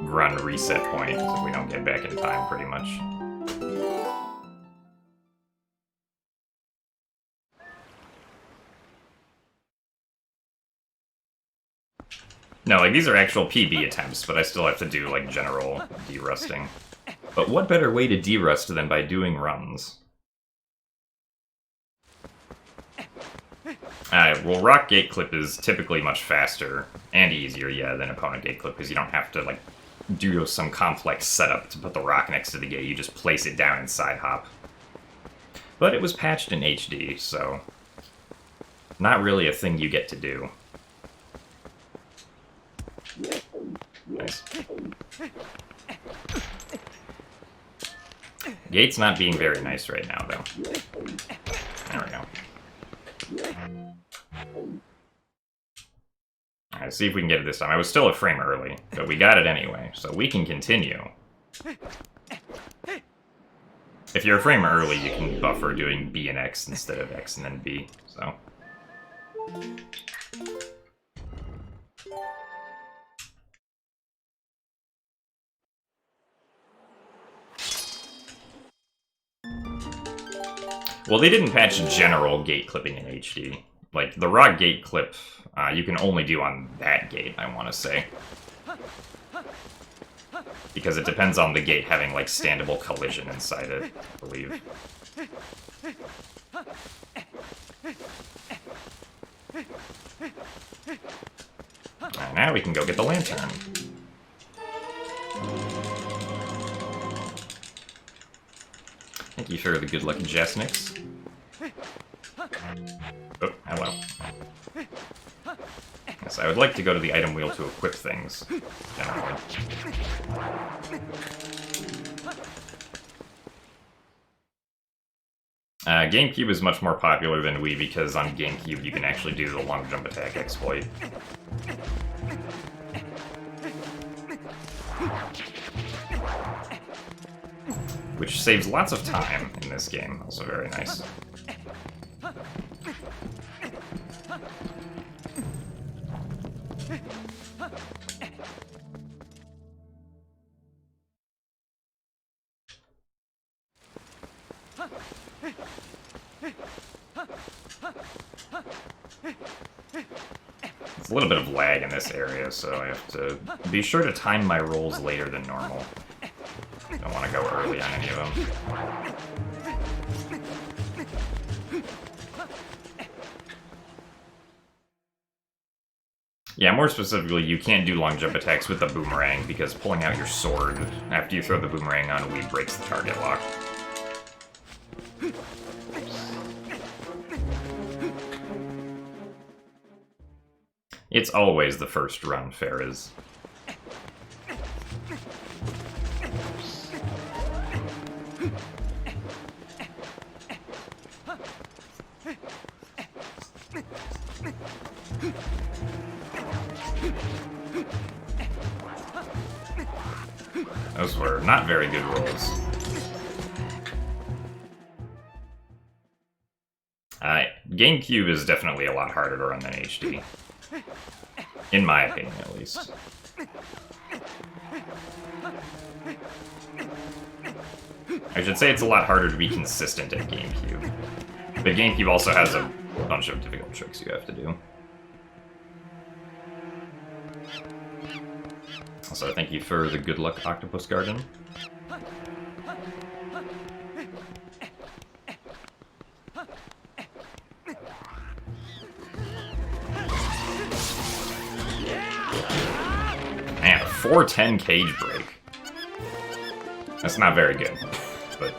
run reset point if we don't get back in time, pretty much. No, like, these are actual PB attempts, but I still have to do, like, general derusting. But what better way to derust than by doing runs? Well, rock gate clip is typically much faster and easier, yeah, than opponent gate clip, because you don't have to, like, do some complex setup to put the rock next to the gate. You just place it down and side hop. But it was patched in HD, so not really a thing you get to do. Nice. Gate's not being very nice right now, though. There we go. Alright, see if we can get it this time. I was still a frame early, but we got it anyway, so we can continue. If you're a frame early, you can buffer doing B and X instead of X and then B, so... Well, they didn't patch general gate clipping in HD. Like, the raw gate clip, you can only do on that gate, I want to say. Because it depends on the gate having, like, standable collision inside it, I believe. Alright, now we can go get the lantern. Thank you for the good luck, Jasnix. Oh, hello. Yes, I would like to go to the item wheel to equip things, generally. GameCube is much more popular than Wii because on GameCube you can actually do the long jump attack exploit. Which saves lots of time in this game, also very nice. It's a little bit of lag in this area, so I have to be sure to time my rolls later than normal. Don't want to go early on any of them. Yeah, more specifically, you can't do long jump attacks with the boomerang, because pulling out your sword after you throw the boomerang on Wii breaks the target lock. It's always the first run, Faraz. Those were not very good rolls. GameCube is definitely a lot harder to run than HD. In my opinion, at least. I should say it's a lot harder to be consistent at GameCube. But GameCube also has a bunch of difficult tricks you have to do. Also, thank you for the good luck, Octopus Garden. Man, a 410 cage break. That's not very good, but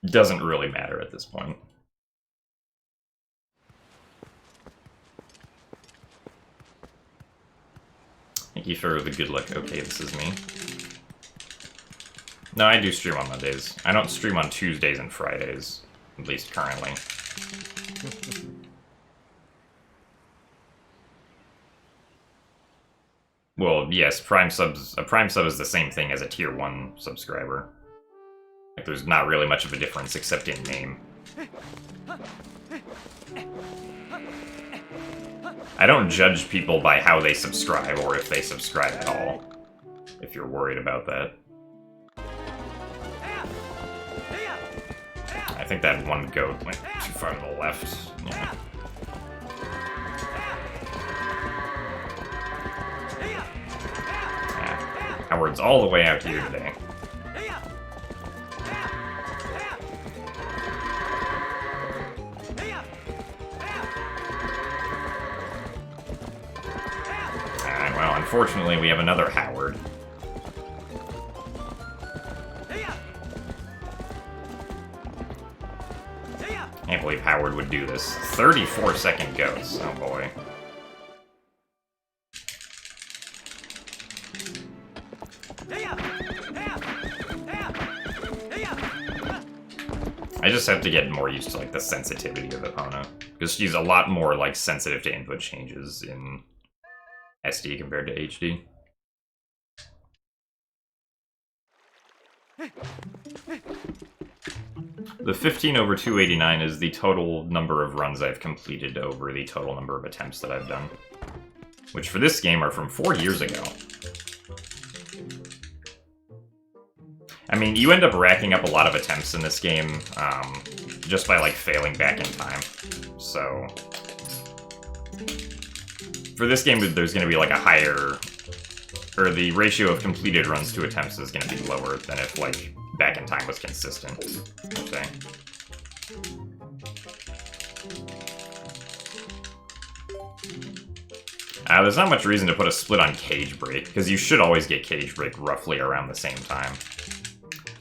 it doesn't really matter at this point. Thank you for the good luck. Okay, this is me. No, I do stream on Mondays. I don't stream on Tuesdays and Fridays, at least currently. Well, yes, a Prime sub is the same thing as a Tier 1 subscriber. Like, there's not really much of a difference except in name. I don't judge people by how they subscribe or if they subscribe at all. if you're worried about that. I think that one goat went too far to the left. Yeah. Howard's all the way out here today. Alright, well, unfortunately we have another Howard. Can't believe Howard would do this. 34-second goats. Oh boy. I just have to get more used to like the sensitivity of Epona, because she's a lot more like sensitive to input changes in SD compared to HD. The 15/289 is the total number of runs I've completed over the total number of attempts that I've done, which for this game are from 4 years ago. I mean, you end up racking up a lot of attempts in this game just by, like, failing back in time. So, for this game, there's going to be, like, a higher... or the ratio of completed runs to attempts is going to be lower than if, like, back in time was consistent, I'd say. There's not much reason to put a split on Cage Break, because you should always get Cage Break roughly around the same time.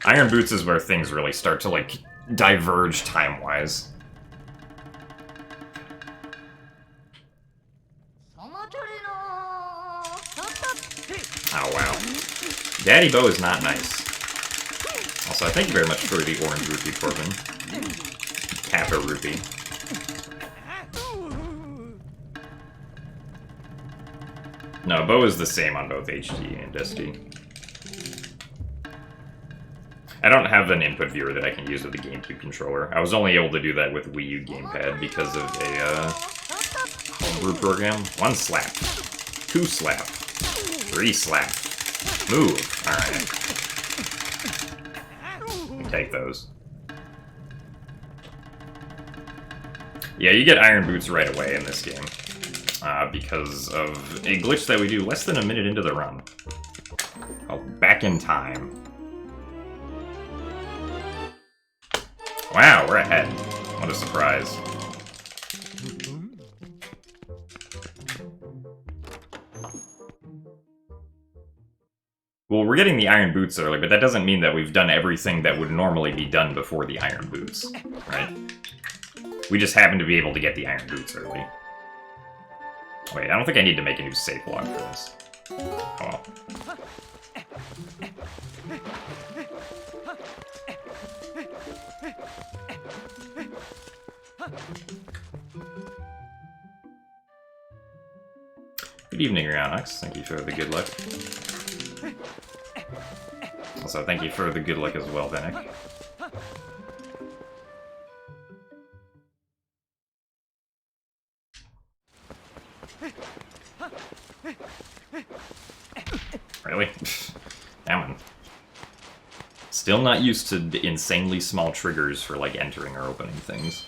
Iron Boots is where things really start to, like, diverge time-wise. Oh, wow. Daddy Bow is not nice. Also, thank you very much for the orange rupee, Corbin. Kappa rupee. No, Bow is the same on both HD and SD. I don't have an input viewer that I can use with the GameCube controller. I was only able to do that with Wii U Gamepad because of a homebrew program. 1 slap. 2 slap. 3 slap. Move. Alright. Take those. Yeah, you get Iron Boots right away in this game. Because of a glitch that we do less than a minute into the run. Called Back in Time. Wow, we're ahead. What a surprise. Well, we're getting the Iron Boots early, but that doesn't mean that we've done everything that would normally be done before the Iron Boots, right? We just happen to be able to get the Iron Boots early. Wait, I don't think I need to make a new save log for this. Oh well. Good evening, Rionox. Thank you for the good luck. Also, thank you for the good luck as well, Venek. Really? That one. Still not used to the insanely small triggers for, like, entering or opening things.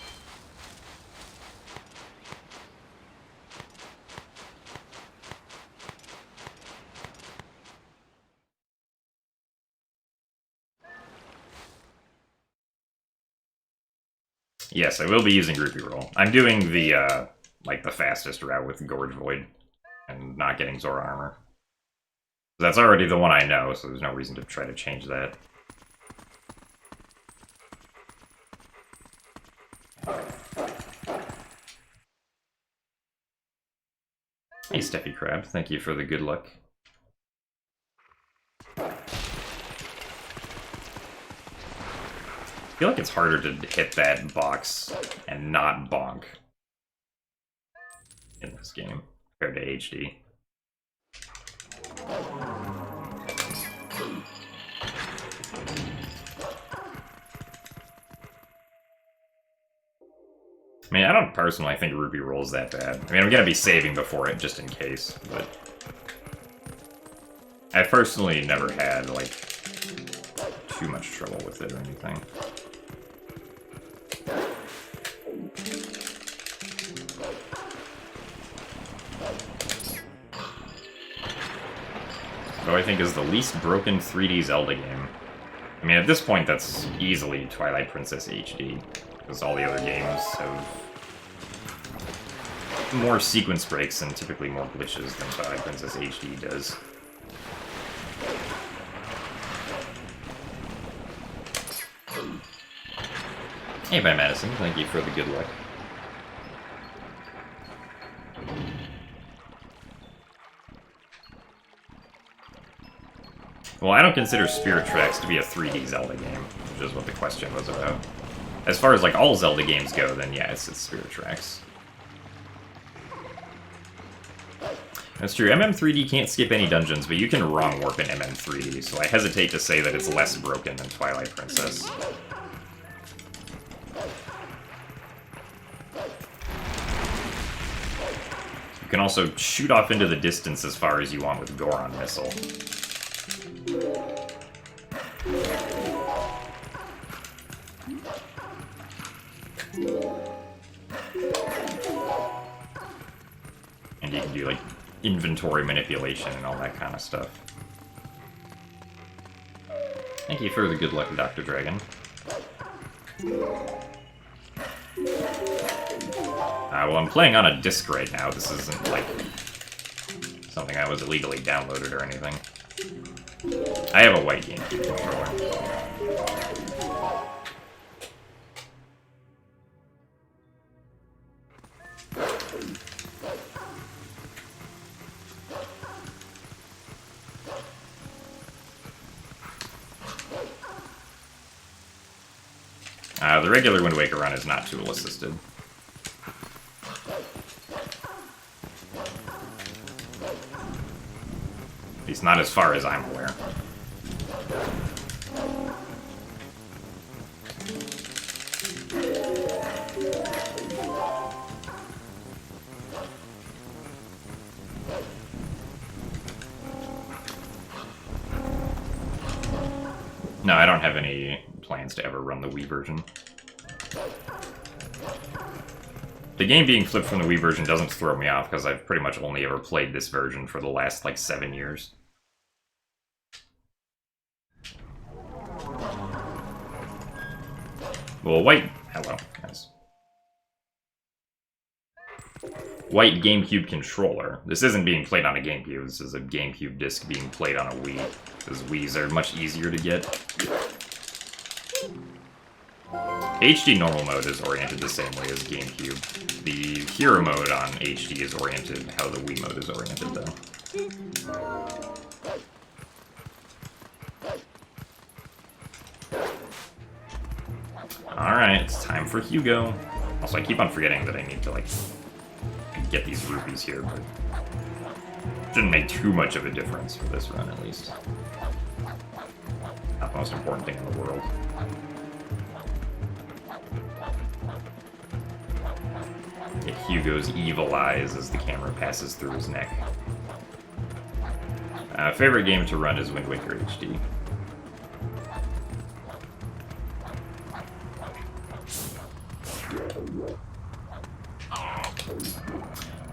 Yes, I will be using Rupee Roll. I'm doing the, like, the fastest route with Gorge Void and not getting Zora Armor. That's already the one I know, so there's no reason to try to change that. Hey, Steffi Crab, thank you for the good luck. I feel like it's harder to hit that box and not bonk in this game compared to HD. I mean, I don't personally think Rupee Roll is that bad. I mean, I'm gonna be saving before it just in case, but I personally never had, like, too much trouble with it or anything. What I think is the least broken 3D Zelda game. I mean, at this point, that's easily Twilight Princess HD, because all the other games have more sequence breaks and typically more glitches than Twilight Princess HD does. Hey, bye, Madison. Thank you for the good luck. Well, I don't consider Spirit Tracks to be a 3D Zelda game, which is what the question was about. As far as, like, all Zelda games go, then yeah, it's Spirit Tracks. That's true. MM3D can't skip any dungeons, but you can wrong warp in MM3D, so I hesitate to say that it's less broken than Twilight Princess. You can also shoot off into the distance as far as you want with Goron Missile. And you can do, like, inventory manipulation and all that kind of stuff. Thank you for the good luck, Dr. Dragon. Well, I'm playing on a disc right now. This isn't, like, something I was illegally downloaded or anything. I have a white GameCube controller. The regular Wind Waker run is not tool assisted. At least not as far as I'm aware. No, I don't have any plans to ever run the Wii version. The game being flipped from the Wii version doesn't throw me off, because I've pretty much only ever played this version for the last, like, 7 years. Well, white... Hello, guys. White GameCube controller. This isn't being played on a GameCube, this is a GameCube disc being played on a Wii, because Wiis are much easier to get. HD normal mode is oriented the same way as GameCube. The hero mode on HD is oriented how the Wii mode is oriented, though. Alright, it's time for Hugo. Also, I keep on forgetting that I need to, like, get these rupees here, but it shouldn't make too much of a difference for this run, at least. Not the most important thing in the world. Get Hugo's evil eyes as the camera passes through his neck. Favorite game to run is Wind Waker HD.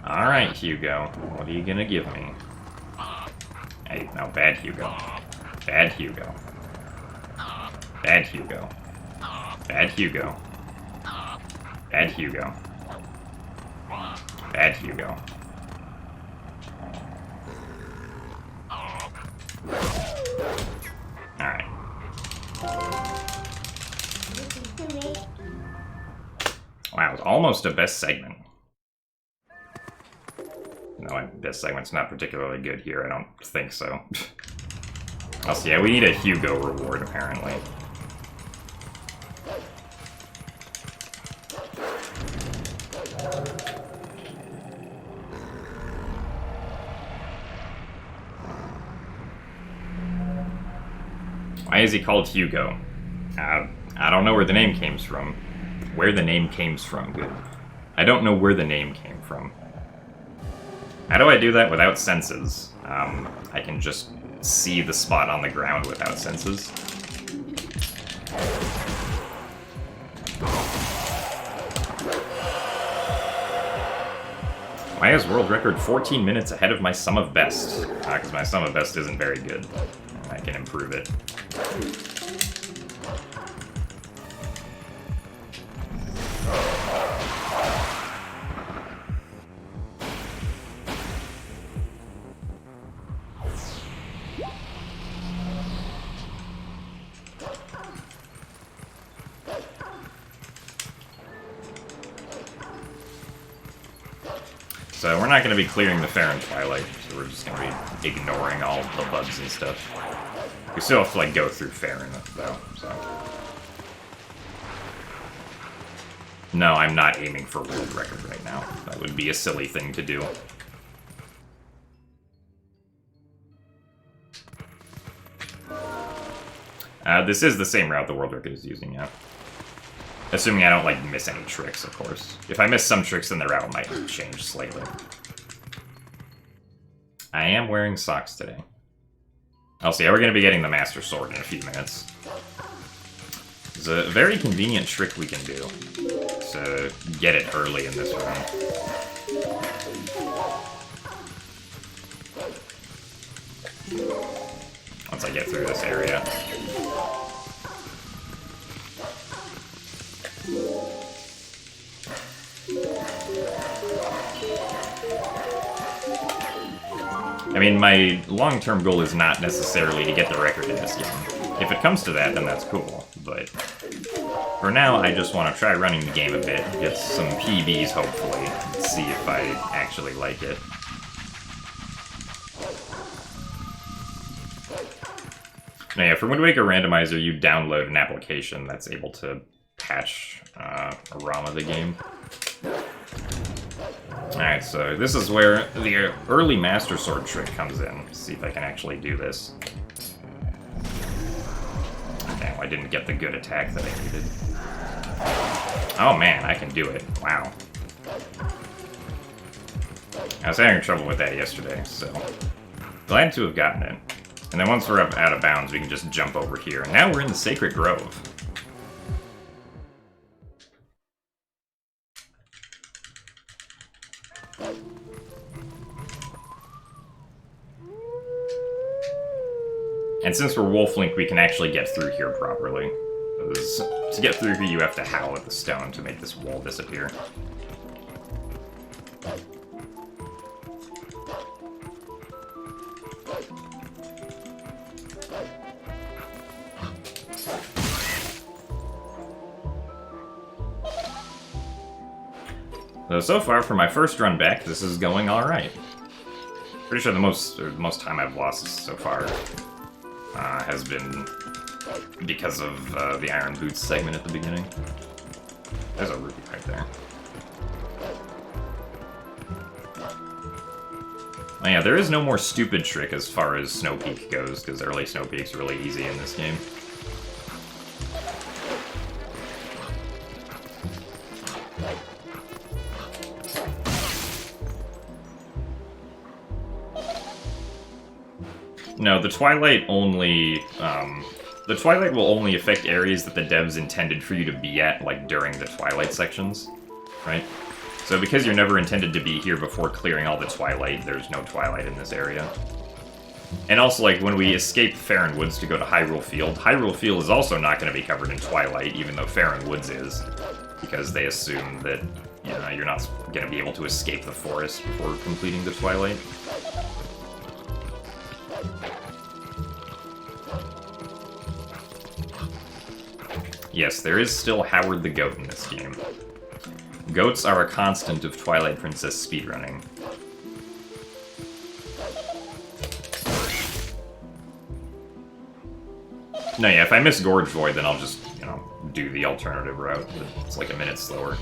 Alright, Hugo. What are you gonna give me? Hey, no, bad Hugo. Bad Hugo. Bad Hugo. Bad Hugo. Bad Hugo. Bad Hugo. Alright. Wow, it's almost a best segment. No, my best segment's not particularly good here, I don't think so. Also, yeah, we need a Hugo reward, apparently. Why is he called Hugo? I don't know where the name came from. Where the name came from, good. I don't know where the name came from. How do I do that without senses? I can just see the spot on the ground without senses. Why is world record 14 minutes ahead of my sum of best? Because my sum of best isn't very good. I can improve it. So we're not going to be clearing the Faron Twilight, so we're just going to be ignoring all the bugs and stuff. We still have to, like, go through Faron, though, so... No, I'm not aiming for world record right now. That would be a silly thing to do. This is the same route the world record is using, yeah. Assuming I don't, like, miss any tricks, of course. If I miss some tricks, then the route might change slightly. I am wearing socks today. Also, yeah, we're going to be getting the Master Sword in a few minutes. There's a very convenient trick we can do to get it early in this run. Once I get through this area. I mean, my long-term goal is not necessarily to get the record in this game. If it comes to that, then that's cool, but for now, I just want to try running the game a bit, get some PBs, hopefully, and see if I actually like it. Now, yeah, for Wind Waker Randomizer, you download an application that's able to patch a ROM of the game. Alright, so this is where the early Master Sword trick comes in. Let's see if I can actually do this. Damn, I didn't get the good attack that I needed. Oh man, I can do it. Wow. I was having trouble with that yesterday, so glad to have gotten it. And then once we're up out of bounds, we can just jump over here. And now we're in the Sacred Grove. And since we're Wolf Link, we can actually get through here properly. Because to get through here, you have to howl at the stone to make this wall disappear. So far, for my first run back, this is going alright. Pretty sure the most time I've lost so far has been because of the Iron Boots segment at the beginning. There's a ruby right there. Oh yeah, there is no more stupid trick as far as Snowpeak goes, because early Snowpeak's really easy in this game. No, the Twilight only, the Twilight will only affect areas that the devs intended for you to be at, like, during the Twilight sections, right? So because you're never intended to be here before clearing all the Twilight, there's no Twilight in this area. And also, like, when we escape Faron Woods to go to Hyrule Field is also not going to be covered in Twilight, even though Faron Woods is, because they assume that, you know, you're not going to be able to escape the forest before completing the Twilight. Yes, there is still Howard the Goat in this game. Goats are a constant of Twilight Princess speedrunning. No, yeah, if I miss Gorge Void, then I'll just, you know, do the alternative route. It's like a minute slower.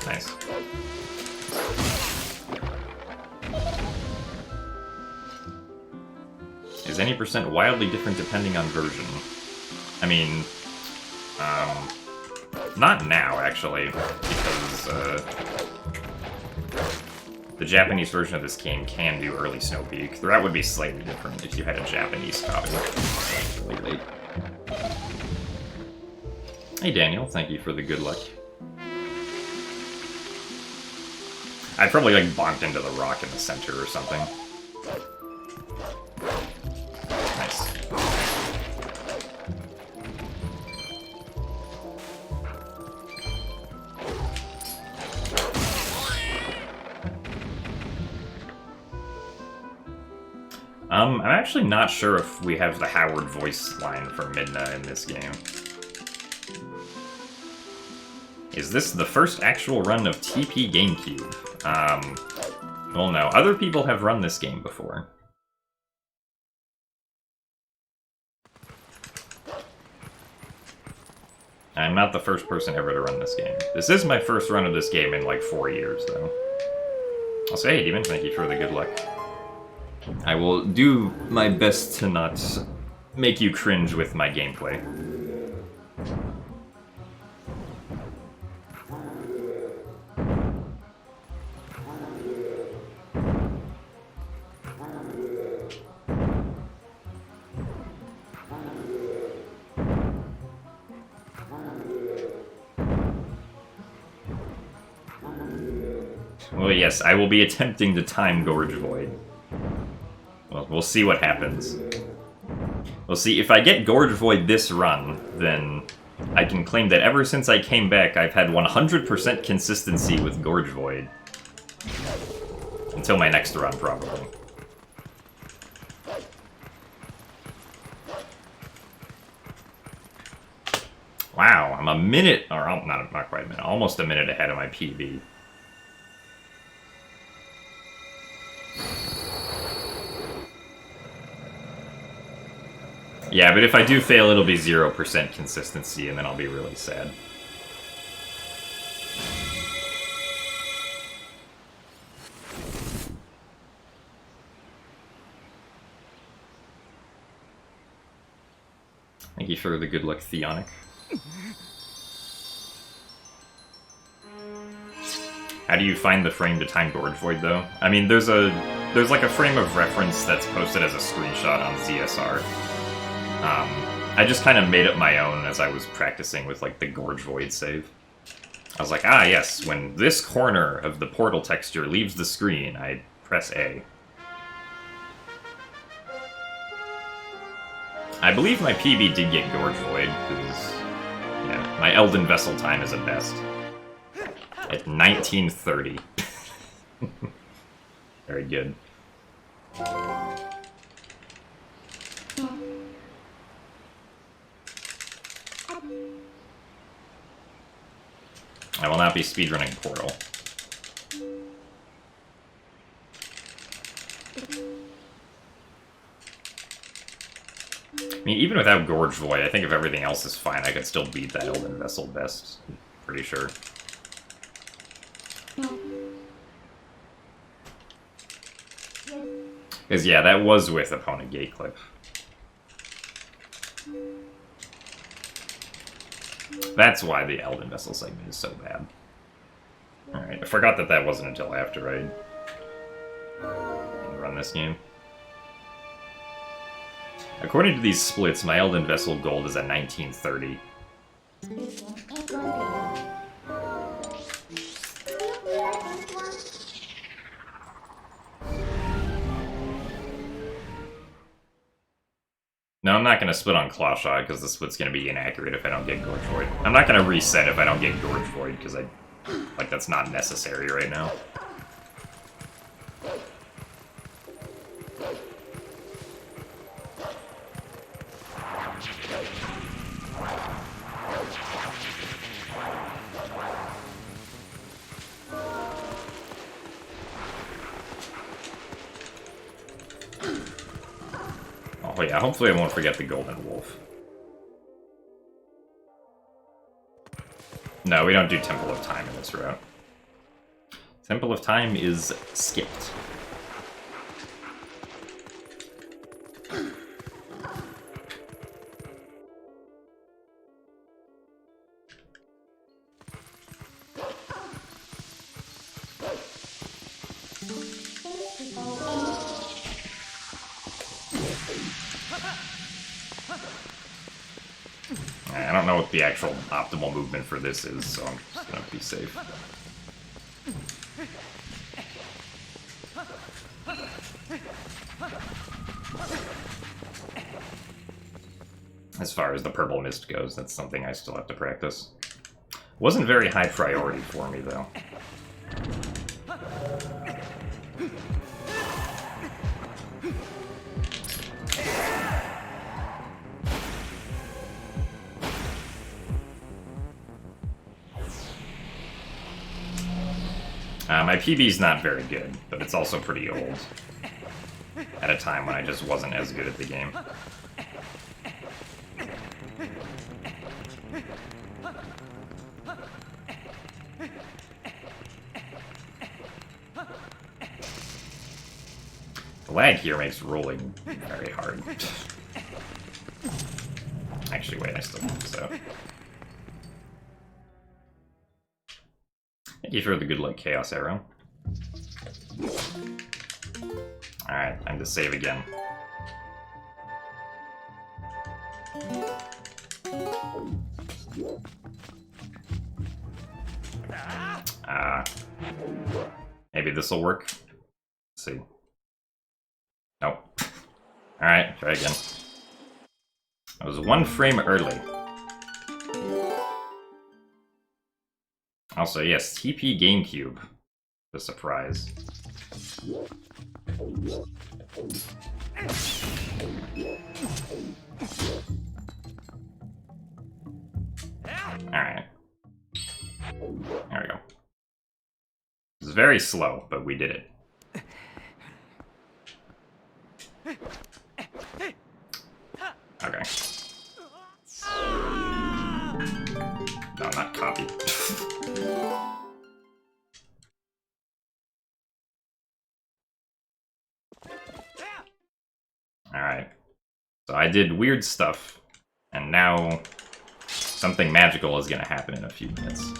Nice. Is any percent wildly different depending on version? mean, not now, actually, because, the Japanese version of this game can do early Snowpeak. The route would be slightly different if you had a Japanese copy. Really late. Hey Daniel, thank you for the good luck. I'd probably like bonked into the rock in the center or something. Nice. I'm actually not sure if we have the Howard voice line for Midna in this game. Is this the first actual run of TP GameCube? Well, no. Other people have run this game before. I'm not the first person ever to run this game. This is my first run of this game in like 4 years, though. I'll say, hey, Demon, thank you for the good luck. I will do my best to not make you cringe with my gameplay. Well, yes, I will be attempting to time Gorge Void. Well, we'll see what happens. We'll see. If I get Gorge Void this run, then I can claim that ever since I came back, I've had 100% consistency with Gorge Void. Until my next run, probably. Wow, I'm a minute, or not quite a minute, almost a minute ahead of my PB. Yeah, but if I do fail, it'll be 0% consistency, and then I'll be really sad. Thank you for the good luck, Theonic. How do you find the frame to time Gorge Void, though? I mean, there's like a frame of reference that's posted as a screenshot on ZSR. I just kind of made up my own as I was practicing with, like, the Gorge Void save. I was like, ah, yes, when this corner of the portal texture leaves the screen, I press A. I believe my PB did get Gorge Void, because, yeah, my Elden Vessel time is at best. At 1930. Very good. I will not be speedrunning Portal. I mean, even without Gorge Void, I think if everything else is fine, I could still beat that Elden Vessel best. Pretty sure. Because, yeah, that was with opponent gate clip. That's why the Elden Vessel segment is so bad. Alright, I forgot that that wasn't until after I run this game. According to these splits, my Elden Vessel gold is at 1930. No, I'm not going to split on Clawshot, because the split's going to be inaccurate if I don't get Gorge Void. I'm not going to reset if I don't get Gorge Void, because like, that's not necessary right now. Oh yeah, hopefully I won't forget the Golden Wolf. No, we don't do Temple of Time in this route. Temple of Time is skipped. don't know what the actual optimal movement for this is, so I'm just gonna be safe. As far as the purple mist goes, that's something I still have to practice. Wasn't very high priority for me, though. My PB's not very good, but it's also pretty old. At a time when I just wasn't as good at the game. The lag here makes rolling very hard. Actually, wait, I still think so. Thank you for the good luck, Chaos Arrow. Alright, time to save again. Maybe this'll work. Let's see. Nope. Alright, try again. I was 1 frame early. Also, yes, TP GameCube. The surprise. Alright. There we go. It's very slow, but we did it. Okay. No, not copy. Alright. So I did weird stuff, and now something magical is gonna happen in a few minutes.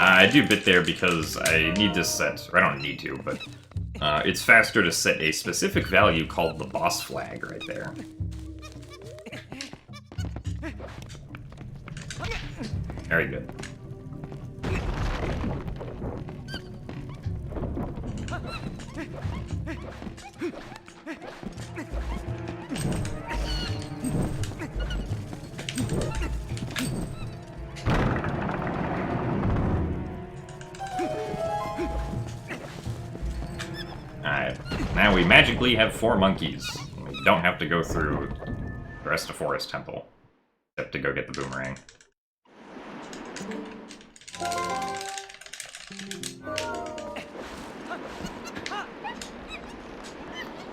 I do bit there because I need to set, or I don't need to, but it's faster to set a specific value called the boss flag right there. Very good. Alright, now we magically have 4 monkeys. We don't have to go through the rest of Forest Temple, except to go get the boomerang.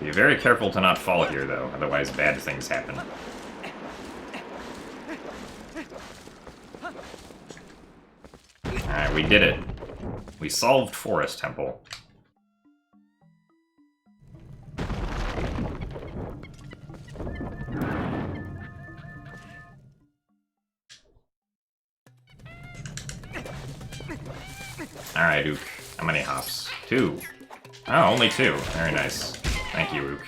Be very careful to not fall here, though, otherwise bad things happen. Alright, we did it. We solved Forest Temple. Alright, Ook. How many hops? 2. Oh, only 2. Very nice. Thank you, Ook.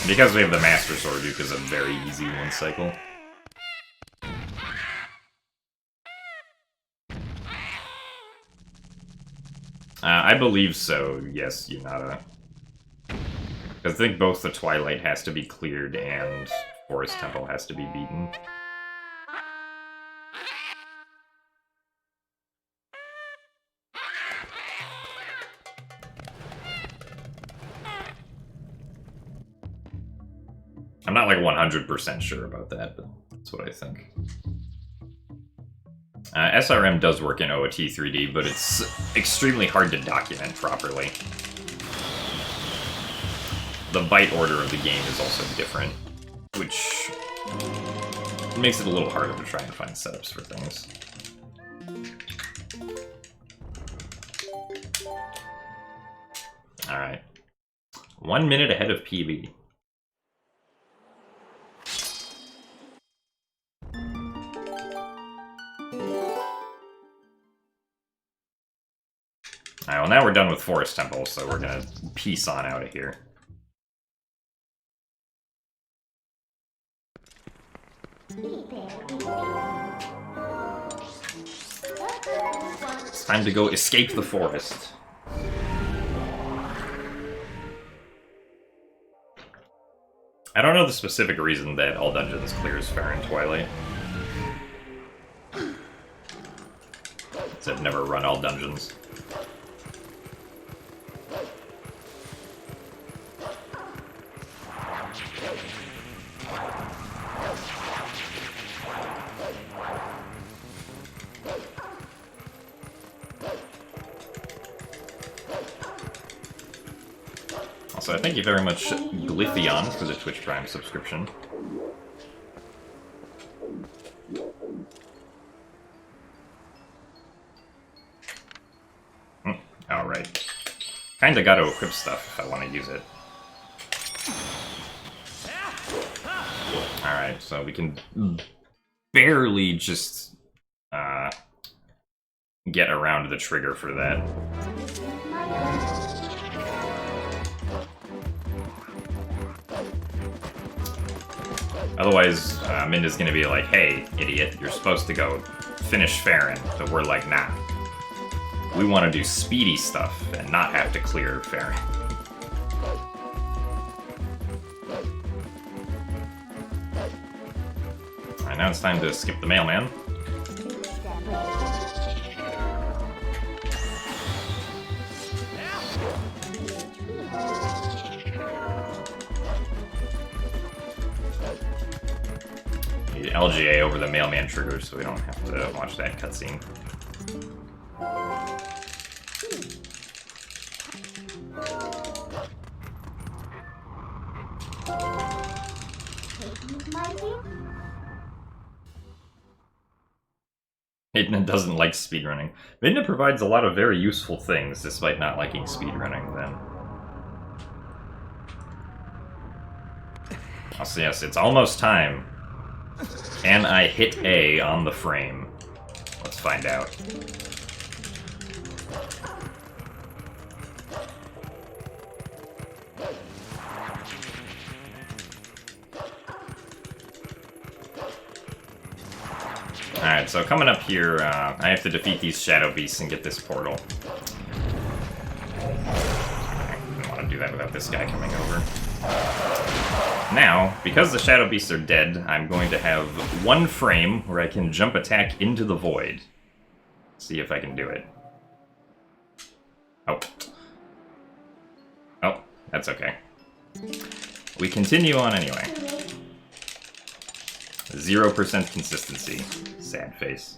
Because we have the Master Sword, Ook is a very easy 1 cycle. I believe so, yes, Yunata. I think both the Twilight has to be cleared and Forest Temple has to be beaten. I'm not like 100% sure about that, but That's what I think. SRM does work in OOT 3D, but it's extremely hard to document properly. The byte order of the game is also different, which makes it a little harder to try and find setups for things. Alright. 1 minute ahead of PB. Alright, well now we're done with Forest Temple, so we're gonna peace on out of here. It's time to go escape the forest. I don't know the specific reason that all dungeons clears Faron Twilight. I've never run all dungeons. Also, thank you very much, Glyphion, for the Twitch Prime subscription. Alright. Kinda gotta equip stuff if I want to use it. Alright, so we can barely just get around the trigger for that. Otherwise, Minda's gonna be like, hey, idiot, you're supposed to go finish Faron. But we're like, nah. We want to do speedy stuff and not have to clear Faron. Alright, now it's time to skip the mailman. Need LGA over the mailman trigger so we don't have to watch that cutscene. Midna doesn't like speedrunning. Midna provides a lot of very useful things, despite not liking speedrunning, then. Also, yes, it's almost time. Can I hit A on the frame? Let's find out. Alright, so coming up here, I have to defeat these Shadow Beasts and get this portal. I don't want to do that without this guy coming over. Now, because the Shadow Beasts are dead, I'm going to have one frame where I can jump attack into the void. See if I can do it. Oh. Oh, that's okay. We continue on anyway. 0% consistency. Sad face.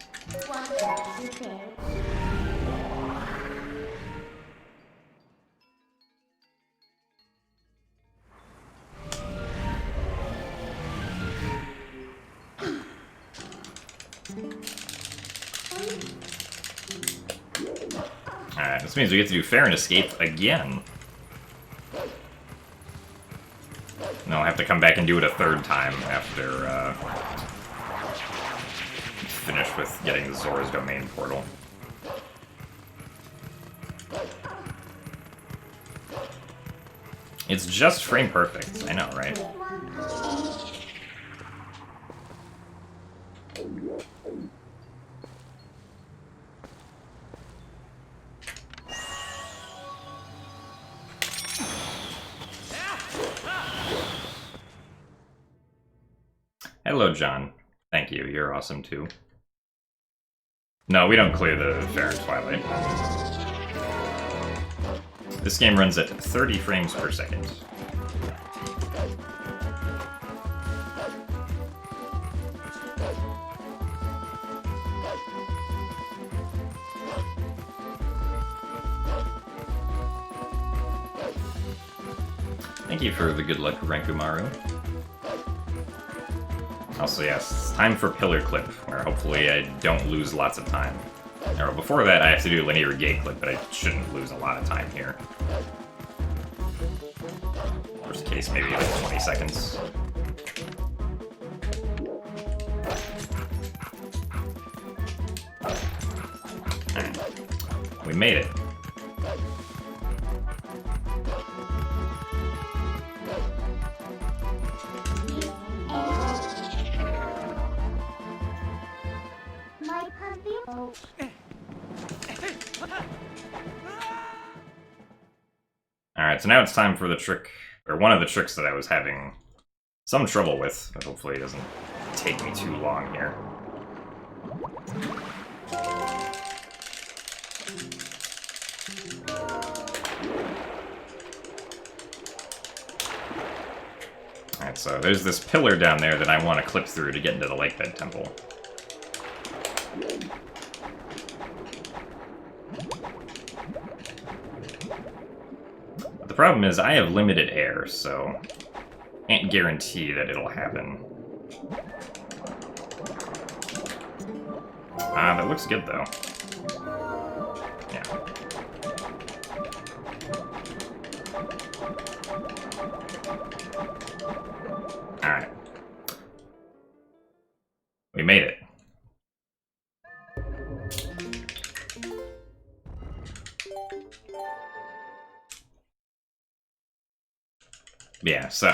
Alright, this means we get to do Faron Escape again. No, I'll have to come back and do it a third time after, finish with getting the Zora's Domain portal. It's just frame perfect, I know, right? Hello, John. Thank you, you're awesome too. No, we don't clear the Faron Twilight. This game runs at 30 frames per second. Thank you for the good luck, Rankumaru. Also, yes, it's time for Pillar Clip, where hopefully I don't lose lots of time. Or before that, I have to do Linear Gate Clip, but I shouldn't lose a lot of time here. Worst case, maybe like 20 seconds. Alright. We made it. Alright, so now it's time for the trick, or one of the tricks that I was having some trouble with, but hopefully it doesn't take me too long here. Alright, so there's this pillar down there that I want to clip through to get into the Lakebed Temple. The problem is I have limited air, so can't guarantee that it'll happen. That looks good though. Yeah. Alright. We made it. Yeah, so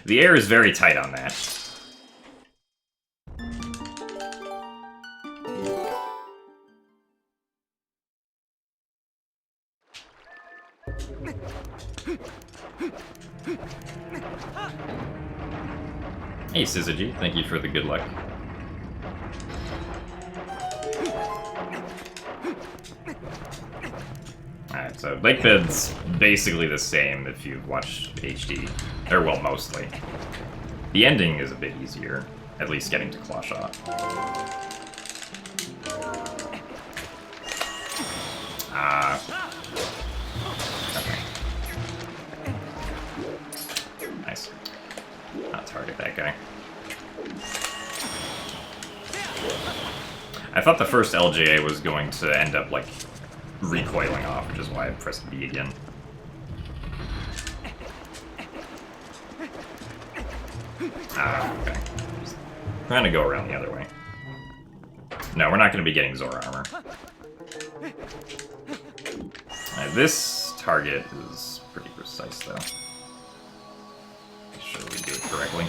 the air is very tight on that. Hey, Syzygy, thank you for the good luck. Alright, so Lakebed's basically the same if you've watched HD. Or, well, mostly. The ending is a bit easier, at least getting to Clawshot. Okay. Nice. Not target that guy. I thought the first LJA was going to end up, like, recoiling off, which is why I pressed B again. Okay. Just trying to go around the other way. No, we're not going to be getting Zora armor. This target is pretty precise, though. Make sure we do it correctly.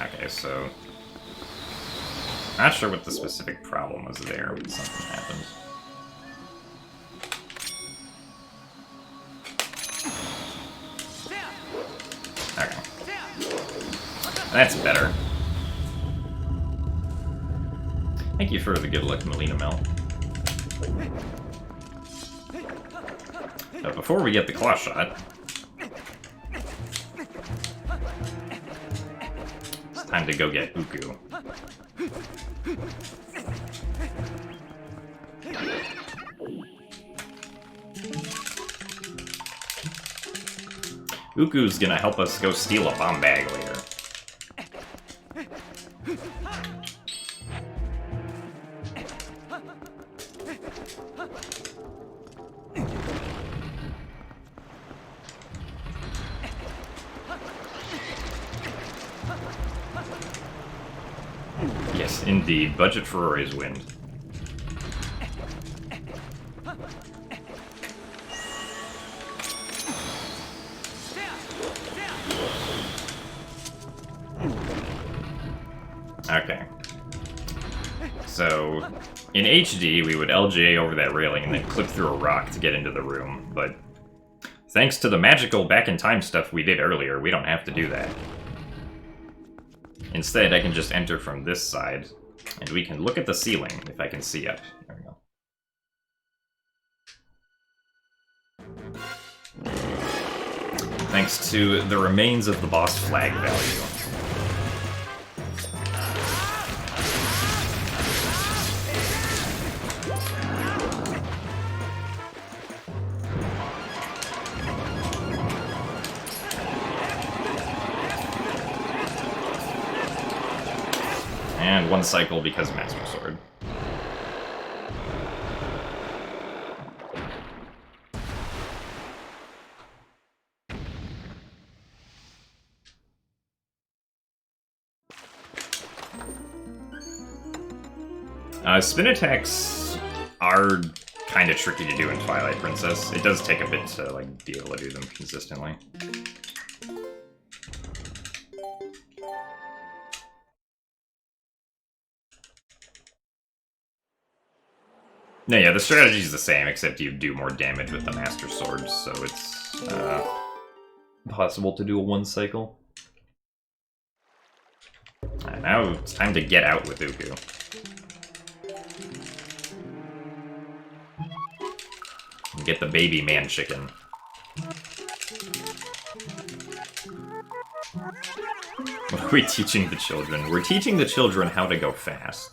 Okay, so... Not sure what the specific problem was there, but something happened. Okay. That's better. Thank you for the good luck, Melina Mel. But before we get the claw shot, it's time to go get Uku. Uku's gonna help us go steal a bomb bag later. Yes, indeed. Budget for Rory's wind. Okay. So, in HD, we would LJ over that railing and then clip through a rock to get into the room, but thanks to the magical back-in-time stuff we did earlier, we don't have to do that. Instead, I can just enter from this side, and we can look at the ceiling, if I can see up. There we go. Thanks to the remains of the boss flag value. And 1 cycle because Master Sword. Spin attacks are kind of tricky to do in Twilight Princess. It does take a bit to like be able to do them consistently. No, yeah, the strategy is the same, except you do more damage with the Master Sword, so it's possible to do a 1 cycle. Now it's time to get out with Hugo. Get the baby man chicken. What are we teaching the children? We're teaching the children how to go fast.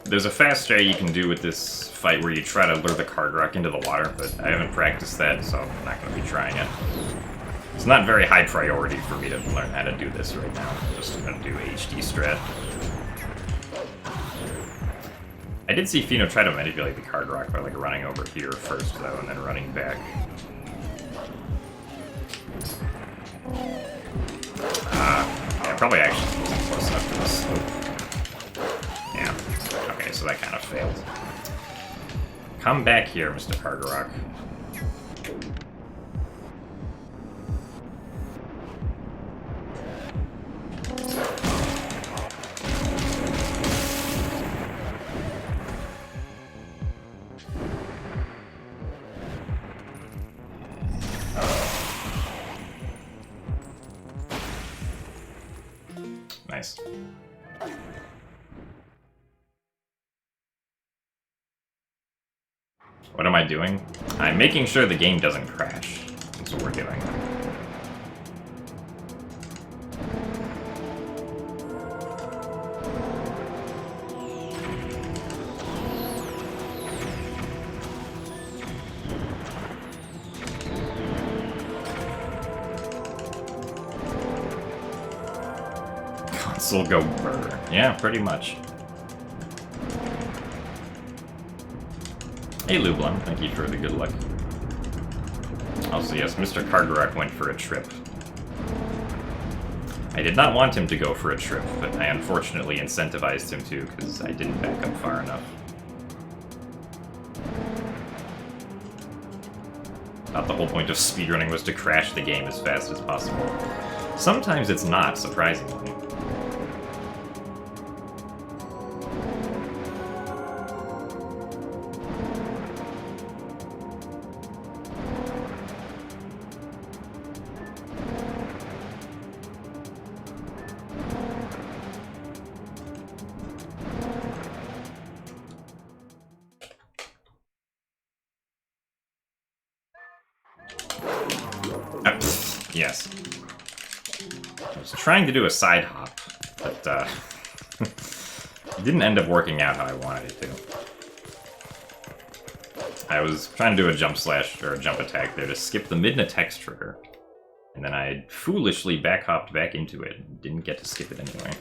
There's a fast strat you can do with this fight where you try to lure the card rock into the water, but I haven't practiced that, so I'm not going to be trying it. It's not very high priority for me to learn how to do this right now. I'm just going to do HD strat. I did see Fino try to manipulate the card rock by like running over here first, though, and then running back. Yeah, probably actually wasn't close enough to the slope. Yeah, okay, so that kind of failed. Come back here, Mr. Cargarock. Nice. What am I doing? I'm making sure the game doesn't crash. That's what we're doing. Console go burr. Yeah, pretty much. Hey Lublin, thank you for the good luck. Also, yes, Mr. Cargarock went for a trip. I did not want him to go for a trip, but I unfortunately incentivized him to, because I didn't back up far enough. Thought the whole point of speedrunning was to crash the game as fast as possible. Sometimes it's not, surprisingly. Yes. I was trying to do a side hop, but it didn't end up working out how I wanted it to. I was trying to do a jump slash, or a jump attack there to skip the midna text trigger. And then I foolishly back hopped back into it and didn't get to skip it anyway.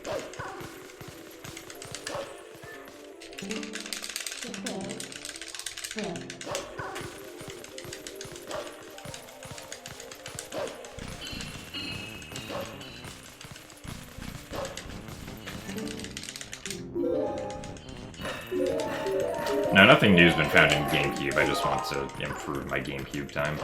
Now, nothing new's been found in GameCube, I just want to improve my GameCube time.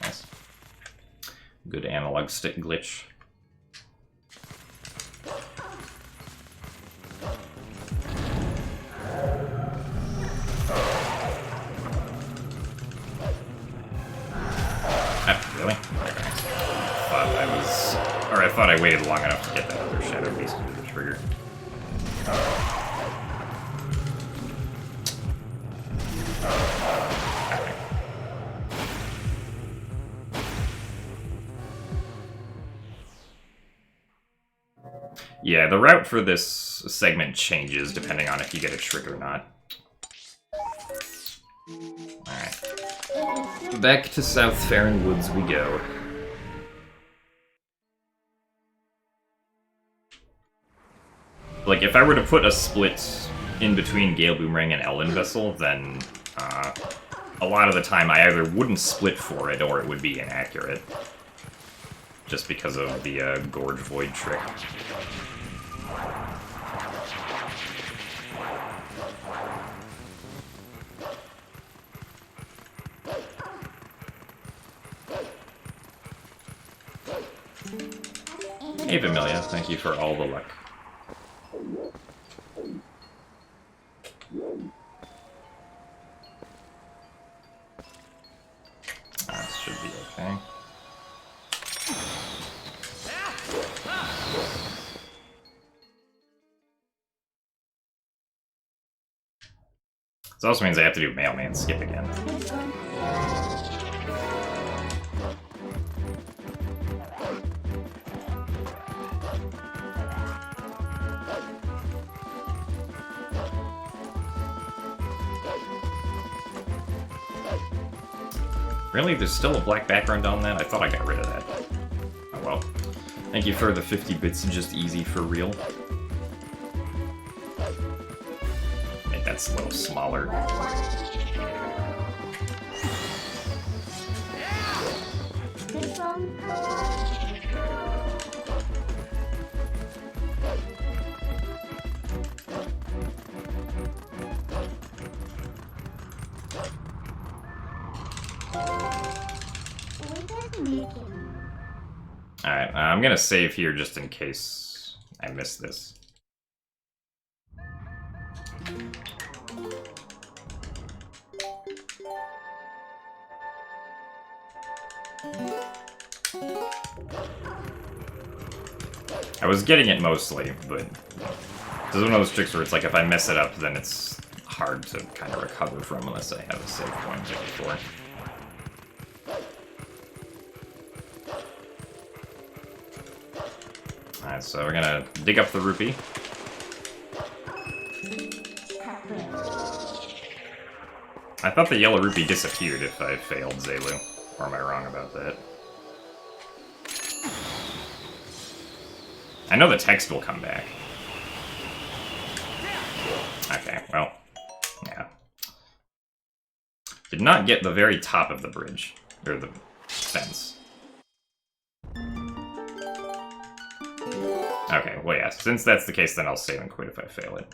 Nice. Good analog stick glitch. Really? Okay. I thought I waited long enough to get that other shadow beast to do the trigger. Yeah, the route for this segment changes depending on if you get a trick or not. Alright. Back to South Faron Woods we go. Like, if I were to put a split in between Gale Boomerang and Ellen Vessel, then a lot of the time I either wouldn't split for it or it would be inaccurate. Just because of the Gorge Void trick. Hey Vamilia, thank you for all the luck. That should be okay. This also means I have to do Mailman skip again. Really? There's still a black background on that? I thought I got rid of that. Oh well. Thank you for the 50 bits, just easy for real. Make that a little smaller. Alright, I'm gonna save here just in case I miss this. I was getting it mostly, but this is one of those tricks where it's like if I mess it up, then it's hard to kind of recover from unless I have a save point to look for. Alright, so we're gonna dig up the rupee. I thought the yellow rupee disappeared if I failed Zelu. Or am I wrong about that? I know the text will come back. Okay, well, yeah. Did not get the very top of the bridge, or the fence. Okay, well yeah, since that's the case, then I'll save and quit if I fail it.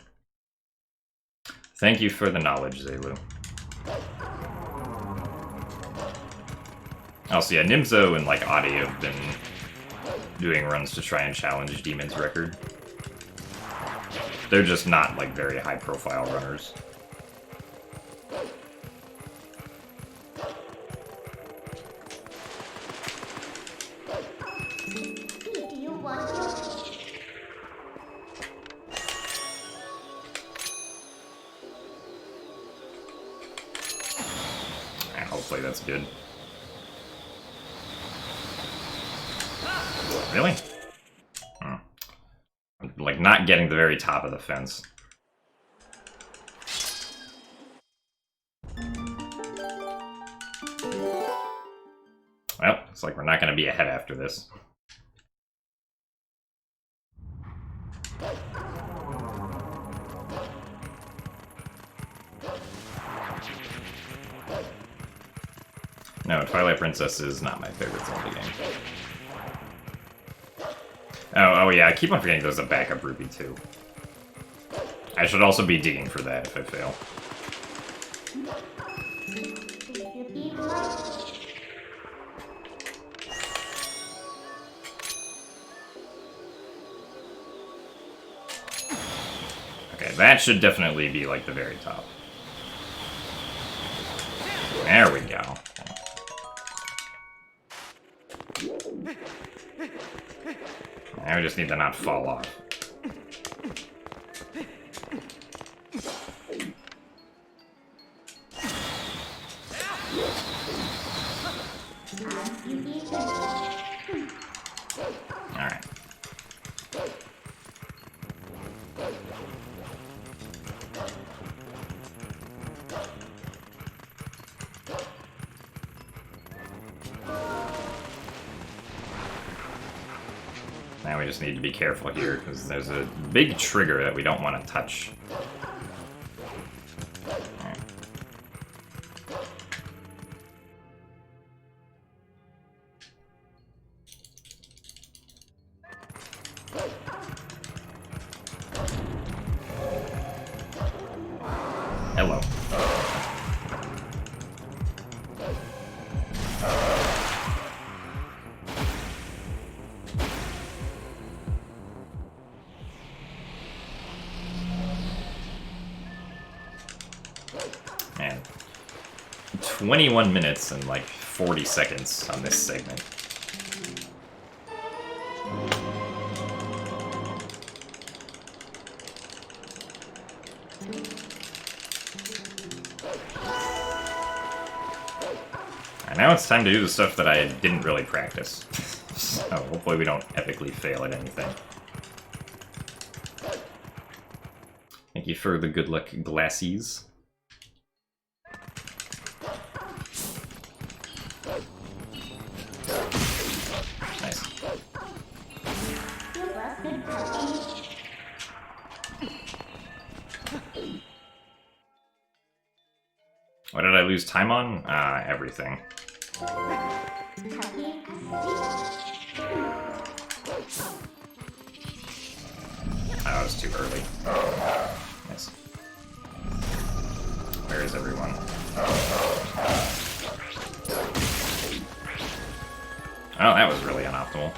Thank you for the knowledge, Zelu. Also, yeah, Nimzo and, like, Adi have been doing runs to try and challenge Demon's record. They're just not, like, very high-profile runners. And hopefully that's good. Really? I'm, like, not getting the very top of the fence. Well, looks like we're not going to be ahead after this. No, Twilight Princess is not my favorite Zelda game. Oh yeah, I keep on forgetting there's a backup rupee too. I should also be digging for that if I fail. Okay, that should definitely be like the very top. There we go. Now we just need to not fall off. Alright. Now we just need to be careful here, because there's a big trigger that we don't want to touch. Right. Hello. Man. 21 minutes and like 40 seconds on this segment. And now it's time to do the stuff that I didn't really practice. So hopefully we don't epically fail at anything. Thank you for the good luck glassies. Nice. What did I lose time on? Everything. Oh, it was too early. Nice. Where is everyone? Oh, that was really unoptimal.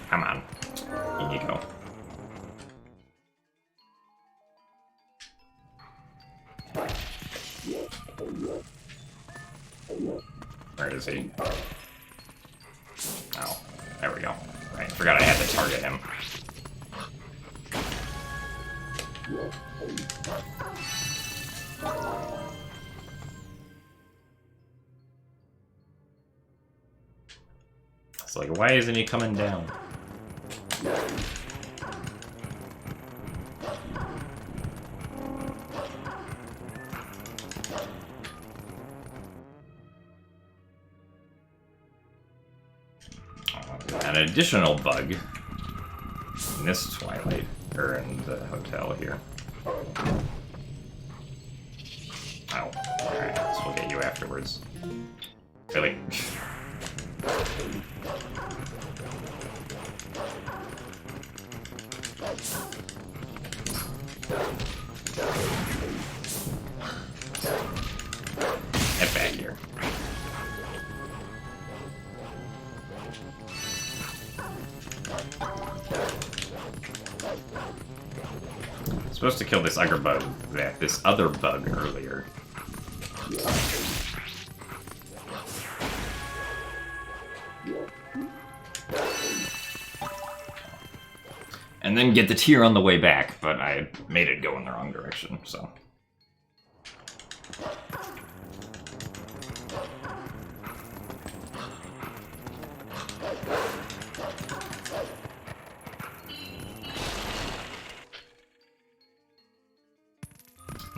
Come on. In you go. Where is he? Oh, there we go. Right, forgot I had to target him. It's like, why isn't he coming down? An additional bug in this Twilight, or in the hotel here. Oh, alright, so we'll get you afterwards. Really? Get back here. I'm supposed to kill this other bug earlier. And then get the tier on the way back, but I made it go in the wrong direction, so.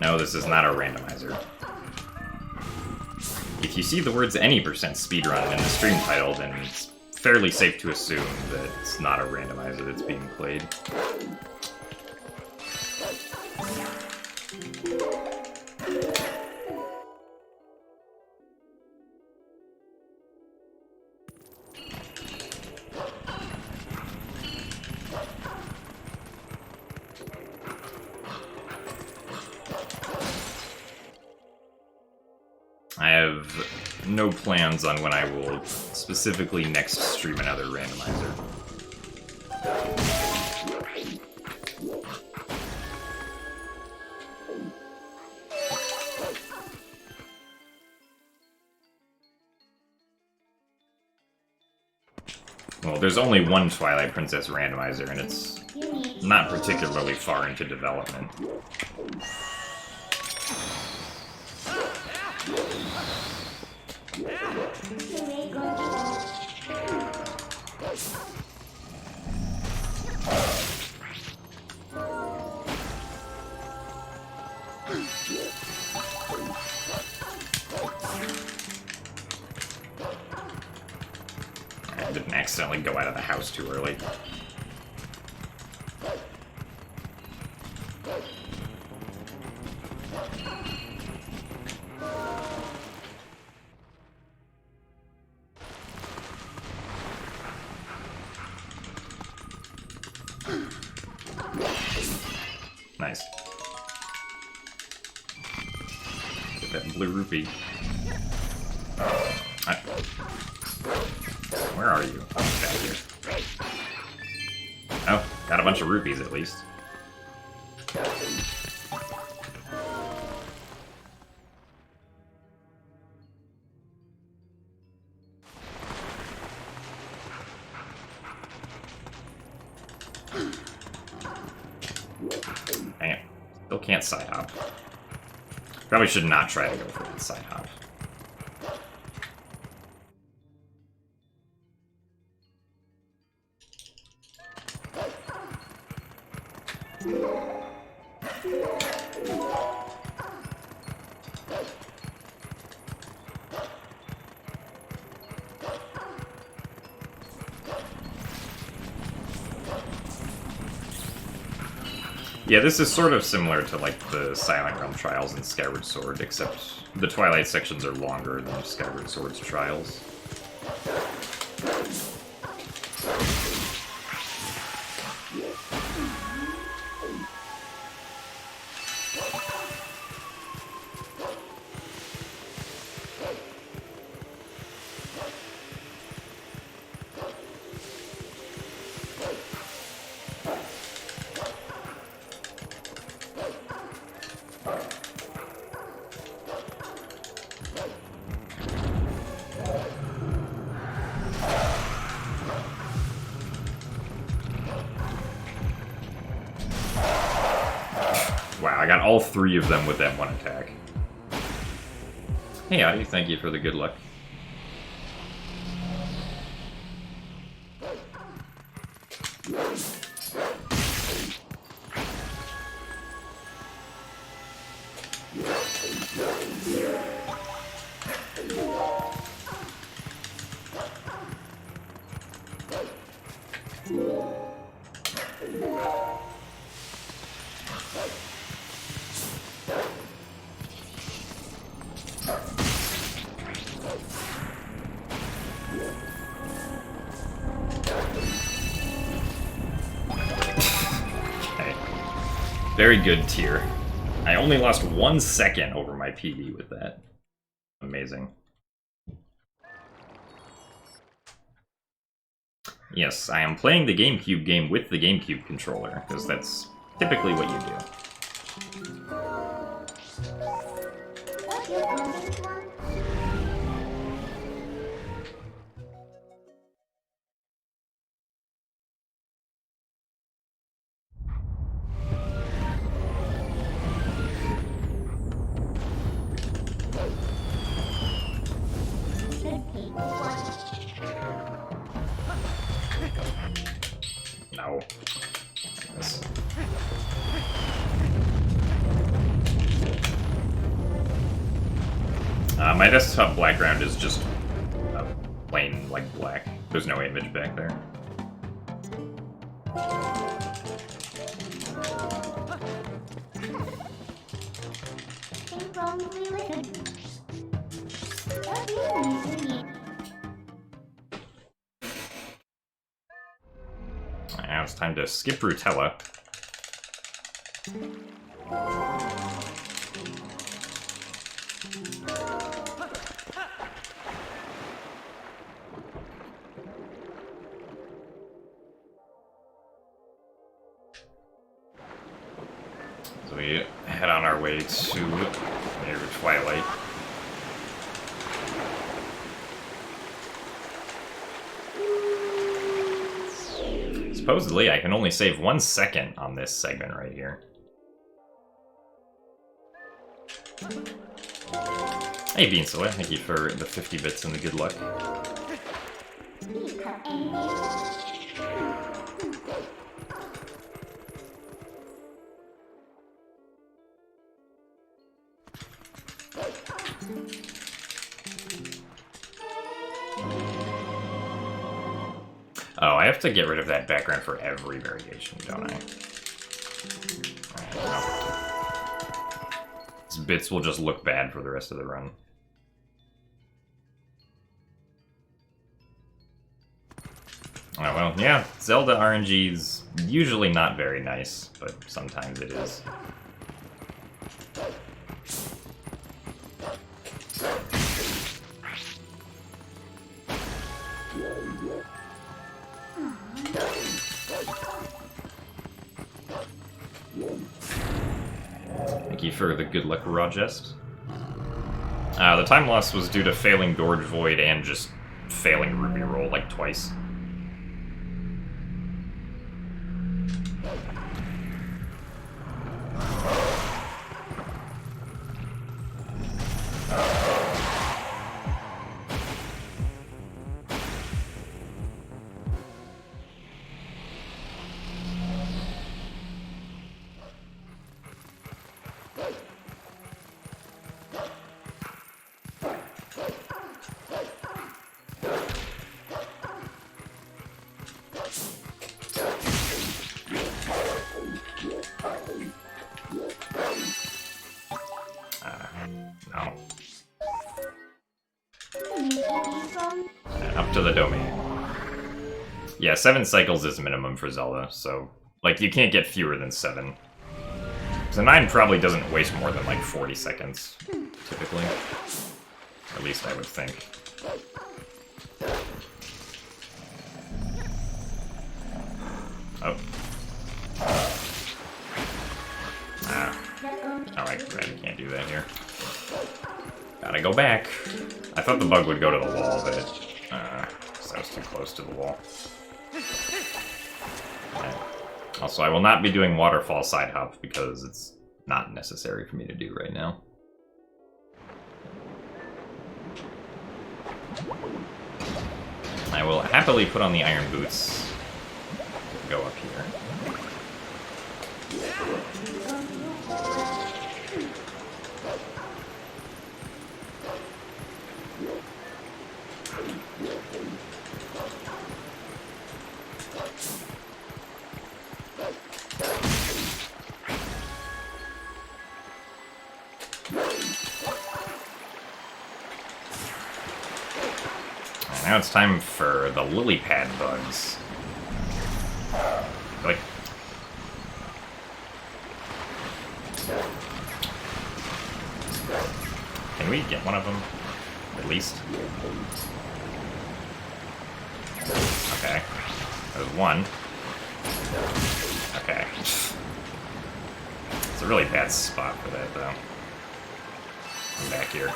No, this is not a randomizer. If you see the words any % speedrun in the stream title, then it's fairly safe to assume that it's not a randomizer that's being played. I have no plans on when I will specifically next stream another randomizer. Well, there's only one Twilight Princess randomizer, and it's not particularly far into development. I didn't accidentally go out of the house too early. Nice. Get that blue rupee. Where are you? Oh, back here. Oh, got a bunch of rupees at least. Dang it. Still can't side hop. Probably should not try to go for that side hop. Yeah, this is sort of similar to, like, the Silent Realm trials in Skyward Sword, except the Twilight sections are longer than Skyward Sword's trials. Wow, I got all three of them with that one attack. Hey, Adi, thank you for the good luck. Very good tier. I only lost 1 second over my PB with that. Amazing. Yes, I am playing the GameCube game with the GameCube controller, because that's typically what you do. No. Yes. My desktop background is just plain, like, black. There's no image back there. Now it's time to skip Rutella. So we head on our way to near Twilight. Supposedly, I can only save 1 second on this segment right here. Hey, Beansaway, thank you for the 50 bits and the good luck. Oh, I have to get rid of that background for every variation, don't I? These bits will just look bad for the rest of the run. Oh, well, yeah, Zelda RNG's usually not very nice, but sometimes it is. Thank you for the good luck, Rajest. The time loss was due to failing Gorge Void and just failing Ruby Roll like twice. Up to the domain. Yeah, 7 cycles is minimum for Zelda, so, like, you can't get fewer than 7. So 9 probably doesn't waste more than, like, 40 seconds, typically. At least I would think. Oh. Alright, I can't do that here. Gotta go back. I thought the bug would go to the wall, but I was too close to the wall. Okay. Also, I will not be doing waterfall side hop because it's not necessary for me to do right now. I will happily put on the iron boots to go up here. Now it's time for the lily pad bugs. Like, can we get one of them, at least? Okay, there's one. Okay. It's a really bad spot for that, though. I'm back here.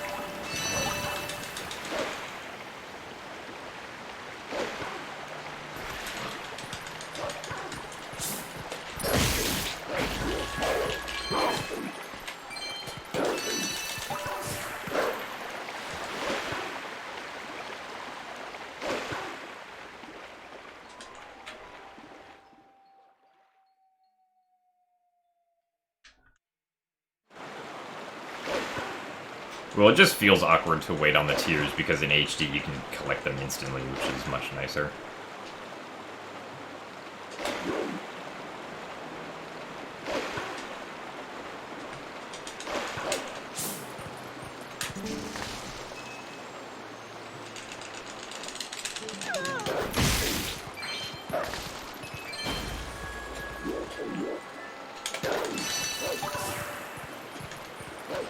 Well, it just feels awkward to wait on the tiers because in HD you can collect them instantly, which is much nicer.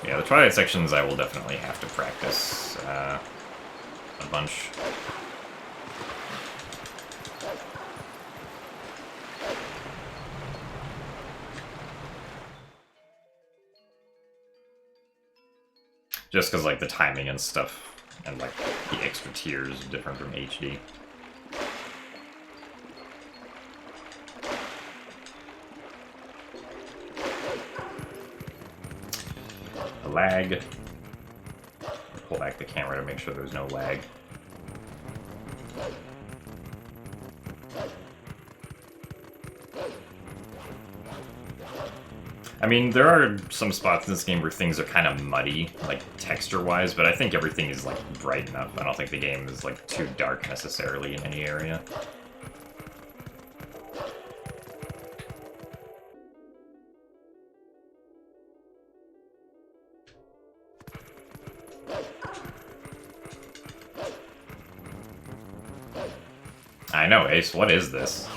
Yeah, the Twilight sections I will definitely have to practice a bunch. Just because, like, the timing and stuff, and, like, the extra tiers are different from HD. Lag. Pull back the camera to make sure there's no lag. I mean, there are some spots in this game where things are kind of muddy, like texture-wise, but I think everything is like bright enough. I don't think the game is like too dark necessarily in any area. I know, Ace, what is this?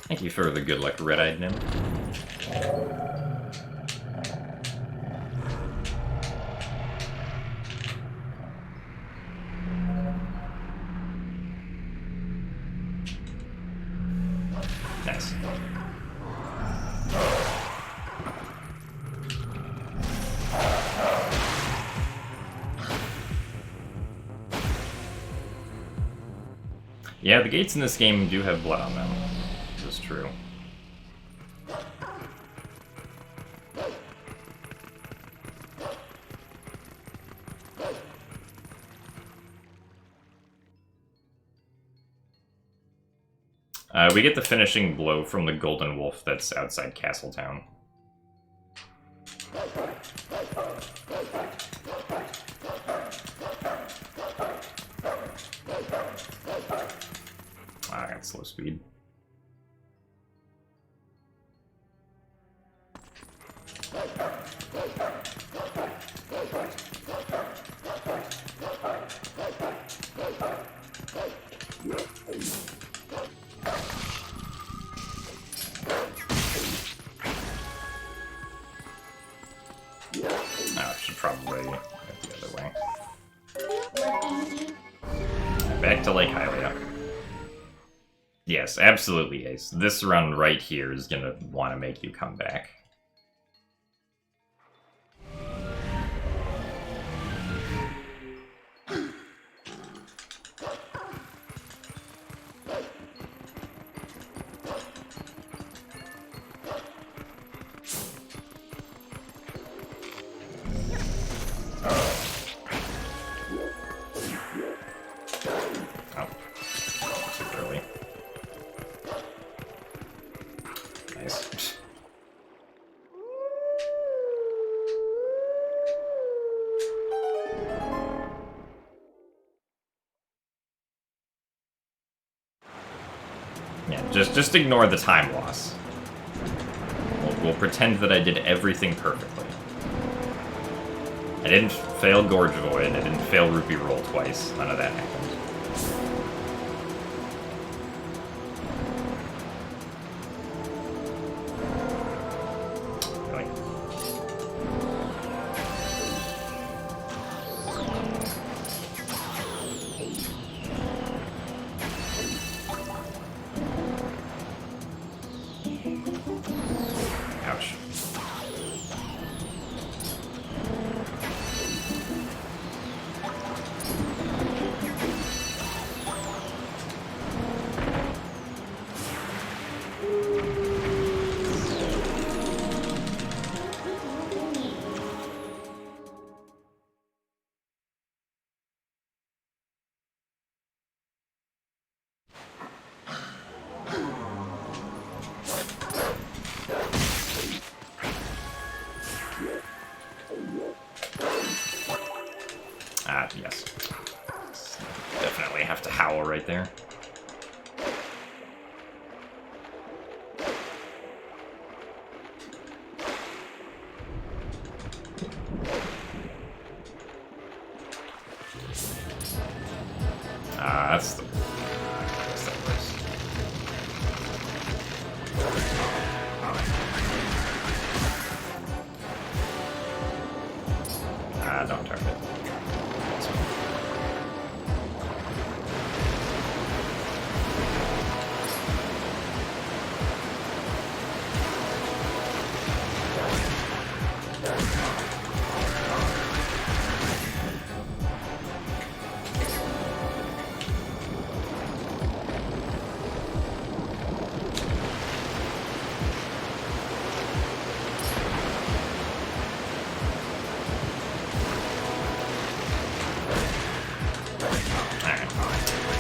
Thank you for the good luck, red-eyed nymph. Nice. Yeah, the gates in this game do have blood on them. This is true. We get the finishing blow from the golden wolf that's outside Castletown. I got slow speed. I should probably go the other way. Back to Lake Hylia. Yes, absolutely, Ace. This run right here is gonna want to make you come back. Just ignore the time loss. We'll pretend that I did everything perfectly. I didn't fail Gorge Void, I didn't fail Rupee Roll twice, none of that happened. Definitely have to howl right there. That's the... That's that works. Don't target. That's fine.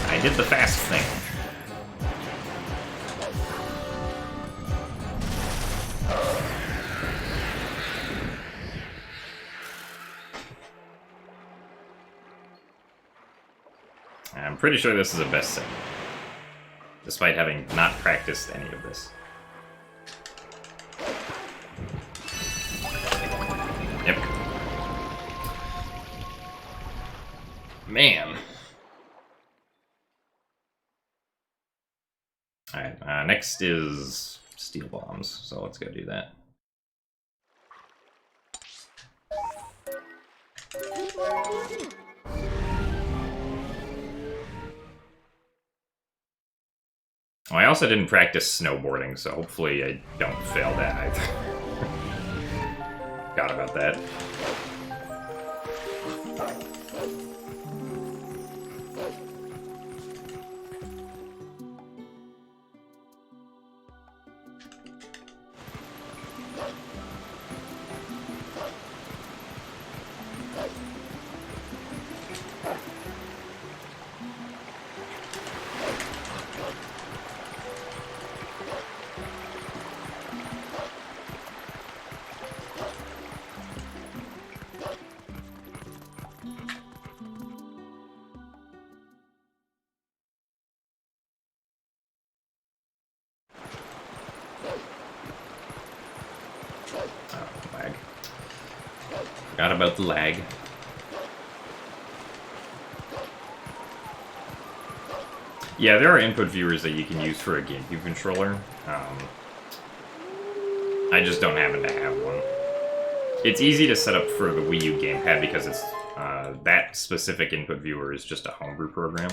I did the fast thing. I'm pretty sure this is a best sim, despite having not practiced any of this. Yep. Man. Alright, next is steel bombs, so let's go do that. Oh, I also didn't practice snowboarding, so hopefully I don't fail that either. Forgot about that. Lag. Forgot about the lag. Yeah, there are input viewers that you can use for a GameCube controller. I just don't happen to have one. It's easy to set up for the Wii U gamepad because it's that specific input viewer is just a homebrew program.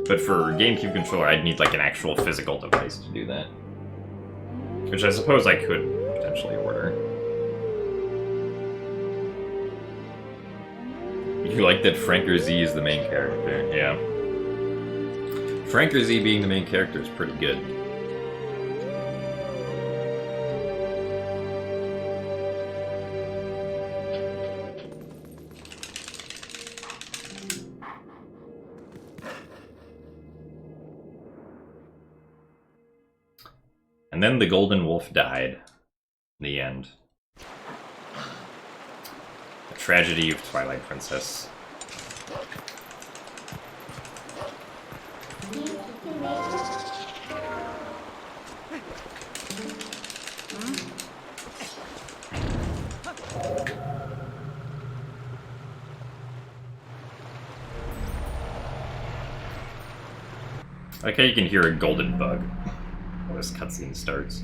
But for GameCube controller, I'd need like an actual physical device to do that. Which I suppose I could potentially order. You like that Franker Z is the main character? Yeah. Franker Z being the main character is pretty good. And then the Golden Wolf died. In the end. The tragedy of Twilight Princess. Like how you can hear a golden bug while this cutscene starts.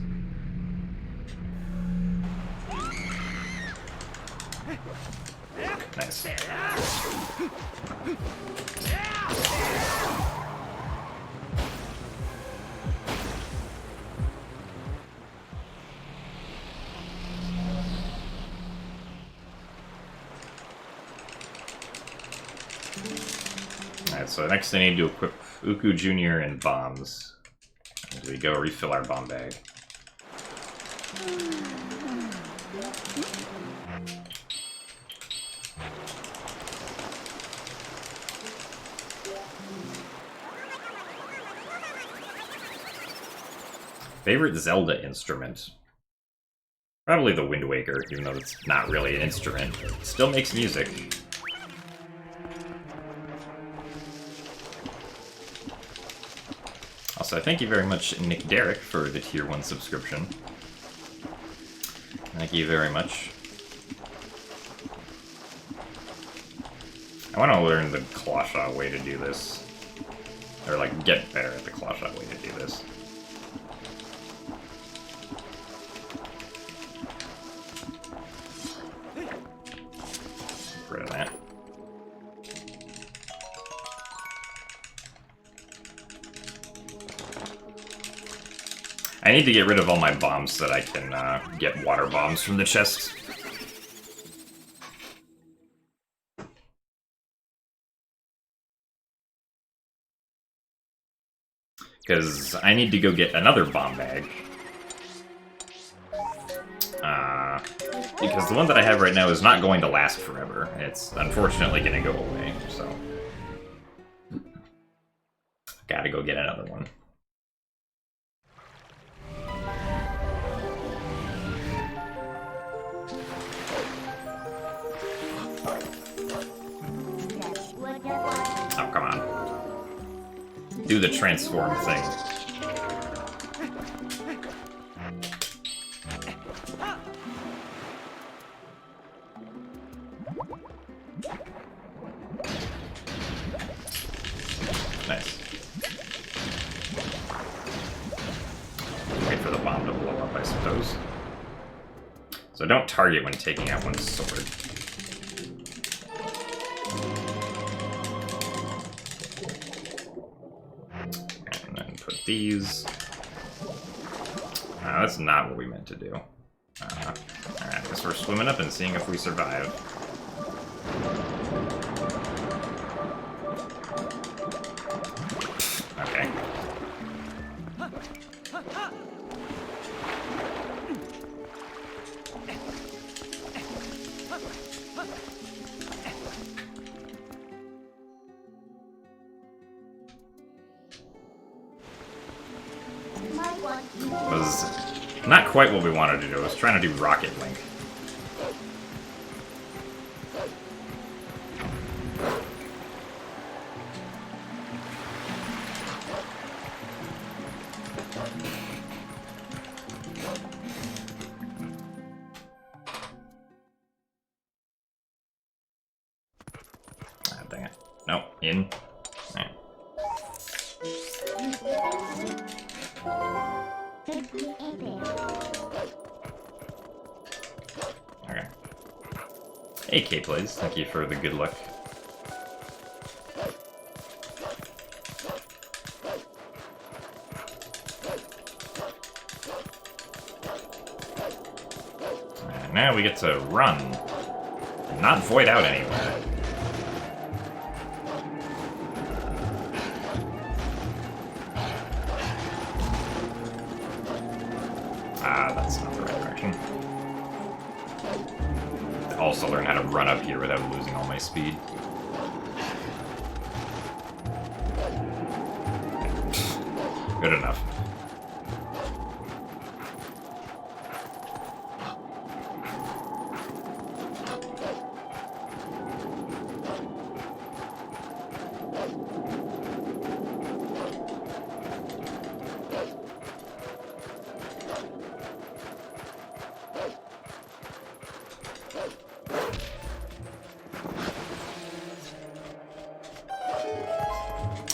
Nice. Alright, so next I need to equip Uku Jr. and bombs. As we go refill our bomb bag. Favorite Zelda instrument? Probably the Wind Waker, even though it's not really an instrument. It still makes music. Also, thank you very much, Nick Derrick, for the Tier 1 subscription. Thank you very much. I want to learn the claw shot way to do this. Or, like, get better at the claw shot way to do this. Get rid of that. I need to get rid of all my bombs so that I can get water bombs from the chest. Because I need to go get another bomb bag. Because the one that I have right now is not going to last forever. It's unfortunately going to go away, so... Gotta go get another one. Oh, come on. Do the transform thing. Nice. Wait for the bomb to blow up, I suppose. So don't target when taking out one's sword. And then put these. That's not what we meant to do. Alright, I guess we're swimming up and seeing if we survive. Okay. Was not quite what we wanted to do. I was trying to do Rocket Link. Ah, dang it. Nope, in. Right. Okay. Hey, K-Plays, thank you for the good luck. And now we get to run, and not void out anywhere. That's not the right direction. Also learn how to run up here without losing all my speed. Good enough.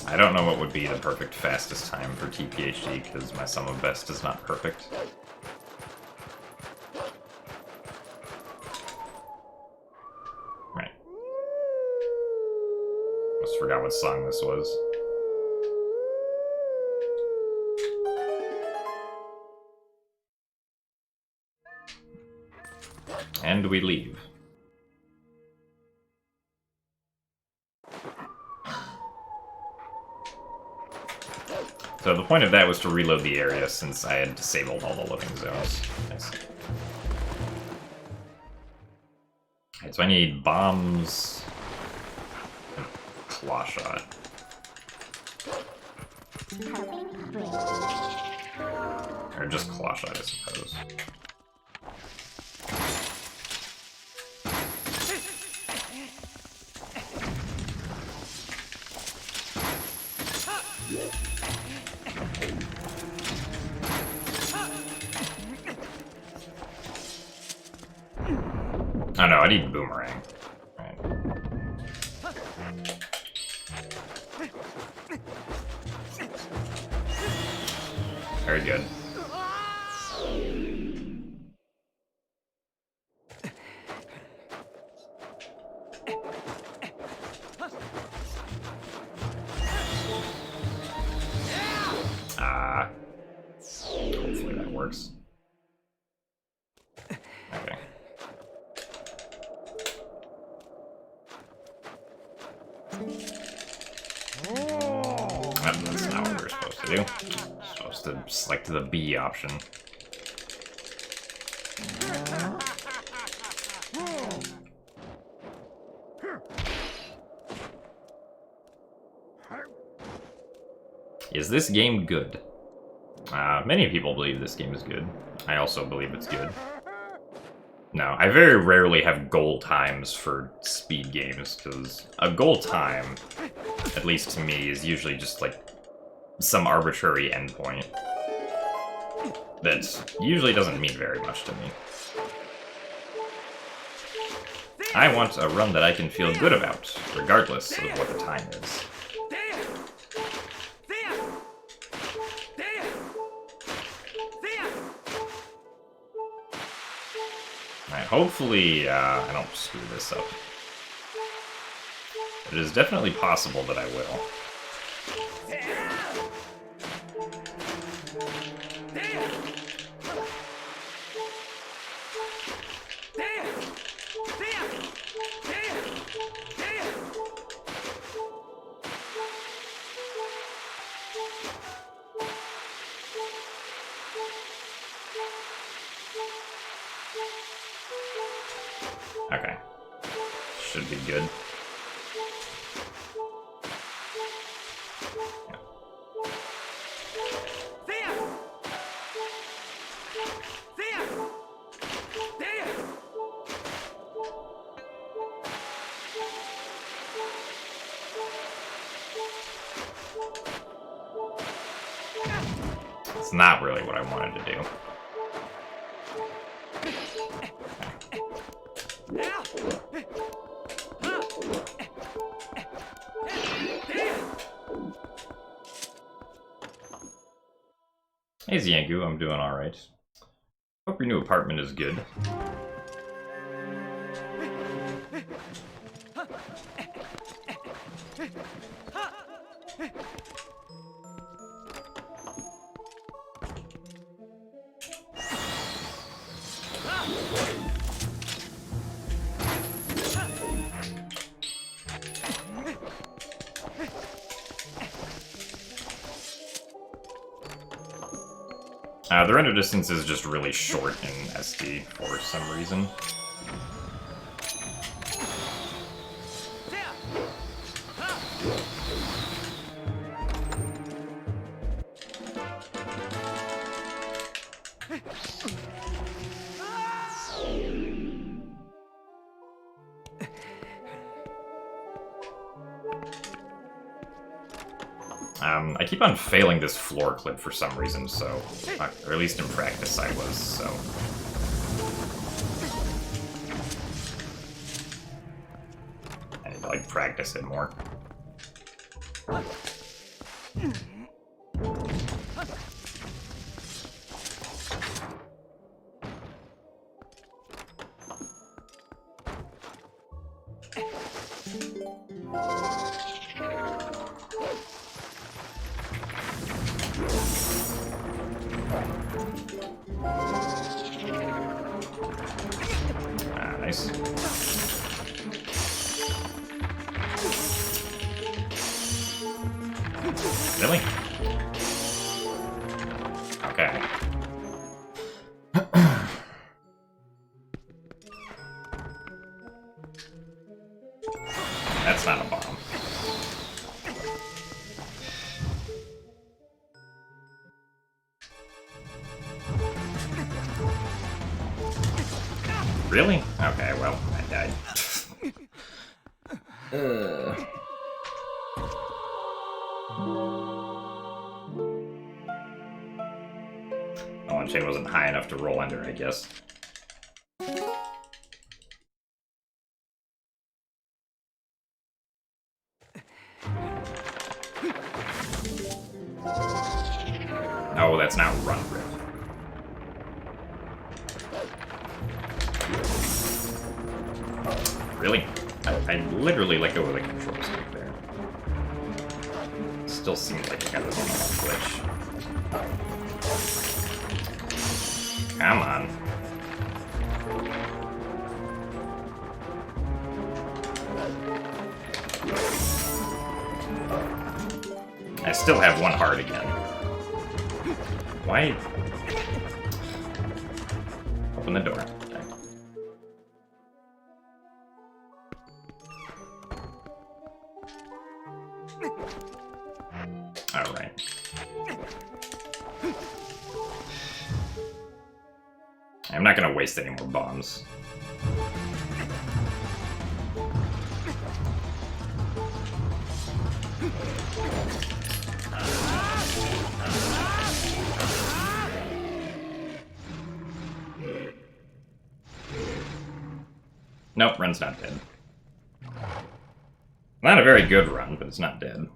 I don't know what would be the perfect fastest time for TPHD, because my sum of best is not perfect. Right. Almost forgot what song this was. And we leave. So the point of that was to reload the area since I had disabled all the loading zones. Nice. Alright, so I need bombs and claw shot. Or just claw shot, I suppose. Oh no, I need boomerang. Right. Very good. Hopefully that works. Okay. Oh, that's not what we're supposed to do. We're supposed to select the B option. Is this game good? Many people believe this game is good. I also believe it's good. No, I very rarely have goal times for speed games, because a goal time, at least to me, is usually just like some arbitrary endpoint that usually doesn't mean very much to me. I want a run that I can feel good about, regardless of what the time is. Alright, hopefully I don't screw this up. It is definitely possible that I will. Okay. Should be good. It's not really what I wanted to do. Hey Ziangu, I'm doing alright. Hope your new apartment is good. The render distance is just really short in SD for some reason. I keep on failing this floor clip for some reason, so... or at least in practice I was, so... I need to, like, practice it more. Nice. Really? Okay. That's not a bomb. Really? Okay, well, I died. Oh, and chain wasn't high enough to roll under, I guess. Oh, that's not run rip. Really? I literally let go of the control stick there. Still seems like I got this on a glitch. Come on. I still have one heart again. Why? Open the door. Okay. Alright. I'm not gonna waste any more bombs. Nope, run's not dead. Not a very good run, but it's not dead.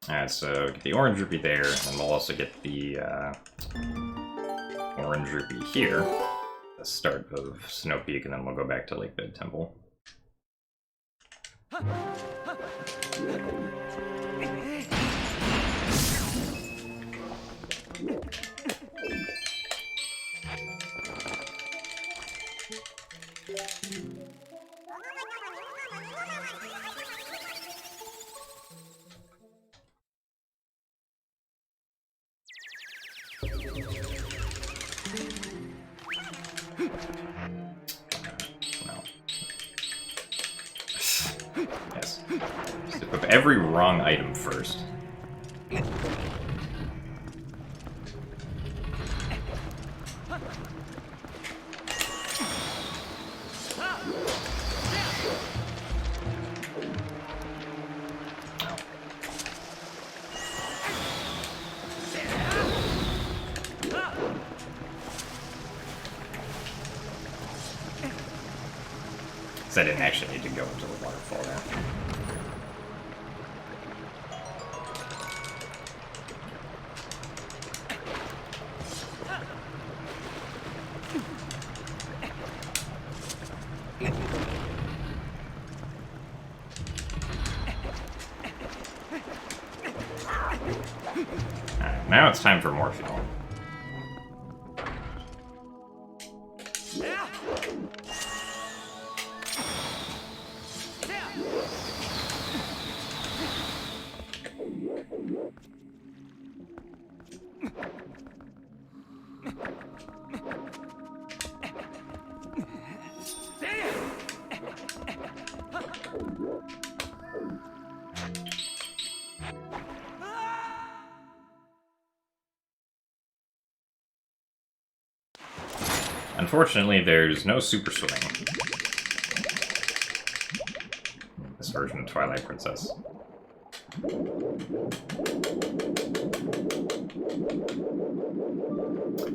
Alright, so get the orange rupee there, and we'll also get the orange rupee here, the start of Snowpeak, and then we'll go back to Lakebed Temple. Yes. Just equip every wrong item first. I didn't actually need to go into the waterfall there. Alright, now it's time for more fuel. Unfortunately, there's no super swing in this version of Twilight Princess.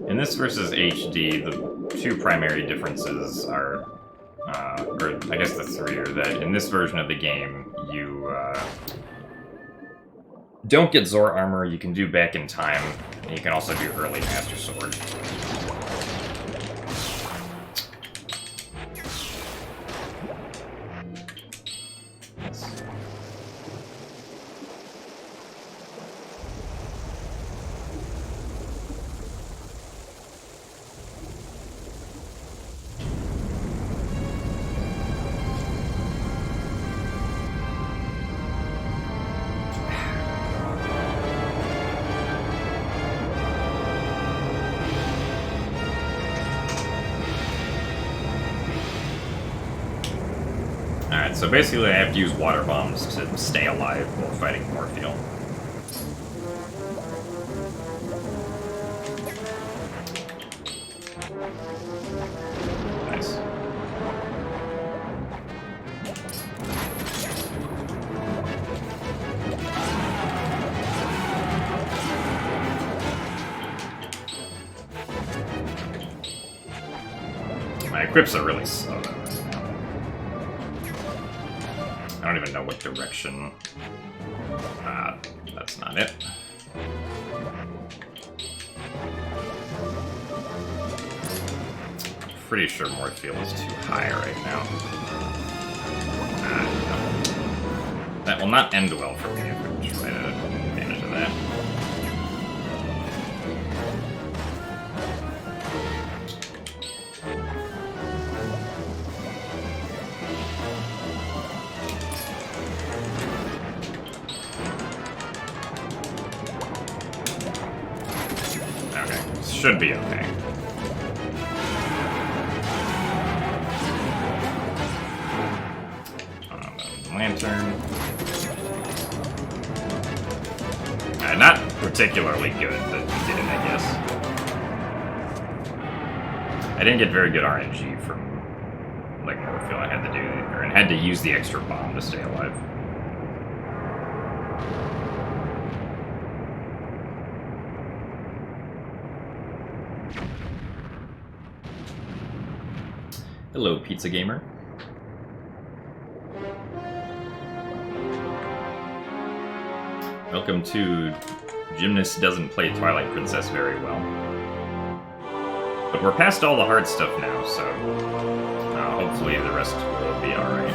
In this versus HD, the two primary differences are, or I guess the three, are that in this version of the game, you don't get Zor armor, you can do back in time, and you can also do early Master Sword. Alright, so basically I have to use water bombs to stay alive while fighting Morpheal. Nice. My equips are really slow though. I don't even know what direction. That's not it. Pretty sure Morpheal is too high right now. No. That will not end well for me if we try to take advantage of that. Should be okay. Lantern. Not particularly good, but we did it, I guess. I didn't get very good RNG from like Morpheal. I had to do, or I had to use the extra bomb to stay alive. Hello, Pizza Gamer. Welcome to Gymnast Doesn't Play Twilight Princess Very Well. But we're past all the hard stuff now, so hopefully the rest will be alright.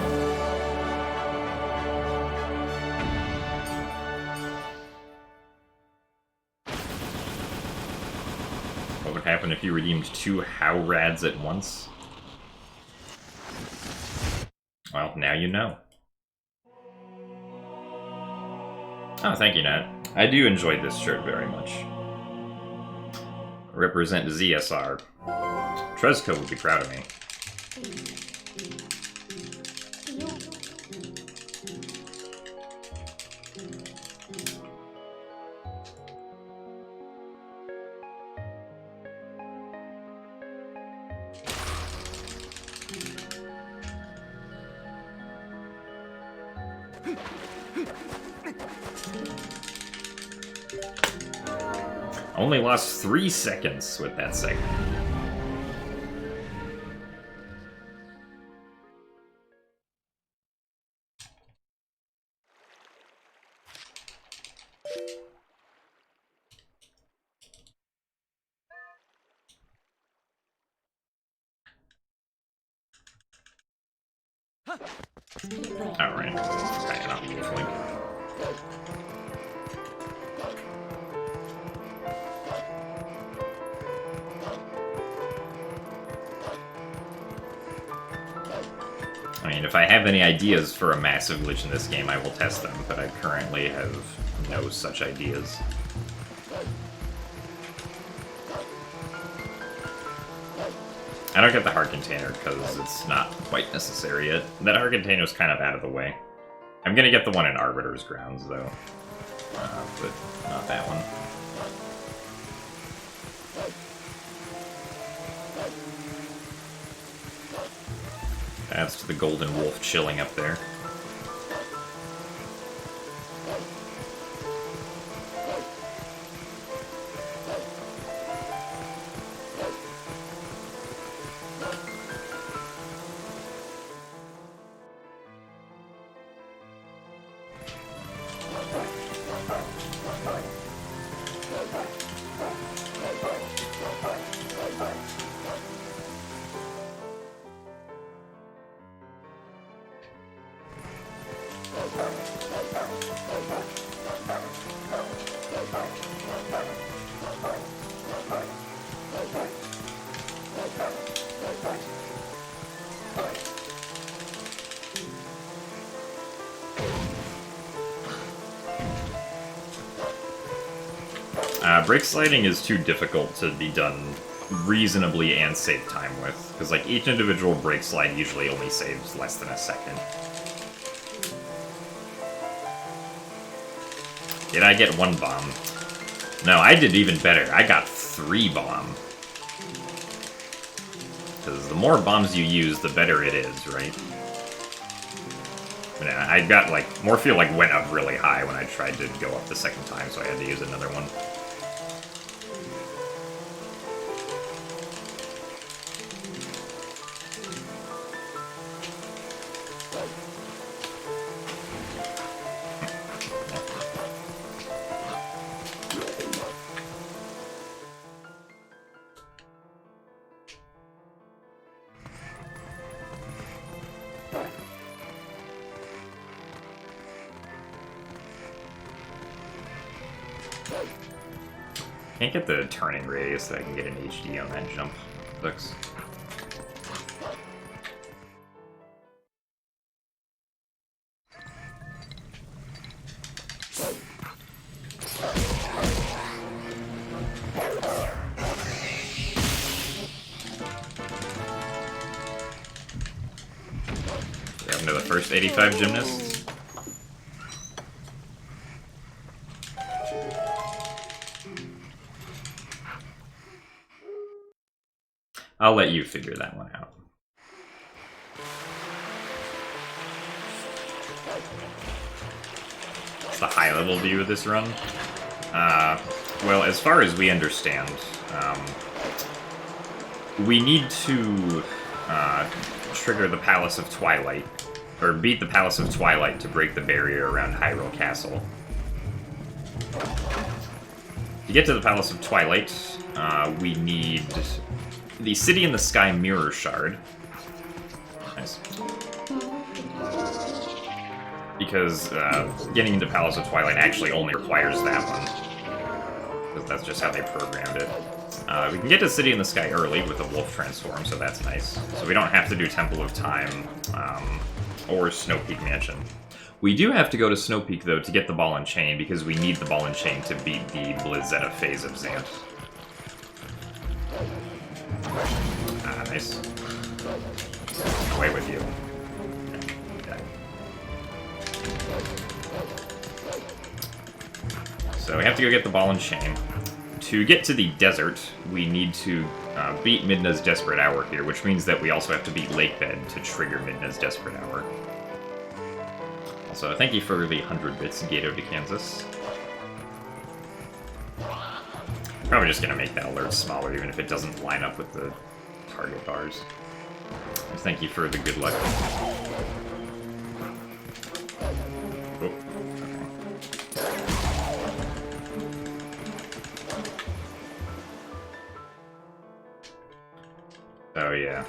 What would happen if you redeemed 2 Howrads at once? Well, now you know. Oh, thank you, Nat. I do enjoy this shirt very much. Represent ZSR. Trezco would be proud of me. Only lost 3 seconds with that segment. Alright, okay, not beautifully. I mean, if I have any ideas for a massive glitch in this game, I will test them, but I currently have no such ideas. I don't get the heart container because it's not quite necessary yet. That heart container is kind of out of the way. I'm gonna get the one in Arbiter's grounds, though. But not that one. Adds to the golden wolf chilling up there. Brake sliding is too difficult to be done reasonably and save time with, because like each individual brake slide usually only saves less than a second. Did I get 1 bomb? No, I did even better. I got 3 bomb. Because the more bombs you use, the better it is, right? But yeah, I got, like, Morpheal, like, went up really high when I tried to go up the second time, so I had to use another one. Can't get the turning radius so I can get an HD on that jump. Looks. We have another first 85 gymnasts. I'll let you figure that one out. It's the high-level view of this run. Well, as far as we understand, we need to trigger the Palace of Twilight, or beat the Palace of Twilight to break the barrier around Hyrule Castle. To get to the Palace of Twilight, we need the City in the Sky Mirror Shard. Nice. Because getting into Palace of Twilight actually only requires that one. Because that's just how they programmed it. We can get to City in the Sky early with a Wolf Transform, so that's nice. So we don't have to do Temple of Time or Snowpeak Mansion. We do have to go to Snowpeak, though, to get the Ball and Chain, because we need the Ball and Chain to beat the Blizzetta phase of Zant. Ah, nice. Away with you. Okay. So we have to go get the Ball and Chain. To get to the desert, we need to beat Midna's Desperate Hour here, which means that we also have to beat Lakebed to trigger Midna's Desperate Hour. Also, thank you for the 100 bits, Gato to Kansas. Probably just gonna make that alert smaller, even if it doesn't line up with the target bars. And thank you for the good luck. Oh, okay. Oh yeah.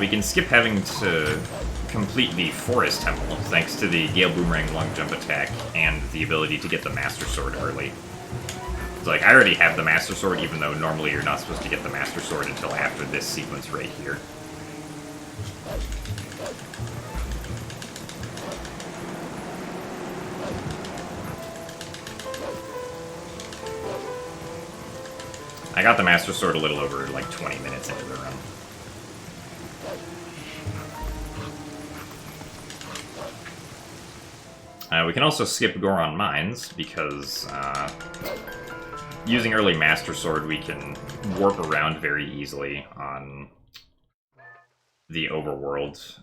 We can skip having to complete the Forest Temple, thanks to the Gale Boomerang Long Jump attack and the ability to get the Master Sword early. So, like, I already have the Master Sword, even though normally you're not supposed to get the Master Sword until after this sequence right here. I got the Master Sword a little over, like, 20 minutes into the run. We can also skip Goron Mines, because using early Master Sword, we can warp around very easily on the overworld.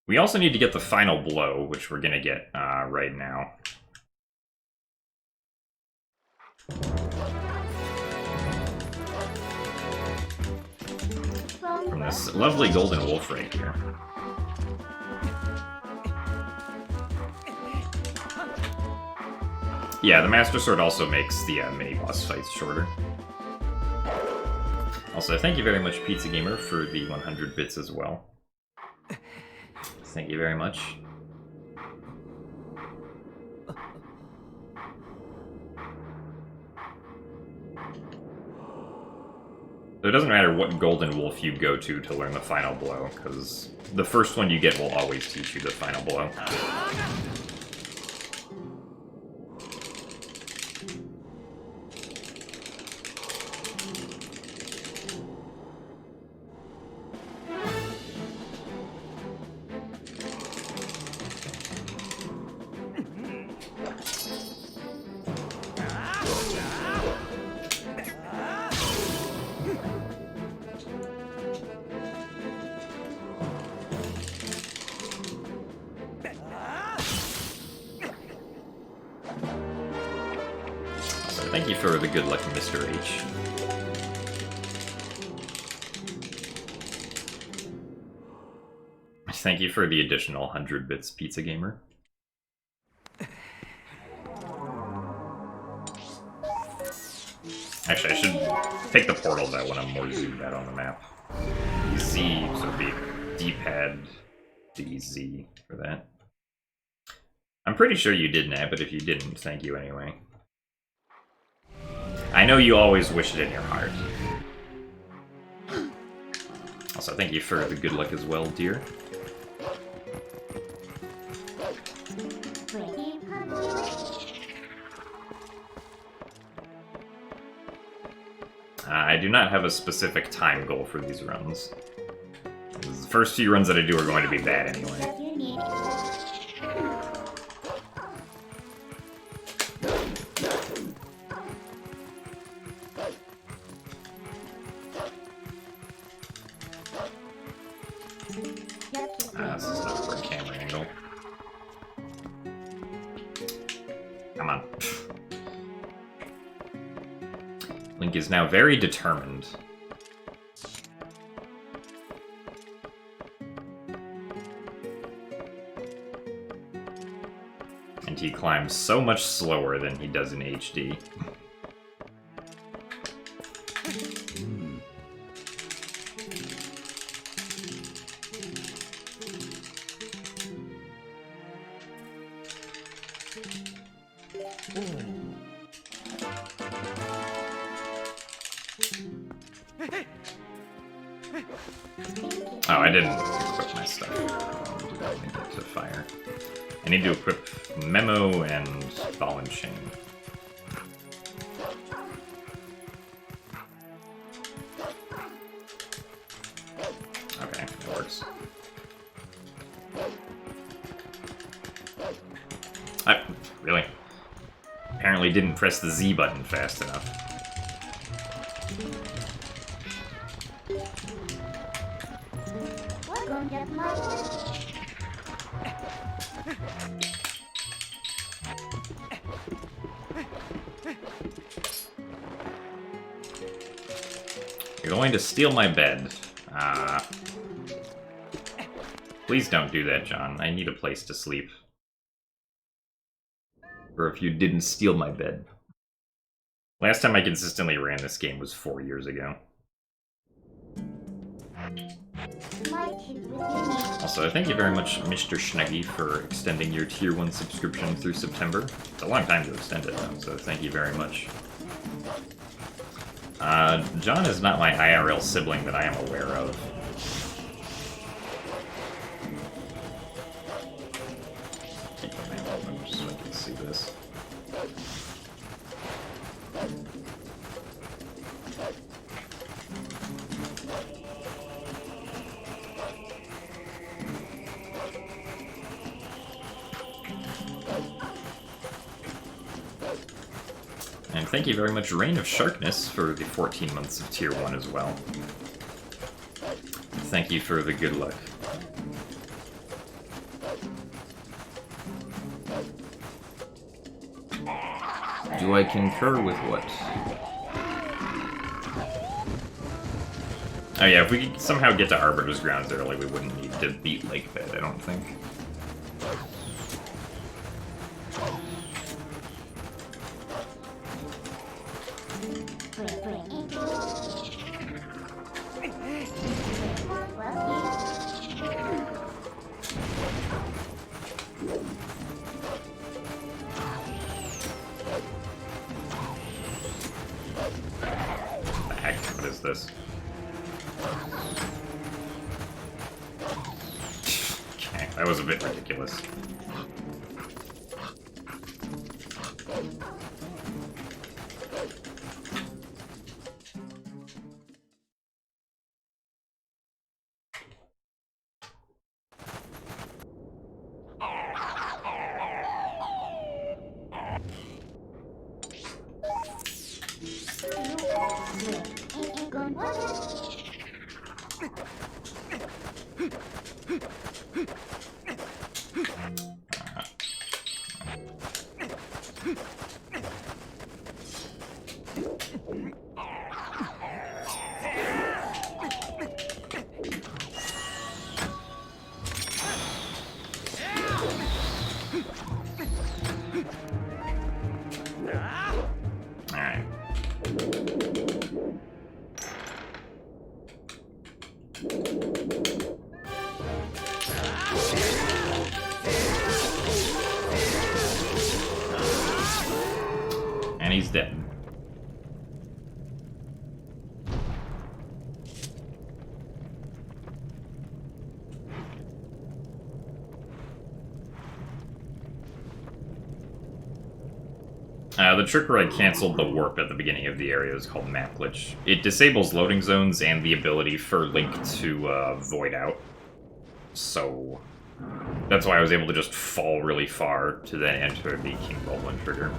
We also need to get the Final Blow, which we're going to get right now. From this lovely golden wolf right here. Yeah, the Master Sword also makes the mini-boss fights shorter. Also, thank you very much, Pizza Gamer, for the 100 bits as well. Thank you very much. So it doesn't matter what Golden Wolf you go to learn the Final Blow, because the first one you get will always teach you the Final Blow. Thank you for the good luck, Mr. H. Thank you for the additional 100 bits, Pizza Gamer. Actually, I should pick the portal though when I'm more zoomed out on the map. Z, so it'd be D-pad DZ for that. I'm pretty sure you did, Nat, but if you didn't, thank you anyway. I know you always wish it in your heart. Also, thank you for the good luck as well, dear. I do not have a specific time goal for these runs. The first few runs that I do are going to be bad anyway. This is not for a camera angle. Come on. Link is now very determined. And he climbs so much slower than he does in HD. Oh, I didn't equip my stuff. Did I link it to fire? I need to equip Memo and Ball and Chain. Okay, that works. I really apparently didn't press the Z button fast enough. You're going to steal my bed. Please don't do that, John. I need a place to sleep. Or if you didn't steal my bed. Last time I consistently ran this game was 4 years ago. Also, thank you very much, Mr. Schneggy, for extending your Tier 1 subscription through September. It's a long time to extend it, though, so thank you very much. John is not my IRL sibling that I am aware of. Keep the map open just so I can see this. And thank you very much, Reign of Sharkness, for the 14 months of Tier 1 as well. Thank you for the good luck. Do I concur with what? Oh yeah, if we could somehow get to Arbiter's grounds early, we wouldn't need to beat Lakebed, I don't think. This. Okay, that was a bit ridiculous. Alright. And he's dead. The trick where I canceled the warp at the beginning of the area is called Map Glitch. It disables loading zones and the ability for Link to void out. So that's why I was able to just fall really far to then enter the King Baldwin trigger.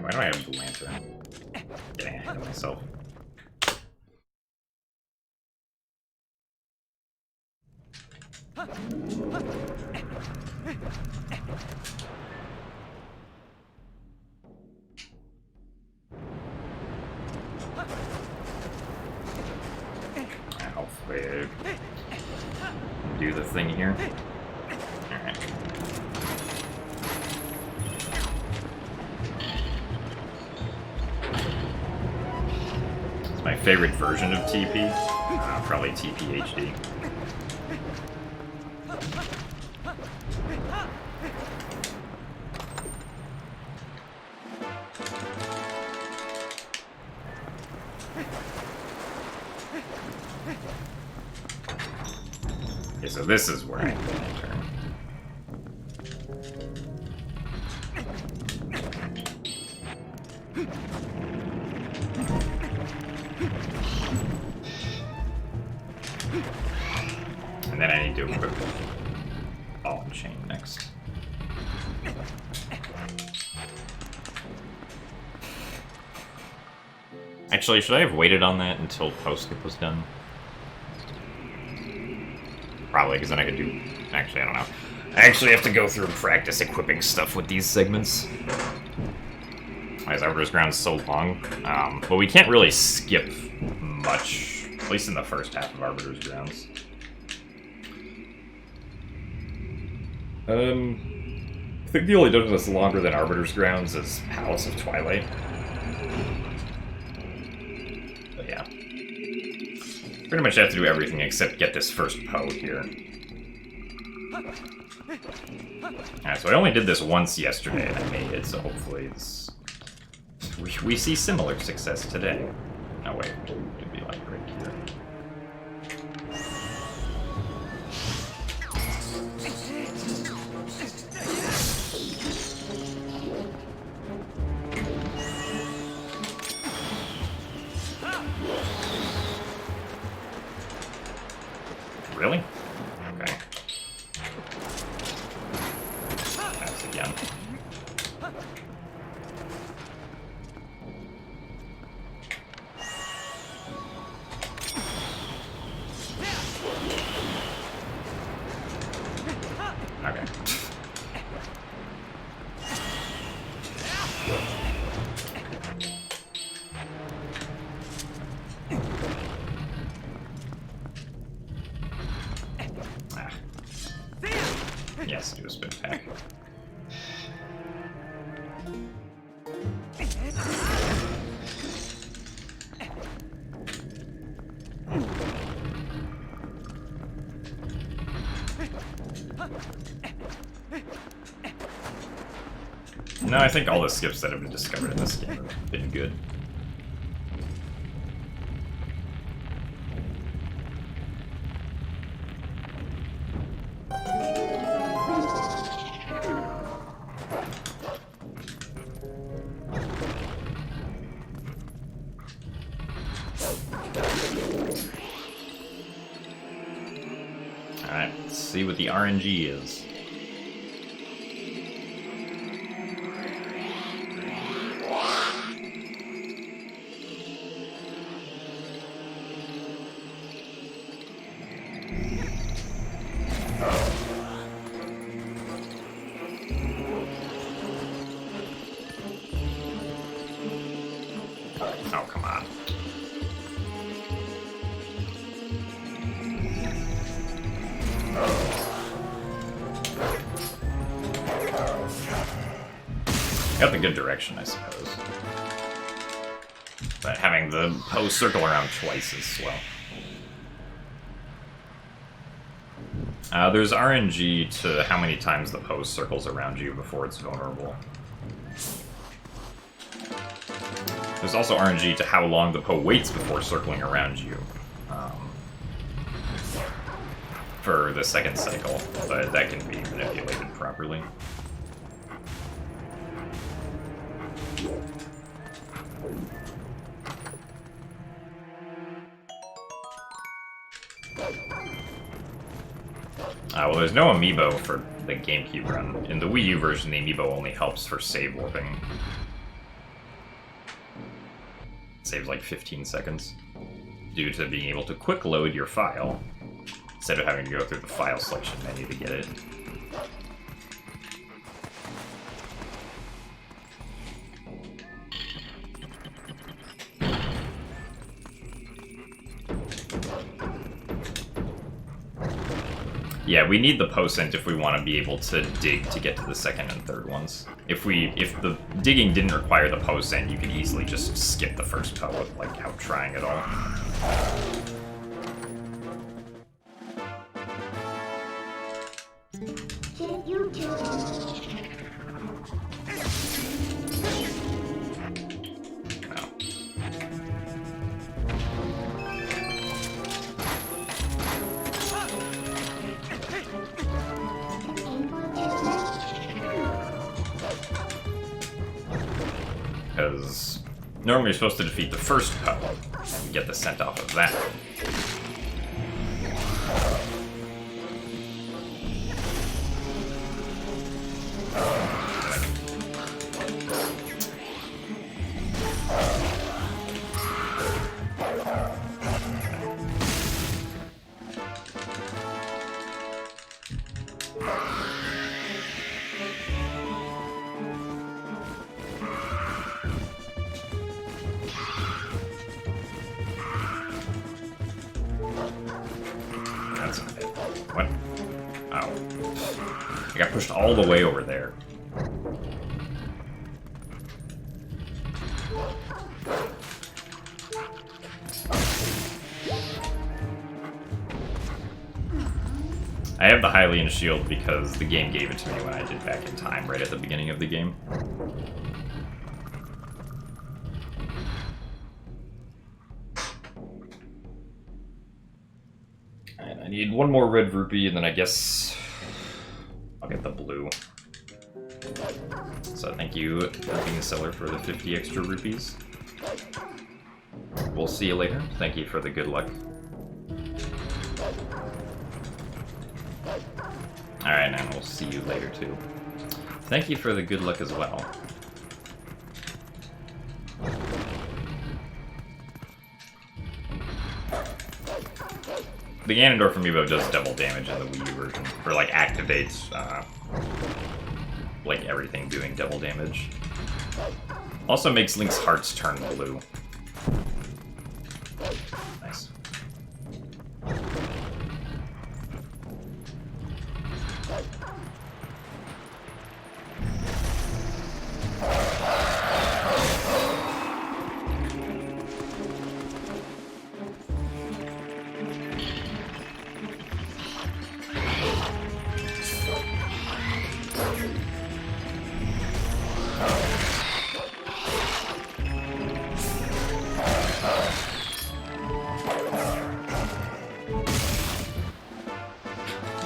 Why do I have the lantern? Getting ahead of myself. Hopefully do the thing here. Alright. It's my favorite version of TP. Probably TP HD. Okay, so this is where I enter. And then I need to equip the ball and chain next. Actually, should I have waited on that until post-skip was done? Probably, because then I could do... Actually, I don't know. I actually have to go through and practice equipping stuff with these segments. Why is Arbiter's Ground so long? But we can't really skip much, at least in the first half of Arbiter's Grounds. I think the only dungeon that's longer than Arbiter's Grounds is Palace of Twilight. But yeah. Pretty much have to do everything except get this first Poe here. Alright, so I only did this once yesterday and I made it, so hopefully it's... We see similar success today. Oh wait, it'd be like right here. Really? Okay. Pass again. Okay. Yes, do a spin pack. No, I think all the skips that have been discovered in this game have been good. Alright, let's see what the RNG is. Oh, come on. Got the good direction, I suppose. But having the pose circle around twice is swell. There's RNG to how many times the pose circles around you before it's vulnerable. There's also RNG to how long the Poe waits before circling around you for the second cycle, but that can be manipulated properly. Well, there's no amiibo for the GameCube run. In the Wii U version, the amiibo only helps for save warping. Saves like 15 seconds, due to being able to quick load your file, instead of having to go through the file selection menu to get it. Yeah, we need the ascent if we want to be able to dig to get to the second and third ones. If the digging didn't require the ascent, you could easily just skip the first Poe without trying at all. Because normally you're supposed to defeat the first Poe and get the scent off of that. What? Oh. I got pushed all the way over there. I have the Hylian shield because the game gave it to me when I did Back in Time, right at the beginning of the game. And I need one more red rupee, and then I guess I'll get the blue. So thank you, Nothing Seller, for the 50 extra rupees. We'll see you later. Thank you for the good luck. Alright, and we'll see you later too. Thank you for the good luck as well. The Ganondorf amiibo does double damage in the Wii U version, or like activates like everything doing double damage. Also makes Link's hearts turn blue. Nice.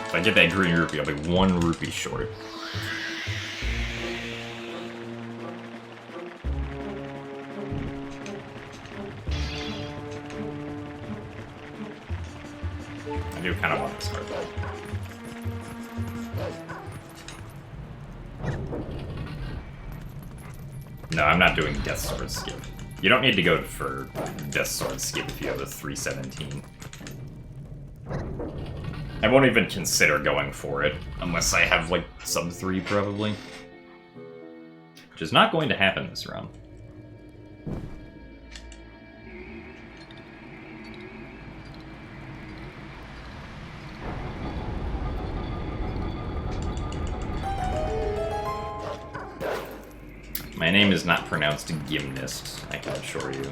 If I get that green rupee, I'll be 1 rupee short. I do kind of want this card though. No, I'm not doing Death Sword skip. You don't need to go for Death Sword skip if you have a 317. I won't even consider going for it, unless I have, like, sub 3, probably. Which is not going to happen this round. My name is not pronounced Gymnast, I can assure you.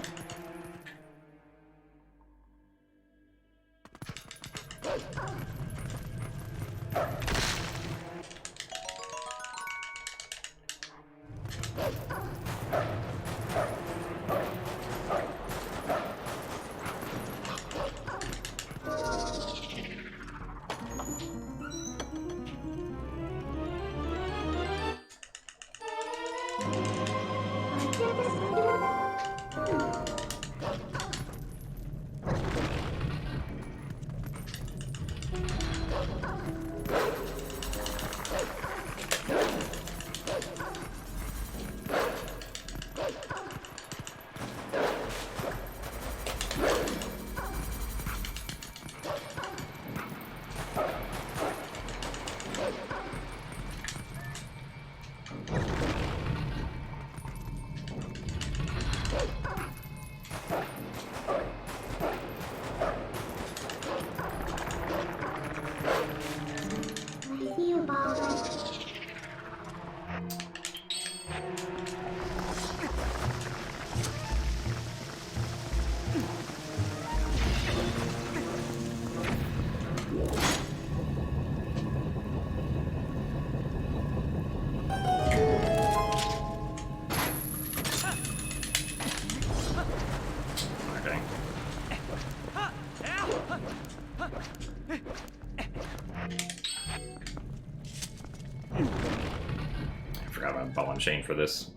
Chain for this.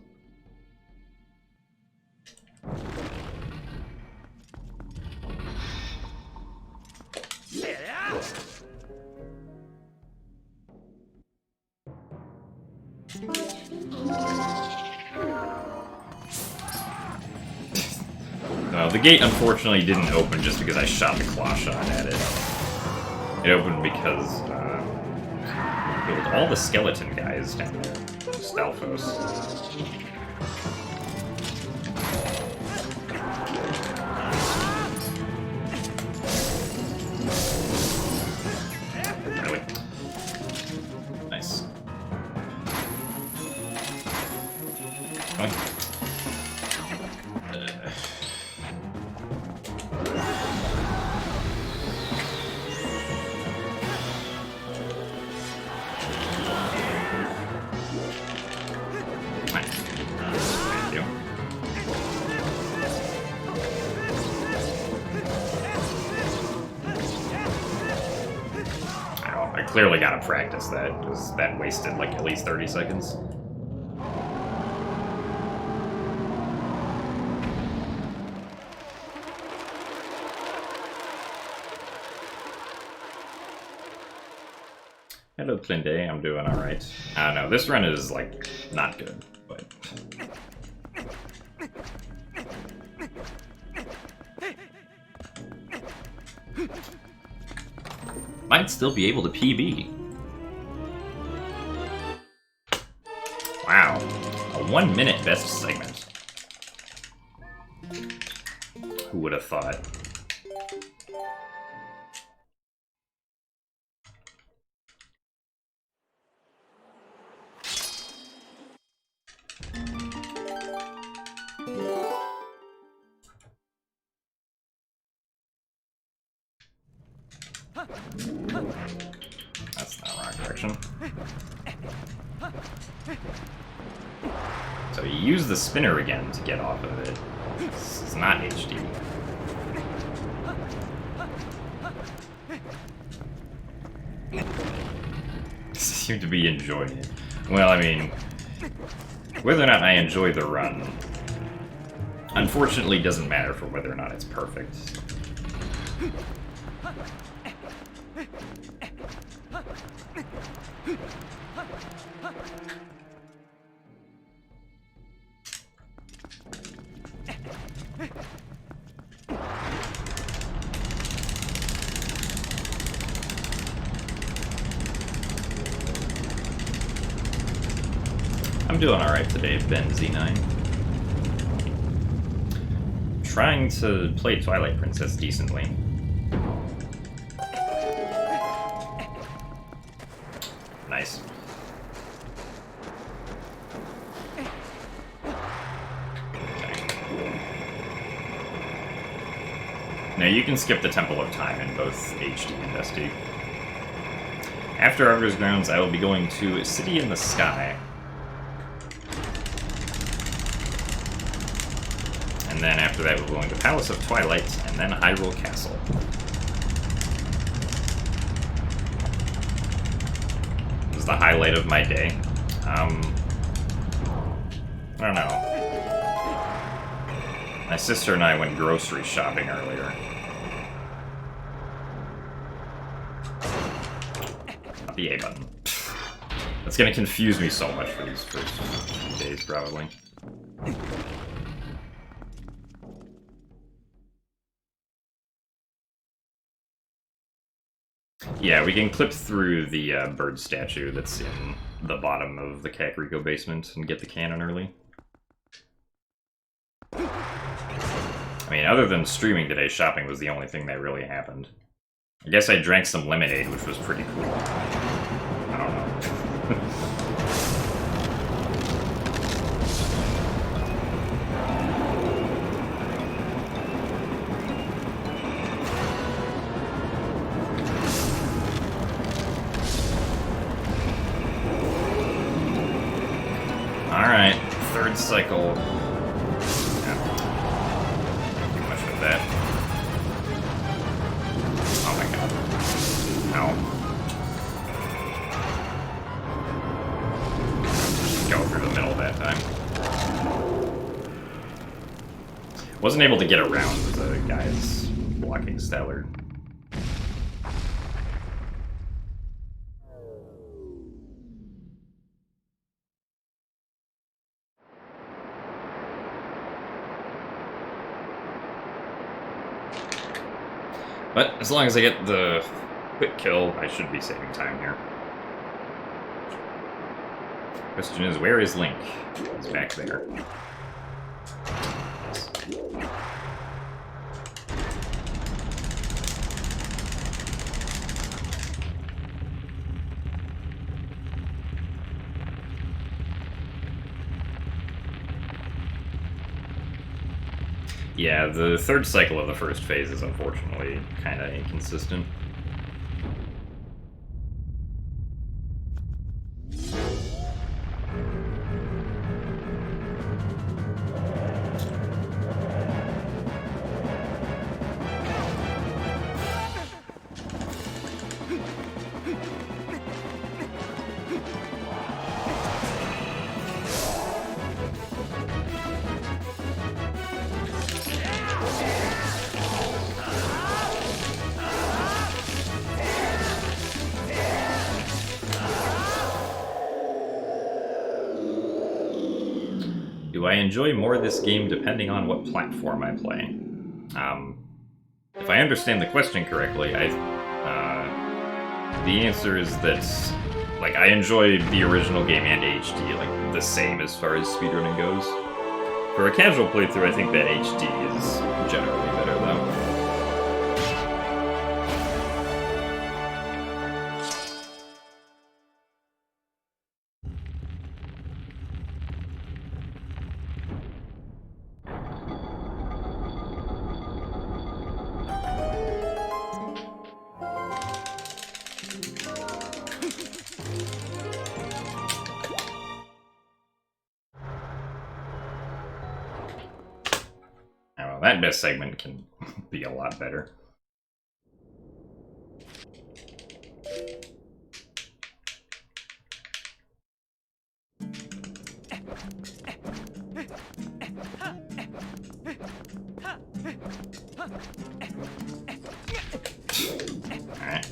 No, the gate unfortunately didn't open just because I shot the claw shot at it. It opened because killed all the skeleton guys down there. Stalfos. Really? Nice. Okay. Clearly gotta practice that, because that wasted like at least 30 seconds. Hello, Clinde, I'm doing alright. I don't know, this run is like not good, but. Might still be able to PB. Wow. A 1 minute best segment. Who would have thought? That's not wrong direction. So you use the spinner again to get off of it. This is not HD. Seem to be enjoying it. Well, I mean, whether or not I enjoy the run, unfortunately doesn't matter for whether or not it's perfect. I'm doing alright today, Ben Z9. Trying to play Twilight Princess decently. Nice. Now you can skip the Temple of Time in both HD and SD. After Arbiter's Grounds, I will be going to City in the Sky. And then after that, we're going to Palace of Twilight, and then Hyrule Castle. This is the highlight of my day. I don't know. My sister and I went grocery shopping earlier. Not the A button. That's gonna confuse me so much for these first few days, probably. Yeah, we can clip through the bird statue that's in the bottom of the Kakariko basement and get the cannon early. I mean, other than streaming today, shopping was the only thing that really happened. I guess I drank some lemonade, which was pretty cool. I don't know. Alright, third cycle. Yeah. Too much with that. Oh my god. Ow. Just go through the middle that time. Wasn't able to get around the guys blocking Stellar. But as long as I get the quick kill, I should be saving time here. Question is, where is Link? He's back there. Yeah, the third cycle of the first phase is unfortunately kind of inconsistent. Do I enjoy more of this game depending on what platform I play? If I understand the question correctly, the answer is that, like, I enjoy the original game and HD, like, the same as far as speedrunning goes. For a casual playthrough, I think that HD is generally better, though. That best segment can be a lot better. Alright.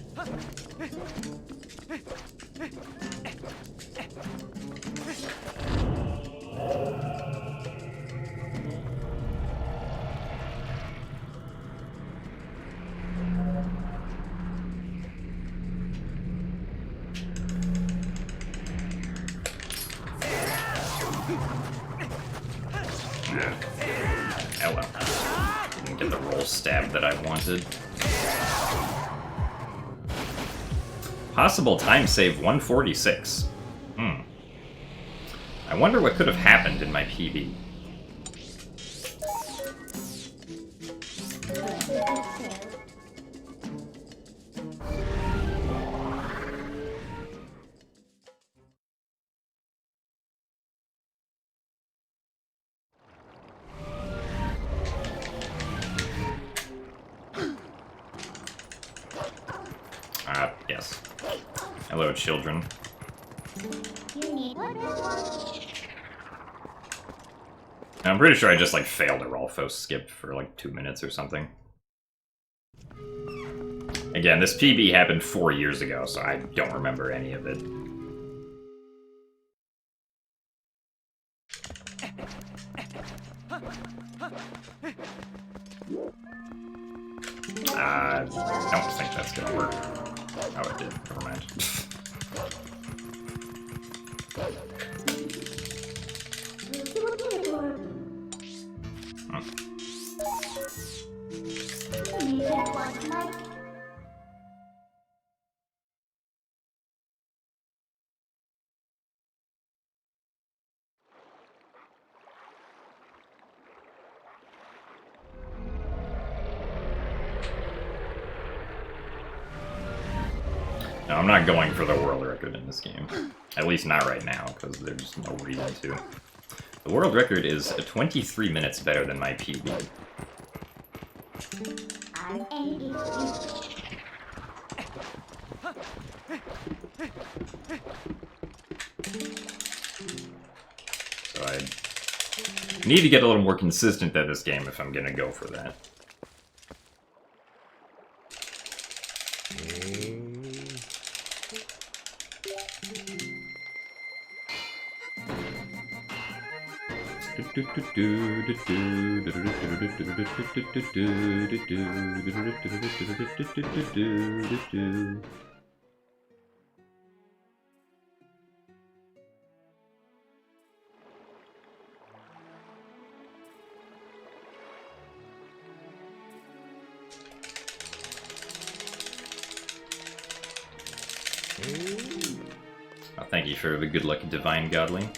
stab that I wanted. Possible time save 146. I wonder what could have happened in my PB. Yes. Hello, children. I'm pretty sure I just, like, failed a Rolfo skip for, like, 2 minutes or something. Again, this PB happened 4 years ago, so I don't remember any of it. I don't think that's gonna work. Oh, it did. Never mind. No, I'm not going for the world record in this game. At least not right now, because there's no reason to. The world record is 23 minutes better than my PB. So I need to get a little more consistent at this game if I'm gonna go for that. Oh, thank you for the good luck, Divine Godling.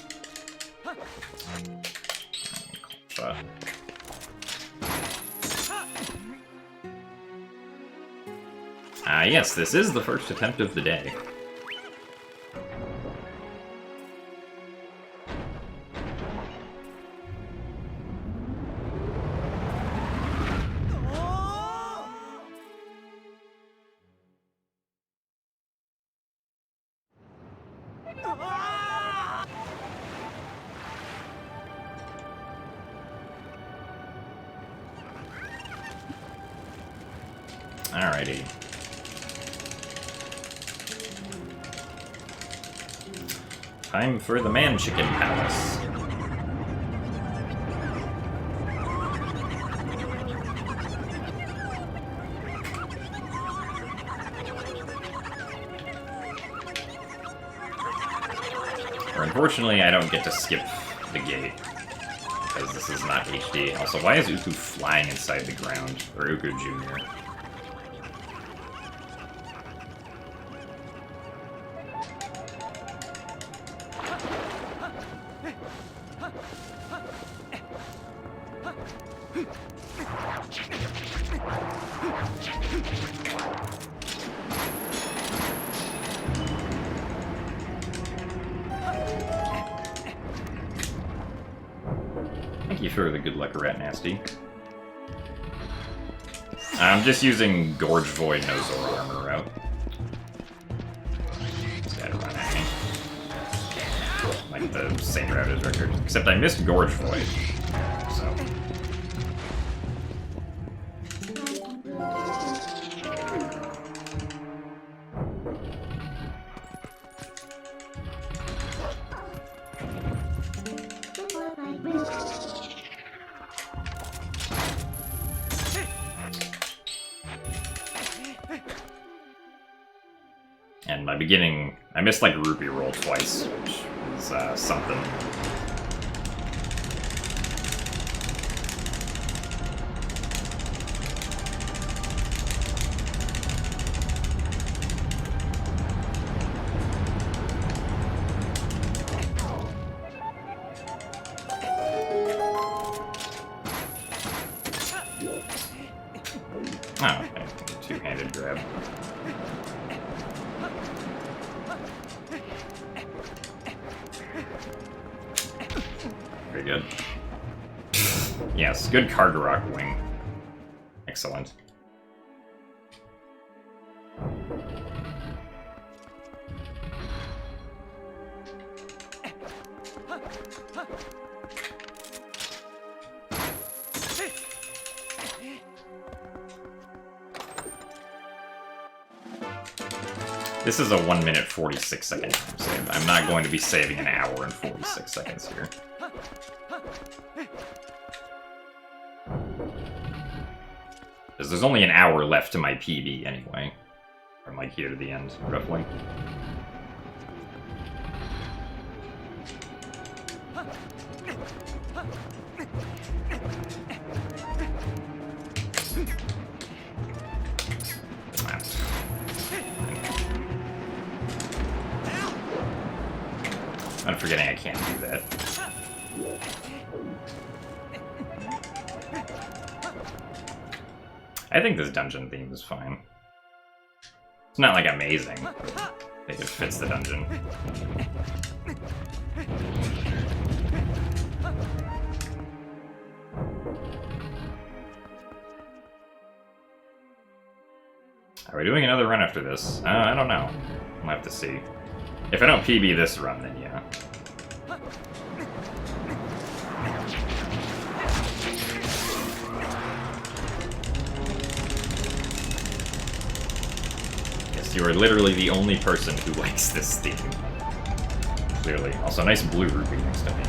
Yes, this is the first attempt of the day. Alrighty. Time for the Man-Chicken Palace. Or unfortunately, I don't get to skip the gate, because this is not HD. Also, why is Uku flying inside the ground? Or Uku Jr.? Thank you for the good luck, Rat Nasty. I'm just using Gorge Void no Zora armor route. This guy to run at me. Like the same route as Record. Except I missed Gorge Void. So. And my beginning, I missed like Rupee Roll twice, which is something. two-handed grab. Very good. Yes, good Cargarok wing. Excellent. This is a 1 minute 46 second time save. I'm not going to be saving an hour and 46 seconds here. Because there's only an hour left to my PB anyway. From like here to the end, roughly. I'm forgetting I can't do that. I think this dungeon theme is fine. It's not like amazing, but I think it fits the dungeon. Are we doing another run after this? I don't know. We'll have to see. If I don't PB this run, then yeah. Yes, you are literally the only person who likes this theme. Clearly. Also, nice blue rupee next to me.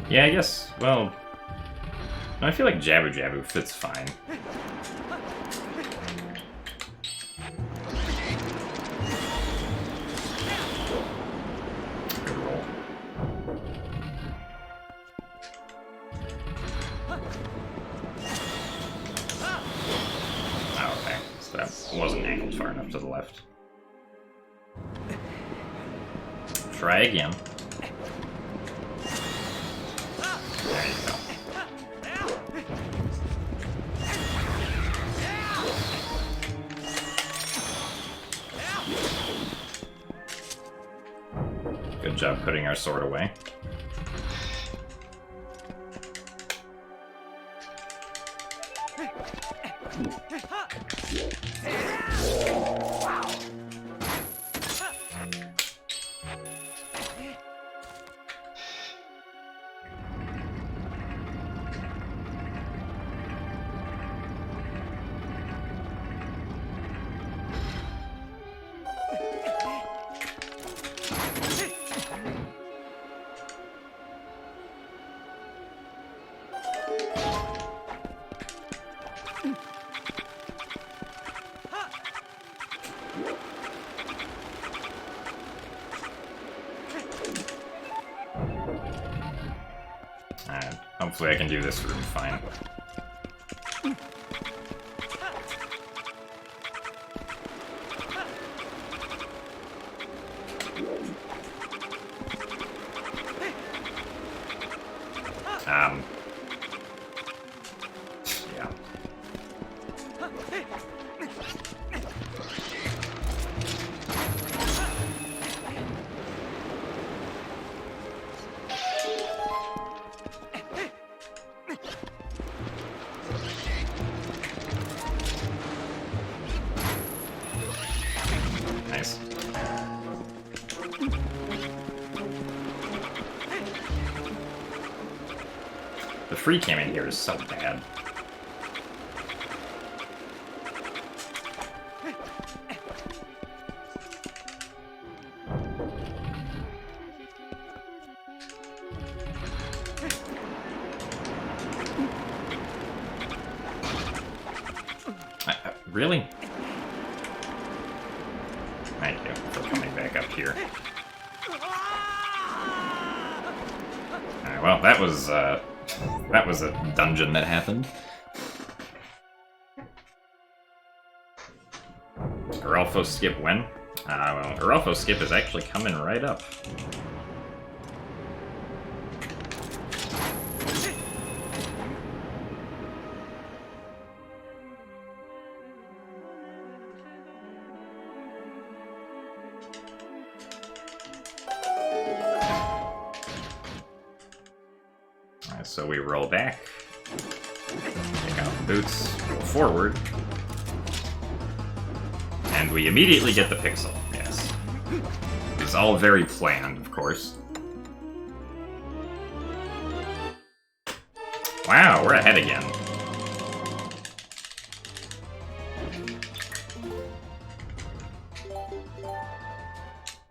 Yeah, I guess, well... I feel like Jabu Jabu fits fine. Good roll. Oh, okay. So that wasn't angled far enough to the left. Try again. There you go. Good job putting our sword away. Alright, hopefully I can do this room fine. Yeah. Nice. The free cam in here is so bad. Really? Thank you for coming back up here. Alright, well, that was a dungeon that happened. Uralfo skip when? Well, Uralfo skip is actually coming right up. Alright, so we roll back, take out the boots, roll forward. And we immediately get the pixel, yes. It's all very planned, of course. Wow, we're ahead again.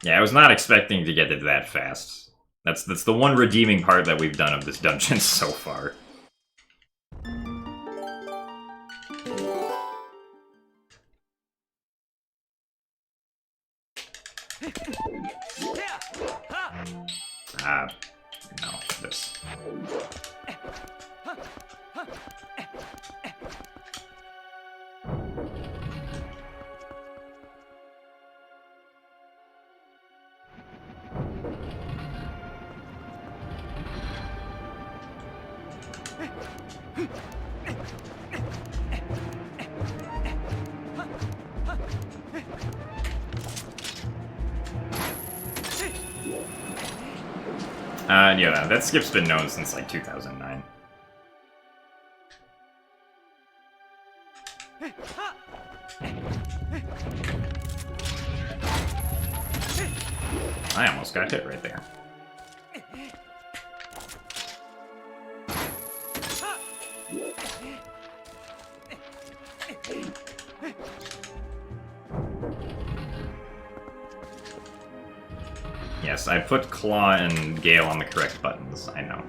Yeah, I was not expecting to get it that fast. That's the one redeeming part that we've done of this dungeon so far. No, this. Yeah, that skip's been known since, like, 2009. I almost got hit right there. Yes, I put Claw and Gale on the correct buttons, I know.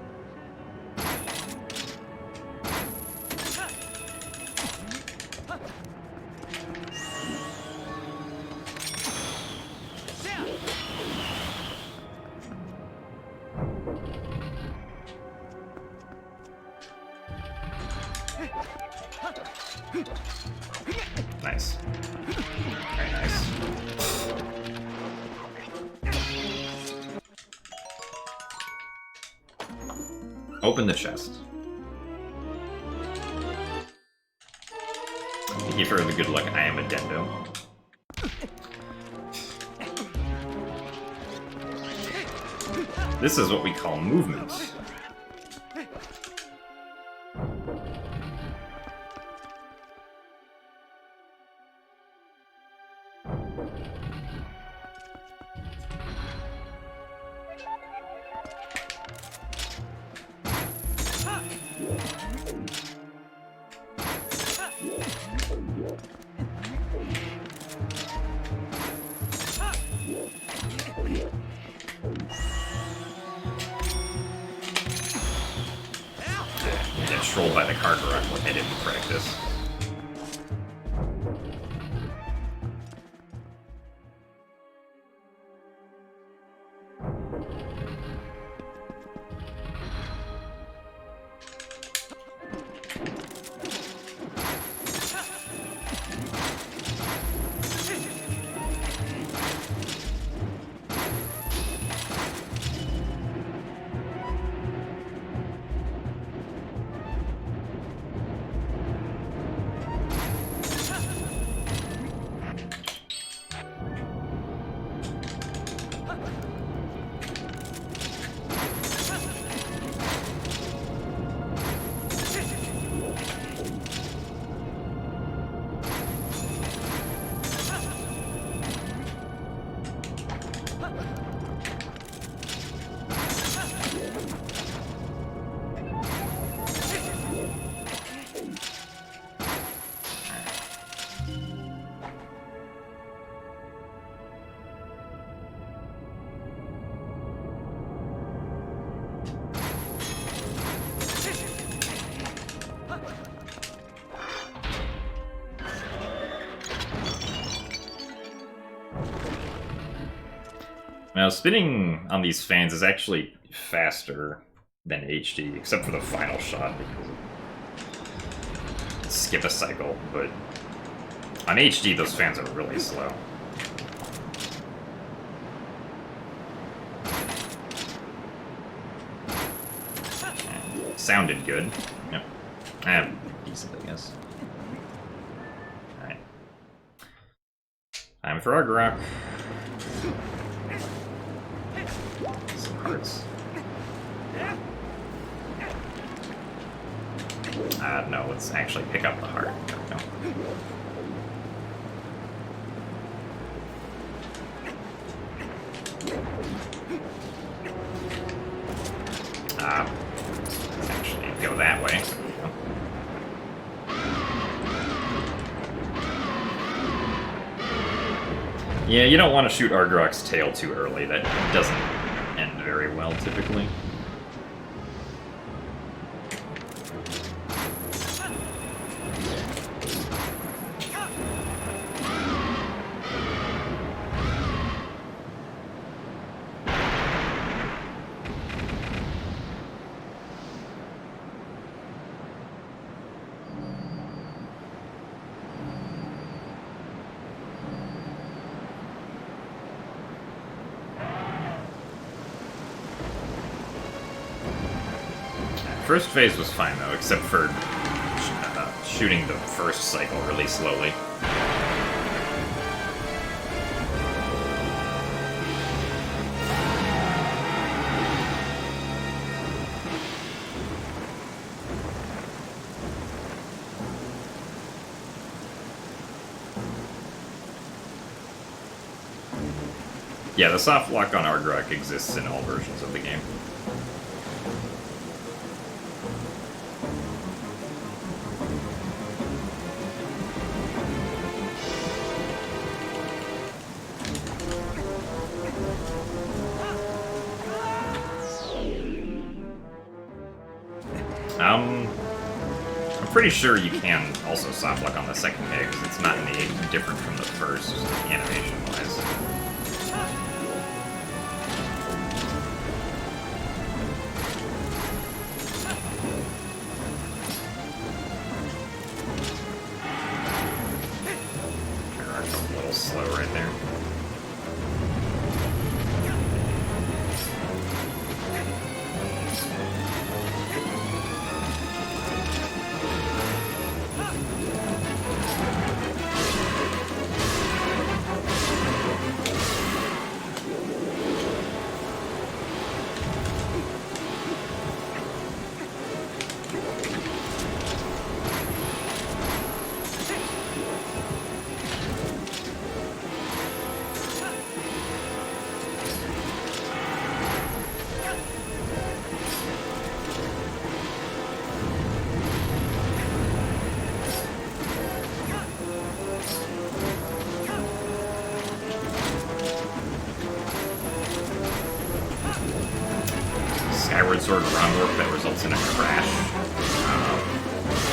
Nice. Very nice. Open the chest. Thank you for the good luck. I am a Dendo. This is what we call movement. Get trolled by the card rock like I didn't practice. Now, spinning on these fans is actually faster than HD, except for the final shot, because of skip a cycle, but on HD, those fans are really slow. Sounded good. Yep. Decent, I guess. Alright. Time for our rock. Some hearts. No, let's actually pick up the heart. There we go. Let's actually go that way. Yeah, you don't want to shoot Argrok's tail too early. That doesn't end very well, typically. First phase was fine, though, except for shooting the first cycle really slowly. Yeah, the soft lock on Argrok exists in all versions of the game. I'm pretty sure you can also soft lock on the second day, because it's not any different from the first, animation-wise. A little slow right there. Skyward Sword ground warp that results in a crash.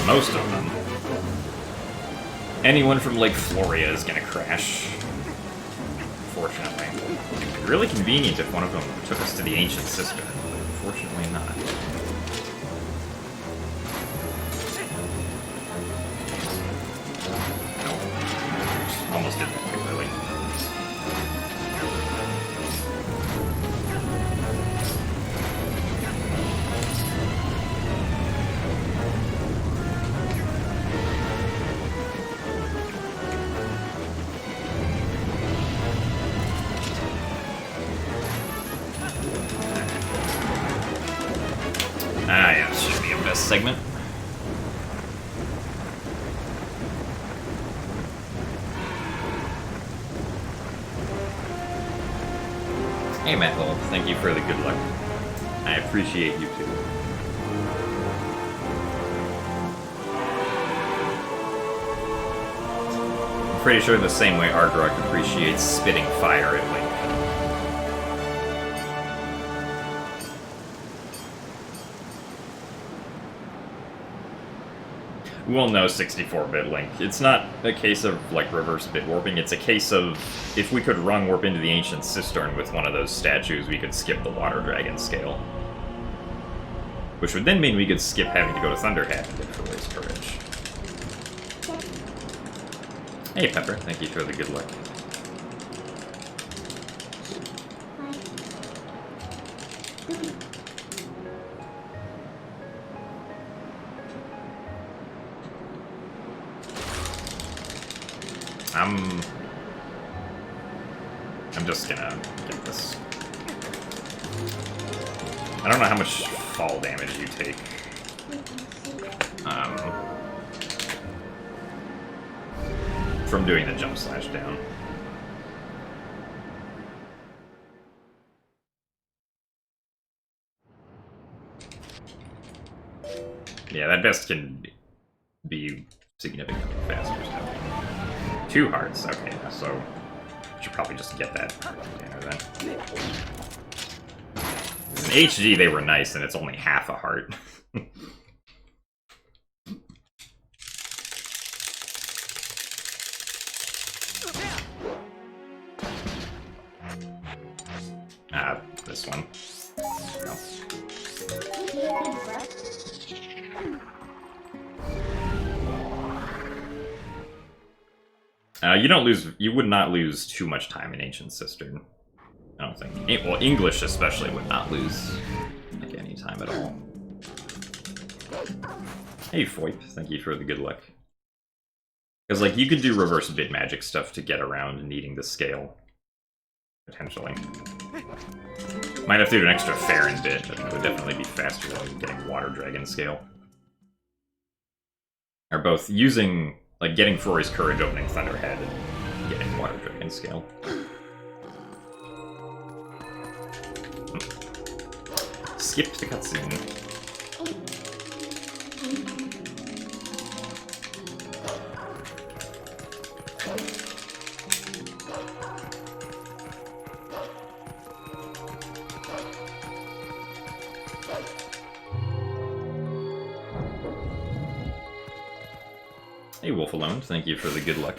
Most of them. Anyone from Lake Floria is gonna crash. Fortunately. It'd be really convenient if one of them took us to the Ancient Sister, but unfortunately not. Nope. Almost did that too early. Ah, yeah, this should be a best segment. Hey, Matt Lowell, thank you for the good luck. I appreciate you too. I'm pretty sure the same way Argrok appreciates spitting fire at Link. Well, no, 64-bit Link. It's not a case of, like, reverse bit warping. It's a case of, if we could run warp into the Ancient Cistern with one of those statues, we could skip the Water Dragon scale. Which would then mean we could skip having to go to Thunderhat and get Faron's Courage. Hey, Pepper. Thank you for the good luck. I'm just gonna get this. I don't know how much fall damage you take. From doing the jump slash down. Yeah, that best can be significantly faster still. 2 hearts, okay, so should probably just get that container then. In HG they were nice and it's only half a heart. This one. No. You would not lose too much time in Ancient Cistern. I don't think. Well, English especially would not lose, like, any time at all. Hey, Foip, thank you for the good luck. Because, like, you could do reverse bit magic stuff to get around needing the scale. Potentially. Might have to do an extra Faron bit, but it would definitely be faster than getting Water Dragon scale. Are both using, like, getting Faron's Courage, opening Thunderhead, and getting Water Dragon scale. Skip the cutscene. Hey, Wolf Alone, thank you for the good luck.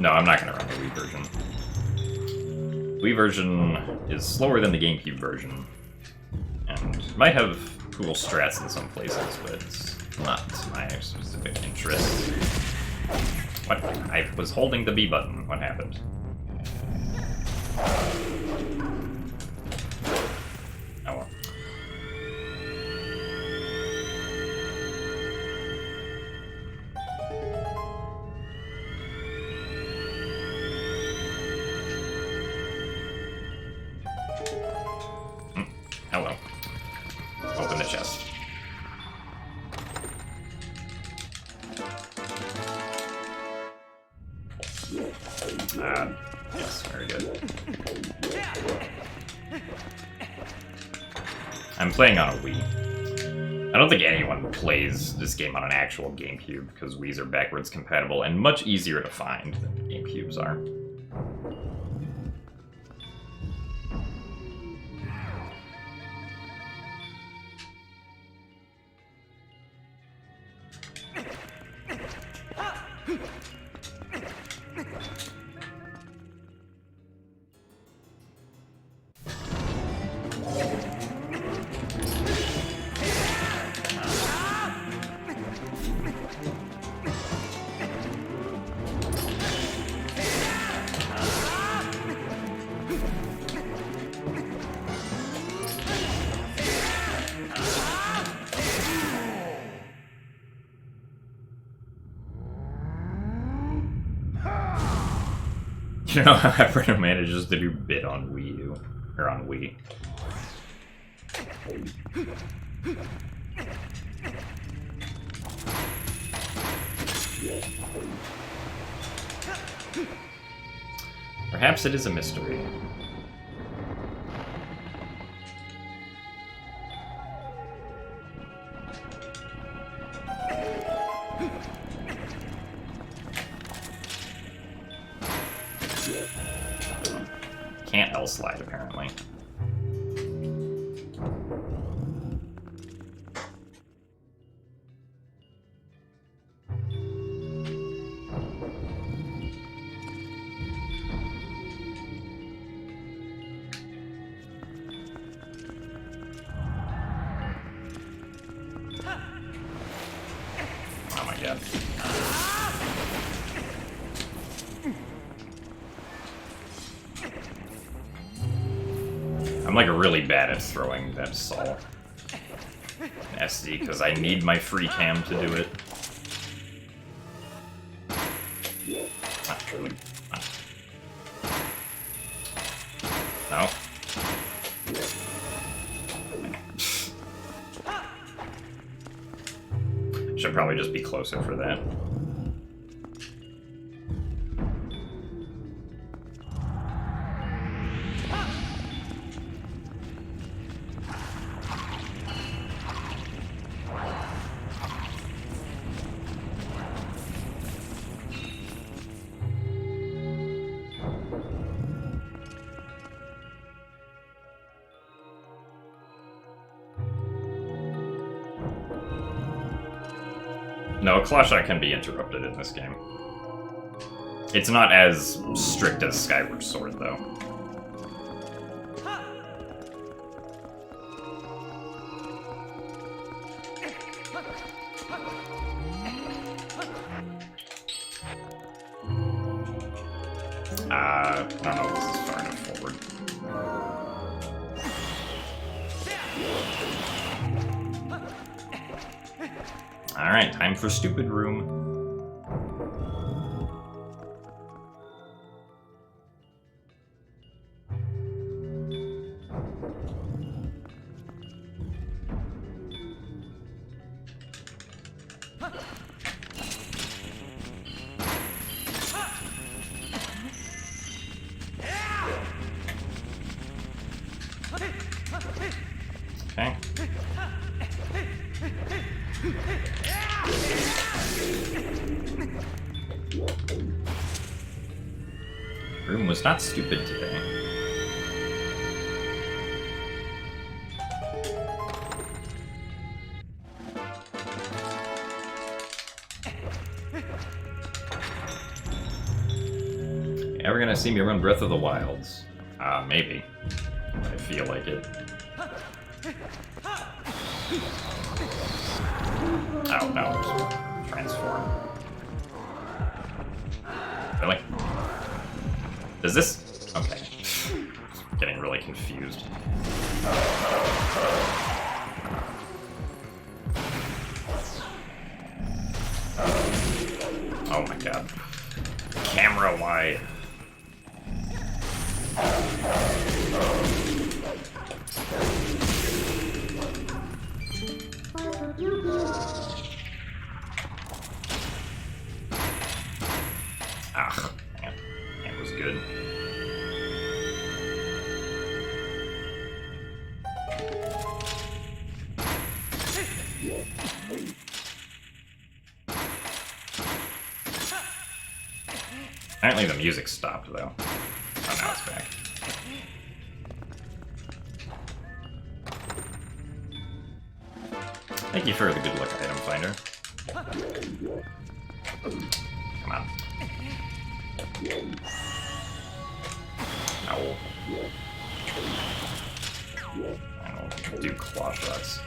No, I'm not going to run the Wii version. Wii version is slower than the GameCube version, and might have cool strats in some places, but it's not my specific interest. What? I was holding the B button. What happened? Oh well. Hello. Open the chest. Yes, very good. I'm playing on a Wii. I don't think anyone plays this game on an actual GameCube, because Wiis are backwards compatible and much easier to find than GameCubes are. You know how Arbiter manages to do bit on Wii U? Or on Wii. Perhaps it is a mystery. Can't L-slide, apparently. Oh my god. I'm like really bad at throwing that Saul SD because I need my free cam to do it. Not really. No. Should probably just be closer for that. No, a claw shot can be interrupted in this game. It's not as strict as Skyward Sword, though. I don't know if this is far enough forward. Alright, time for Stupid Room. Okay. Room was not stupid today. Ever gonna see me run Breath of the Wilds? Maybe. I feel like it. Oh no, transform. Really? Does this? Okay. Getting really confused. Oh my god. Camera wide. Ah, man. That was good. Apparently the music stopped, though. Oh, now it's back. Thank you for the good luck item finder. Come on. Ow. I don't do claw shots.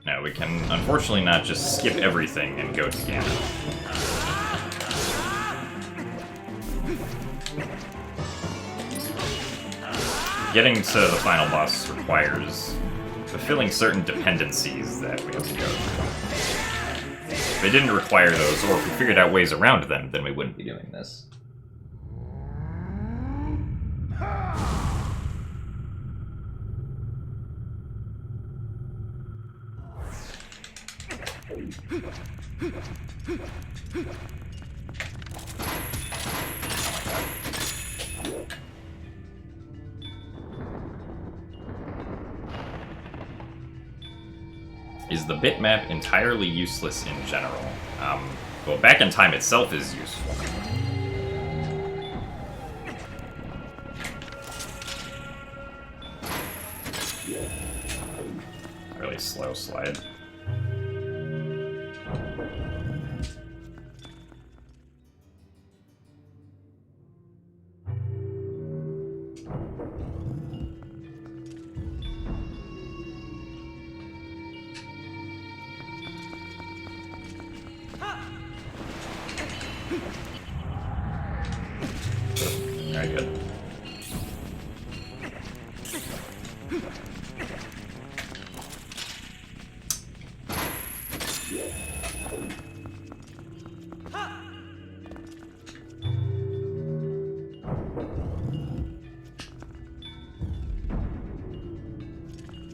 Now, we can unfortunately not just skip everything and go to Ganon. Getting to the final boss requires fulfilling certain dependencies that we have to go through. If they didn't require those, or if we figured out ways around them, then we wouldn't be doing this. Is the bitmap entirely useless in general? Well, Back in Time itself is useful. Really slow slide. Very good.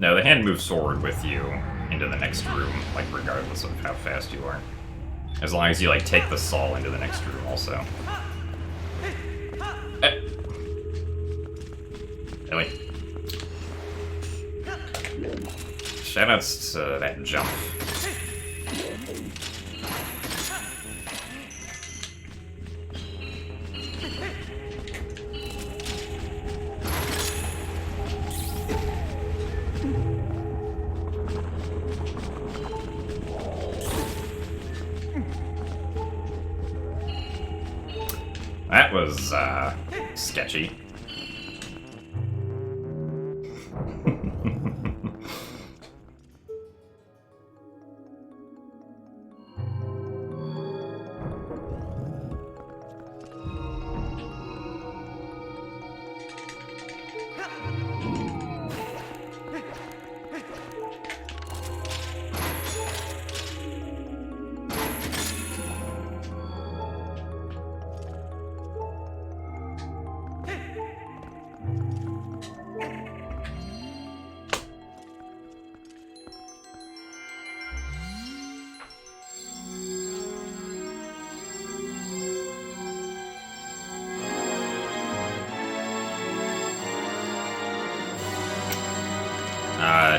No, the hand moves forward with you into the next room, like regardless of how fast you are. As long as you like take the saw into the next room also. Really? Shoutouts to that jump. That was, sketchy.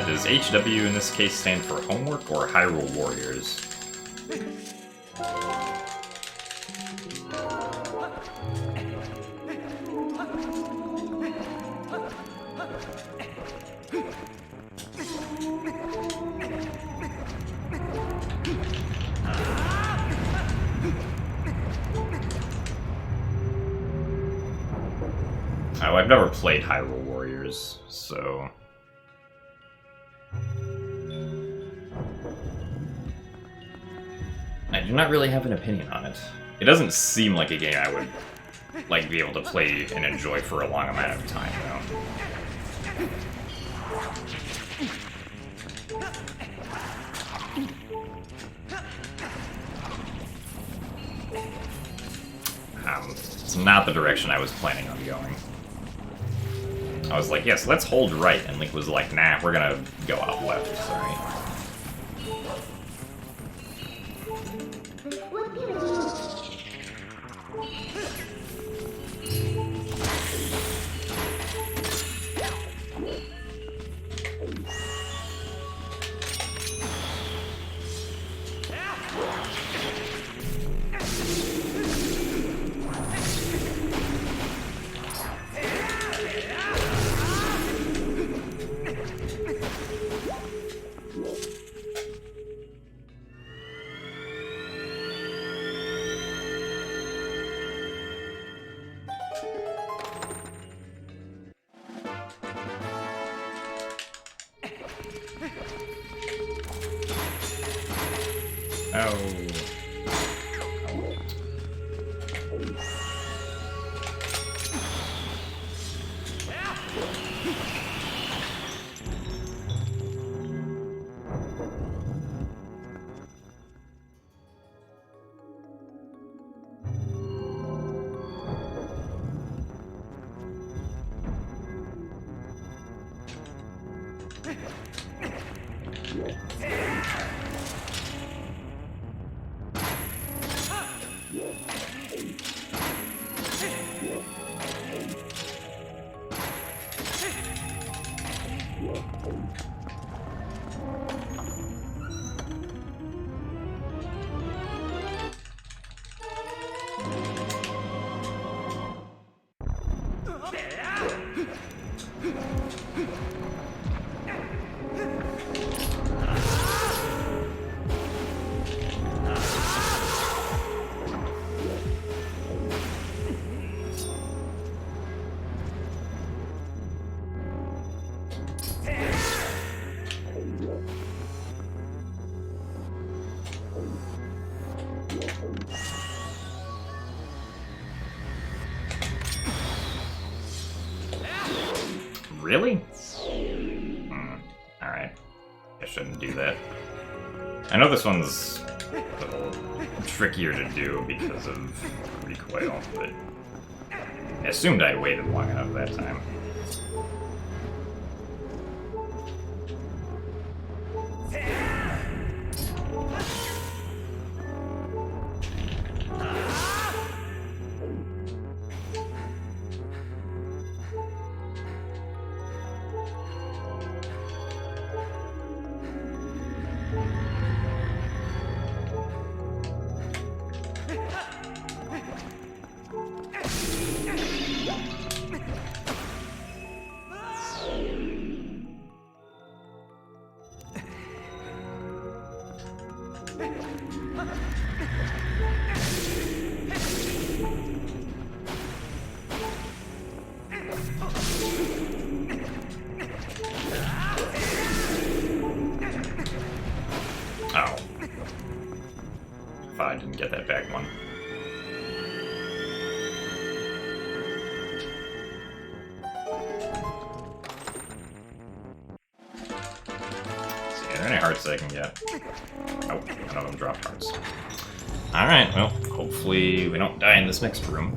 Does HW in this case stand for Homework or Hyrule Warriors? Oh, I've never played Hyrule Warriors, so... I do not really have an opinion on it. It doesn't seem like a game I would like be able to play and enjoy for a long amount of time, though. It's not the direction I was planning on going. I was like, yes, let's hold right, and Link was like, nah, we're gonna go out left, sorry. No. Really? Alright. I shouldn't do that. I know this one's a little trickier to do because of recoil, but I assumed I waited long enough that time. Oh. If I didn't get that back one. See, are there any hearts I can get? Nope, none of them dropped hearts. Alright, well, hopefully we don't die in this next room.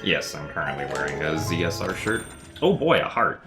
Yes, I'm currently wearing a ZSR shirt. Oh boy, a heart.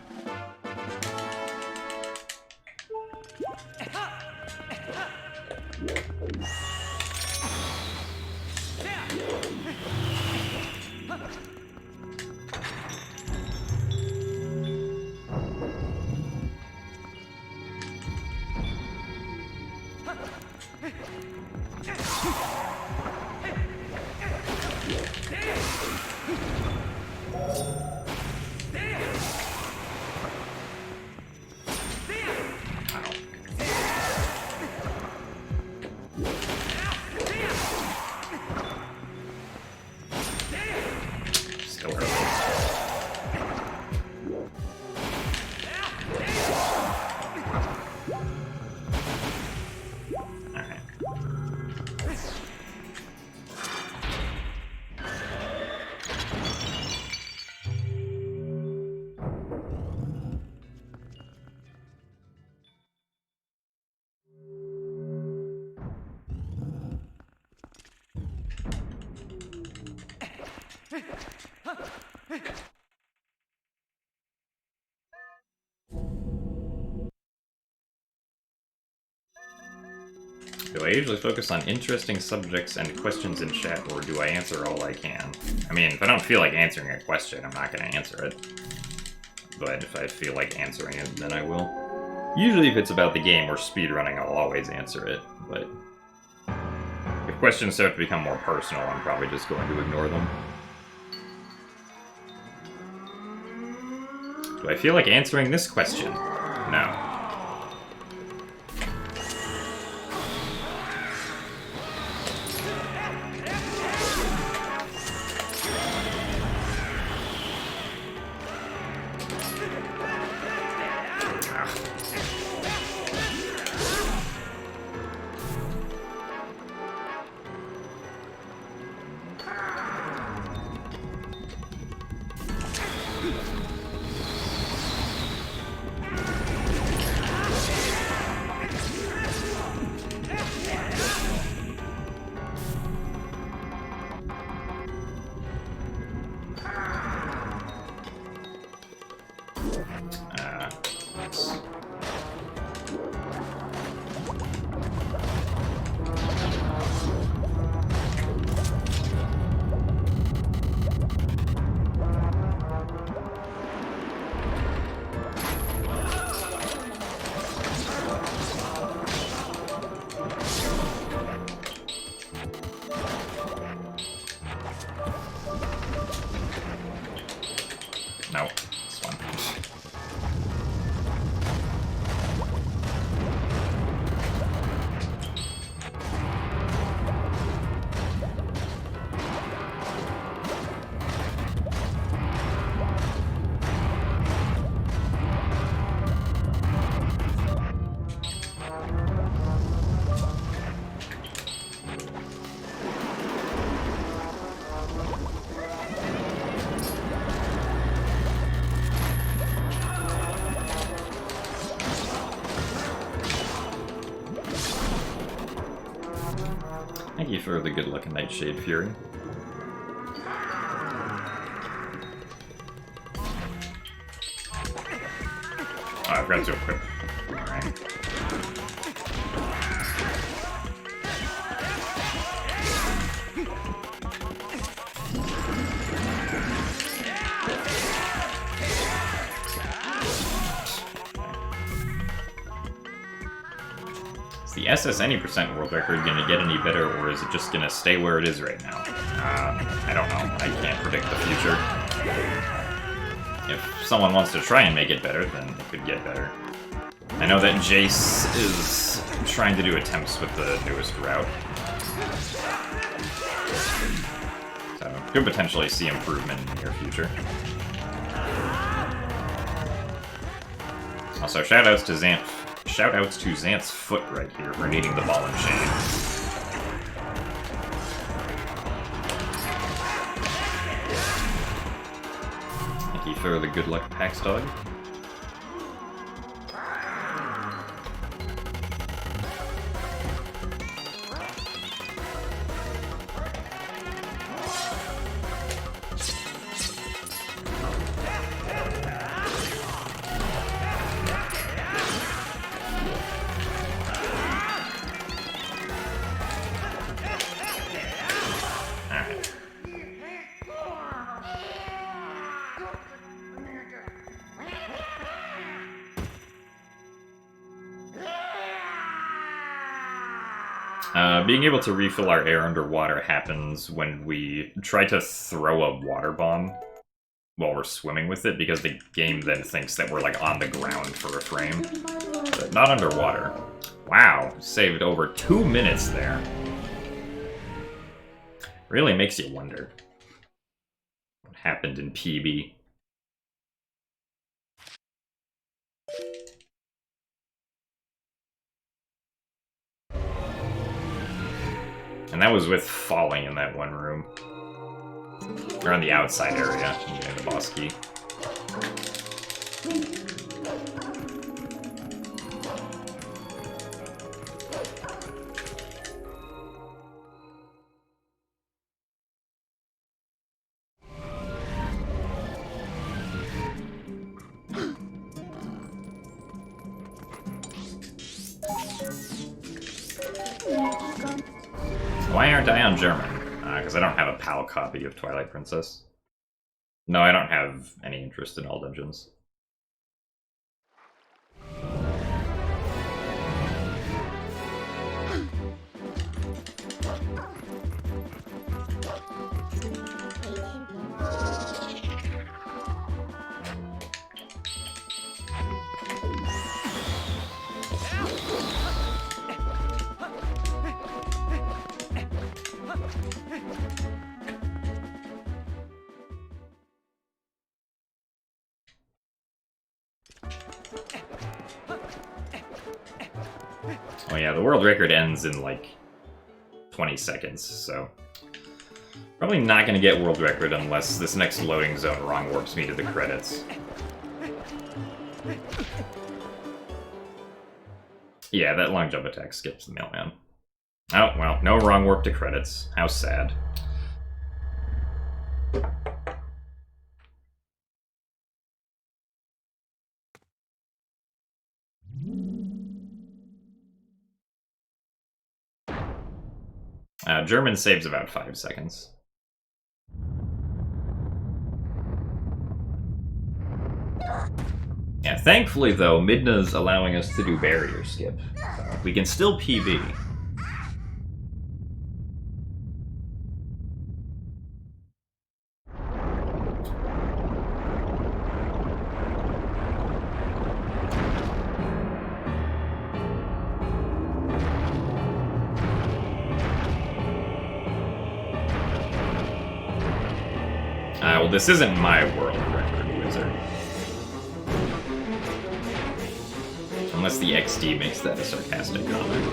Do I usually focus on interesting subjects and questions in chat, or do I answer all I can? I mean, if I don't feel like answering a question, I'm not going to answer it. But if I feel like answering it, then I will. Usually if it's about the game or speedrunning, I'll always answer it, but... if questions start to become more personal, I'm probably just going to ignore them. Do I feel like answering this question? No. No, this one. Thank you for the good luck in Nightshade Fury. Oh, I forgot to equip. Alright. Is the SS any % world record gonna get any better, or is it just gonna stay where it is right now? I don't know. I can't predict the future. If someone wants to try and make it better, then it could get better. I know that Jace is trying to do attempts with the newest route. So, could potentially see improvement in the near future. Also, shoutouts to Xanth's foot right here for needing the ball and chain. Thank you for the good luck, Pax Dog. Being able to refill our air underwater happens when we try to throw a water bomb while we're swimming with it, because the game then thinks that we're, like, on the ground for a frame. But not underwater. Wow, saved over 2 minutes there. Really makes you wonder what happened in PB. And that was with falling in that one room. Or on the outside area, near the boss key. Why aren't I on German? Because I don't have a PAL copy of Twilight Princess. No, I don't have any interest in all dungeons. Oh yeah, the world record ends in like 20 seconds, so probably not going to get world record unless this next loading zone wrong warps me to the credits. Yeah, that long jump attack skips the mailman. Oh, well, no wrong warp to credits. How sad. German saves about 5 seconds. Yeah, thankfully though, Midna's allowing us to do barrier skip. So we can still PB. Well, this isn't my world record, wizard. Unless the XD makes that a sarcastic comment.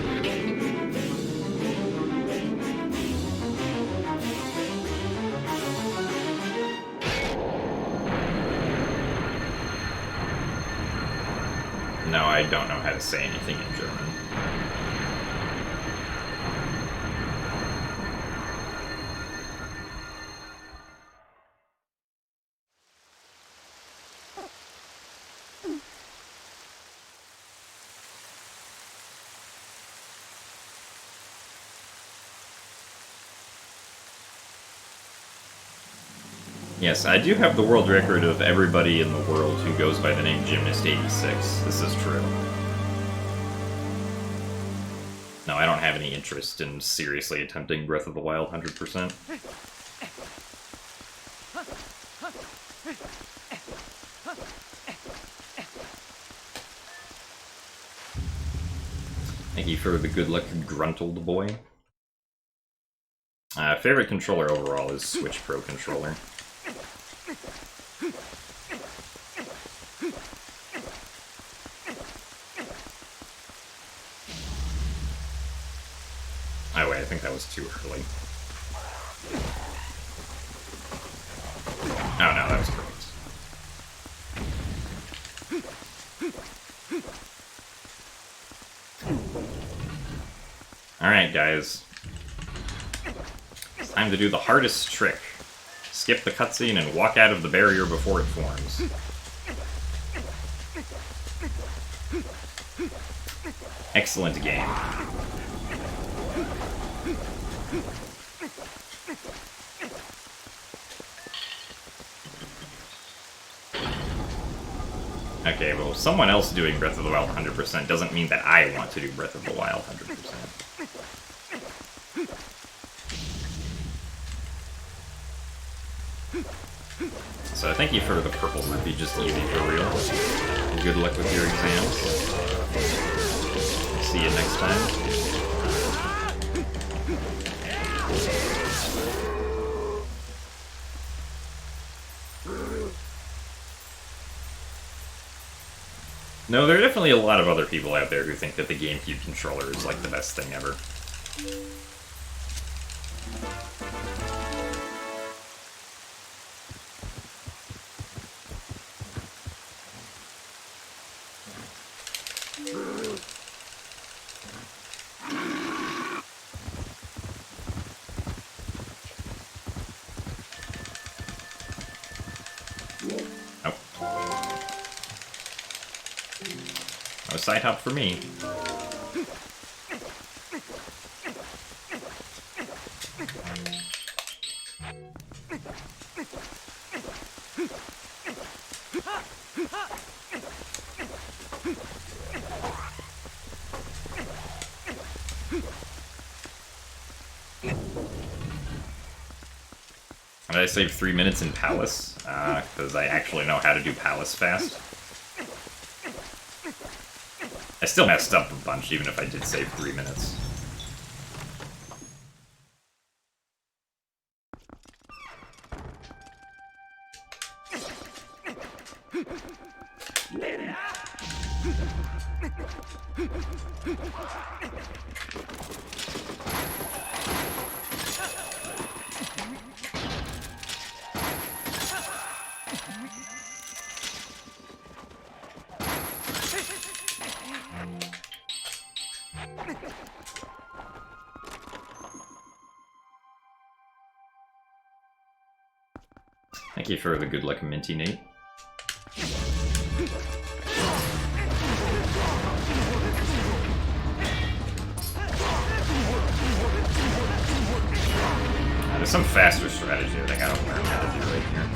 No, I don't know how to say anything in German. Yes, I do have the world record of everybody in the world who goes by the name Gymnast86. This is true. No, I don't have any interest in seriously attempting Breath of the Wild 100%. Thank you for the good luck, gruntled boy. Favorite controller overall is Switch Pro controller. Oh wait, I think that was too early. Oh no, that was correct. Alright guys. It's time to do the hardest trick. Skip the cutscene and walk out of the barrier before it forms. Excellent game. Okay, well, someone else doing Breath of the Wild 100% doesn't mean that I want to do Breath of the Wild 100%. So thank you for the purple rupee, just easy for real. And good luck with your exams. See you next time. No, there are definitely a lot of other people out there who think that the GameCube controller is like the best thing ever. Side hop for me. Did I save 3 minutes in Palace? Because I actually know how to do Palace fast. I still messed up a bunch, even if I did save 3 minutes. Thank you for the good luck, Minty Nate. There's some faster strategy that I gotta learn how to do right here.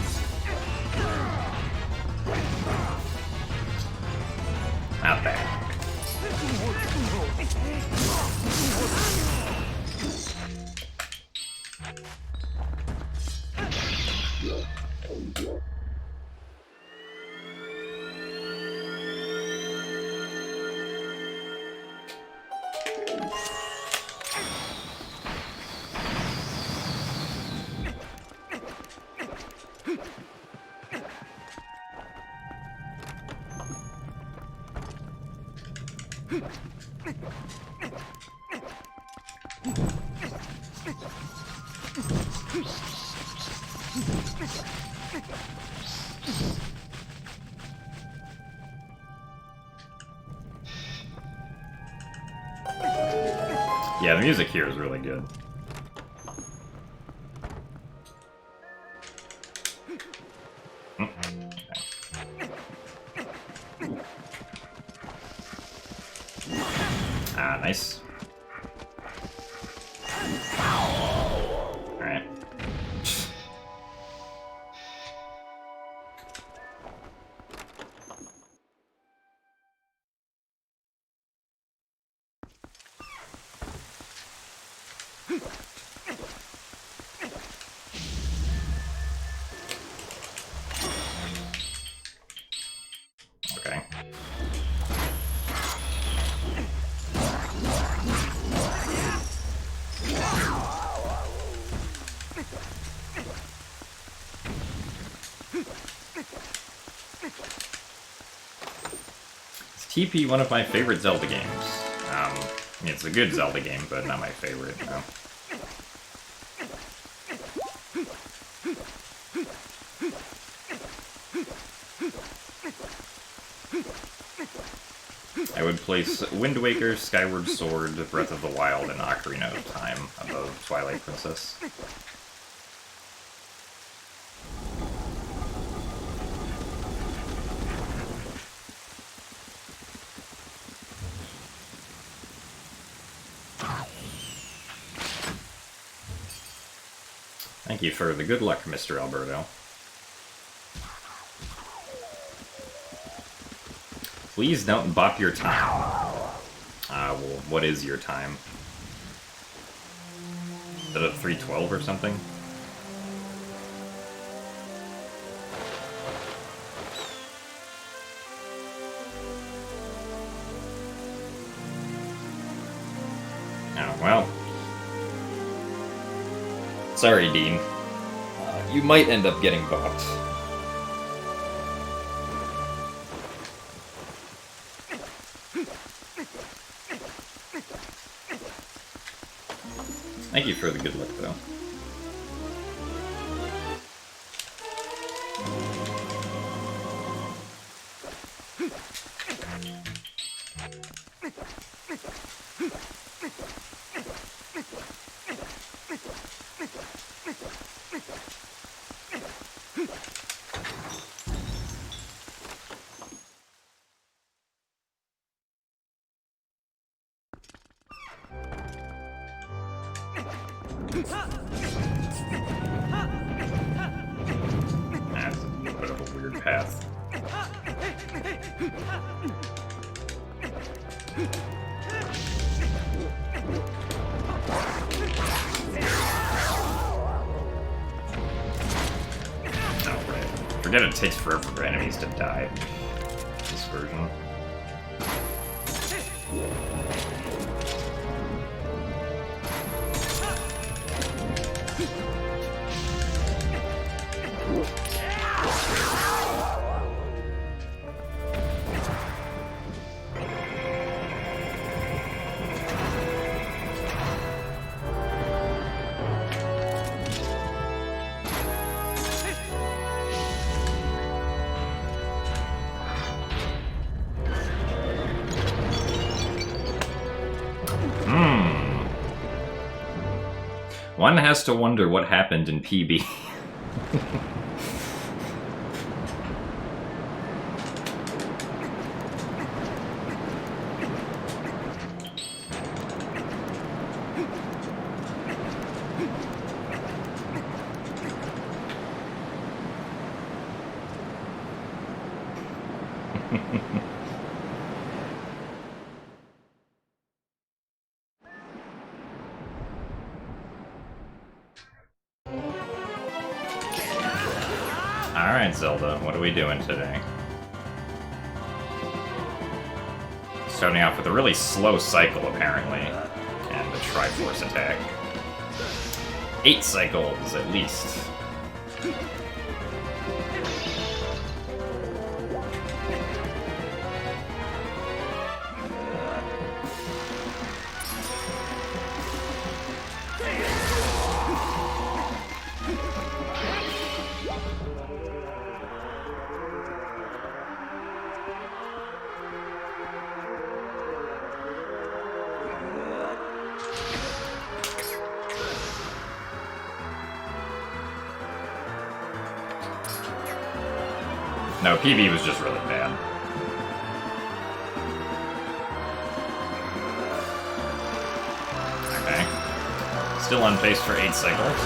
Not bad. Yeah, the music here is really good. Ah, nice. Alright. Okay. Is TP one of my favorite Zelda games? I mean, it's a good Zelda game, but not my favorite, no. I would place Wind Waker, Skyward Sword, Breath of the Wild, and Ocarina of Time above Twilight Princess. Thank you for the good luck, Mr. Alberto. Please don't bop your time. Well, what is your time? Is it a 3:12 or something? Oh, well. Sorry, Dean. You might end up getting bopped. Thank you for the good luck, though. That's a bit of a weird path. Forget it takes forever for enemies to die. This version. One has to wonder what happened in PB. Alright, Zelda, what are we doing today? Starting off with a really slow cycle, apparently, and the Triforce attack. 8 cycles, at least. No, PB was just really bad. Okay. Still on pace for 8 cycles.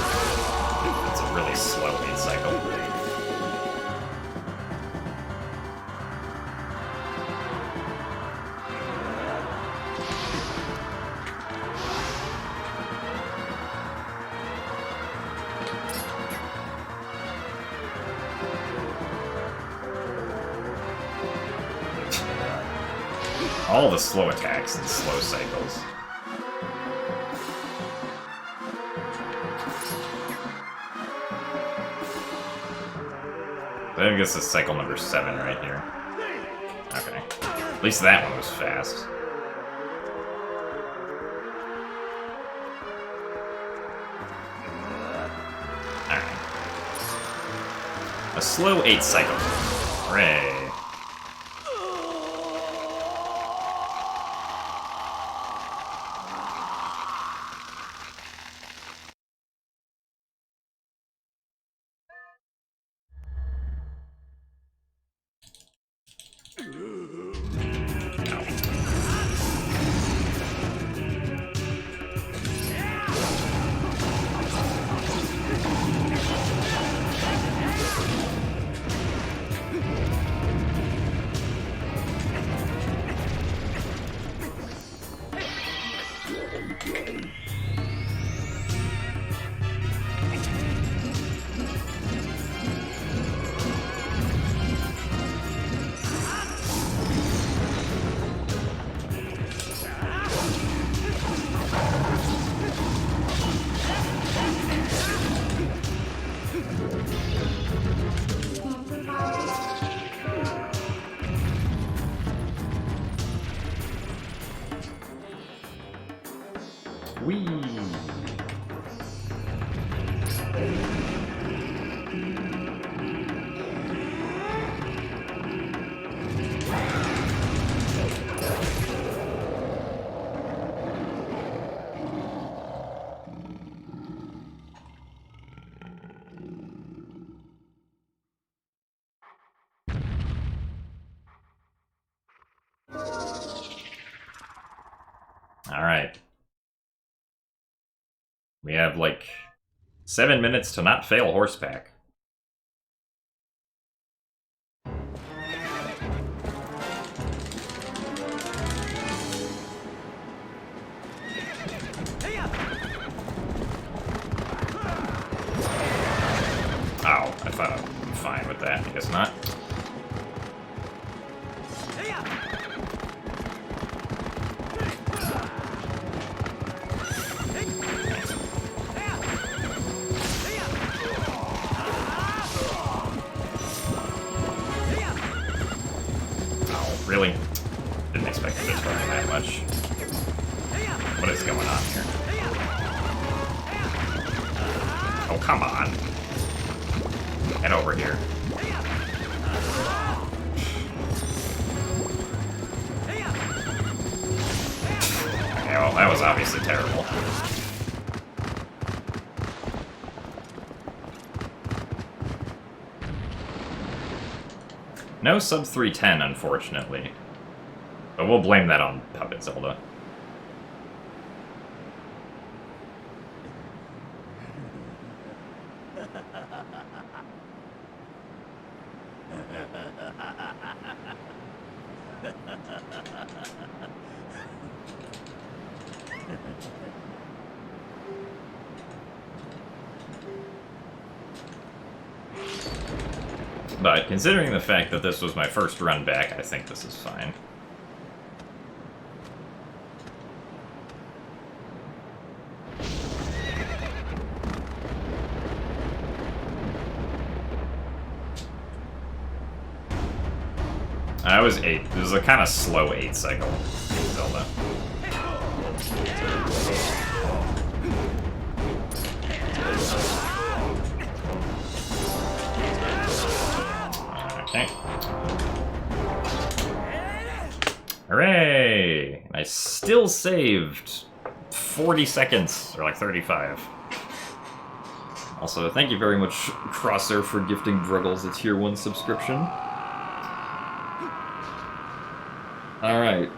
It's a really slow 8 cycle. All the slow attacks and slow cycles. I think this is cycle number 7 right here. Okay. At least that one was fast. Alright. A slow 8 cycle. Hooray. Whee! All right. We have like 7 minutes to not fail Horsepack. Really? Didn't expect it to burn that much. What is going on here? Oh, come on. Get over here. Okay, well, that was obviously terrible. No sub 310, unfortunately. But we'll blame that on Puppet Zelda. But considering the fact that this was my first run back, I think this is fine. I was 8. It was a kind of slow 8 cycle in Zelda. Okay. Hooray! I still saved 40 seconds, or like 35. Also, thank you very much, Crosser, for gifting Druggles a tier 1 subscription. Alright.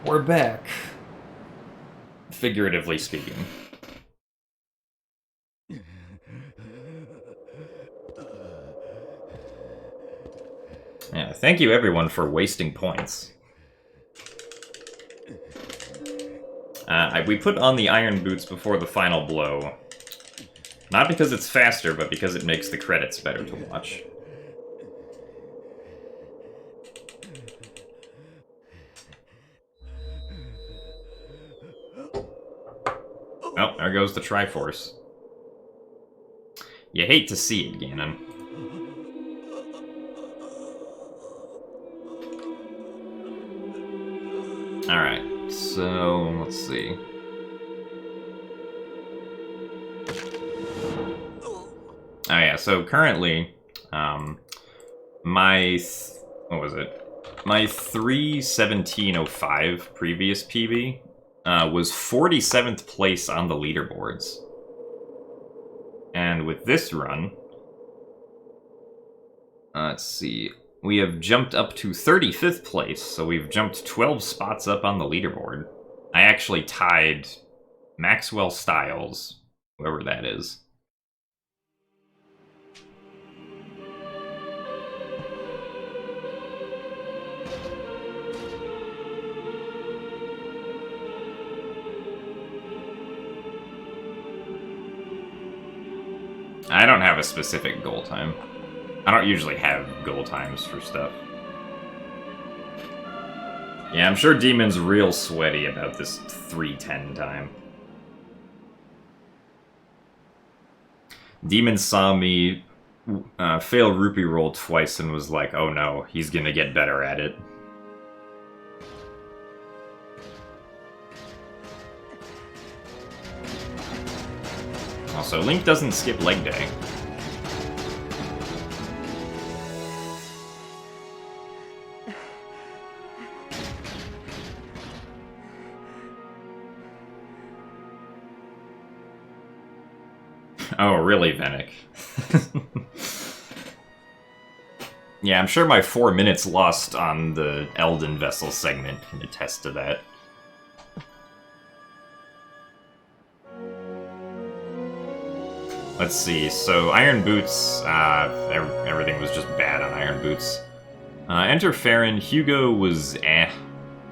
We're back. Figuratively speaking. Yeah, thank you everyone for wasting points. We put on the iron boots before the final blow. Not because it's faster, but because it makes the credits better to watch. Oh, there goes the Triforce. You hate to see it, Ganon. Alright, so let's see. Oh yeah, so currently, my, what was it? My 3:17:05 previous PB was 47th place on the leaderboards. And with this run, let's see, we have jumped up to 35th place, so we've jumped 12 spots up on the leaderboard. I actually tied Maxwell Styles, whoever that is. I don't have a specific goal time. I don't usually have goal times for stuff. Yeah, I'm sure Demon's real sweaty about this 3:10 time. Demon saw me fail Rupee Roll twice and was like, oh no, he's gonna get better at it. Also, Link doesn't skip leg day. Oh, really, Venick? Yeah, I'm sure my 4 minutes lost on the Elden Vessel segment can attest to that. Let's see, so Iron Boots, everything was just bad on Iron Boots. Enter Faron, Hugo was eh.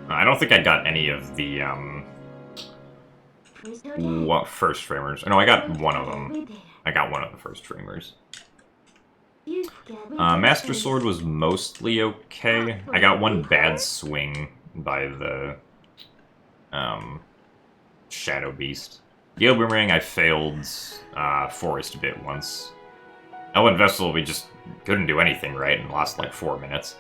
I don't think I got any of the, first framers. No, I got one of them. I got one of the first framers. Master Sword was mostly okay. I got one bad swing by the, Shadow Beast. Gale Boomerang, I failed Forest Bit once. Elven Vessel, we just couldn't do anything right and lost like 4 minutes.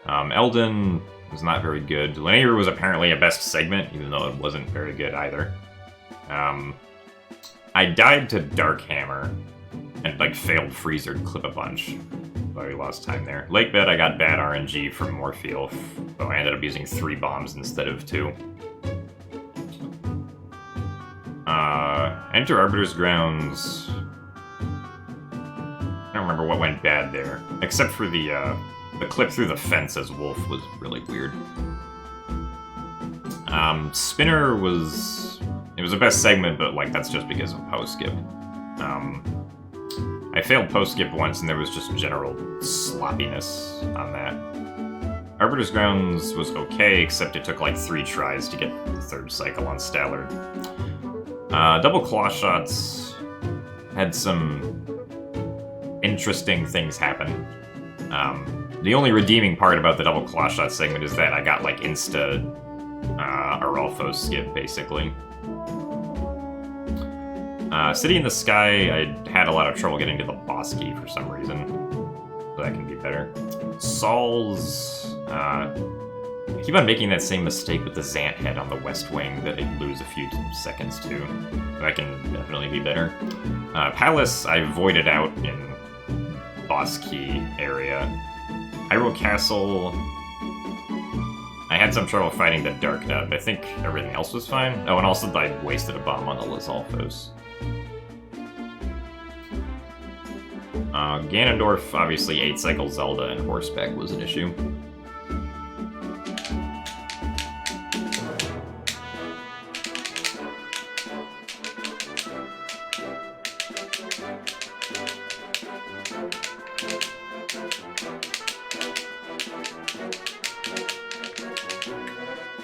Eldon was not very good. Linear was apparently a best segment, even though it wasn't very good either. I died to Dark Hammer and like failed Freezer to clip a bunch. But we lost time there. Lakebed, I got bad RNG from Morpheal, so I ended up using 3 bombs instead of 2. Enter Arbiter's Grounds. I don't remember what went bad there, except for the clip through the fence as Wolf was really weird. Spinner was... It was the best segment, but like that's just because of post-skip. I failed post-skip once, and there was just general sloppiness on that. Arbiter's Grounds was okay, except it took like 3 tries to get the 3rd cycle on Stallard. Double Claw Shots had some interesting things happen. The only redeeming part about the Double Claw Shot segment is that I got like insta Aralfo skip, basically. City in the Sky, I had a lot of trouble getting to the boss key for some reason. So that can be better. Saul's... I keep on making that same mistake with the Zant head on the West Wing that I lose a few seconds to. That can definitely be better. Palace, I voided out in boss key area. Hyrule Castle... I had some trouble fighting the Dark Nut, but I think everything else was fine. Oh, and also I wasted a bomb on the Lizalfos. Ganondorf, obviously 8-cycle Zelda and horseback was an issue.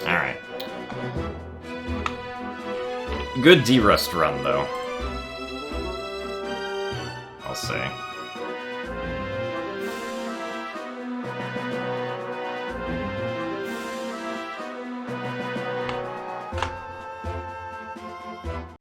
Alright. Good D-Rust run, though. I'll say.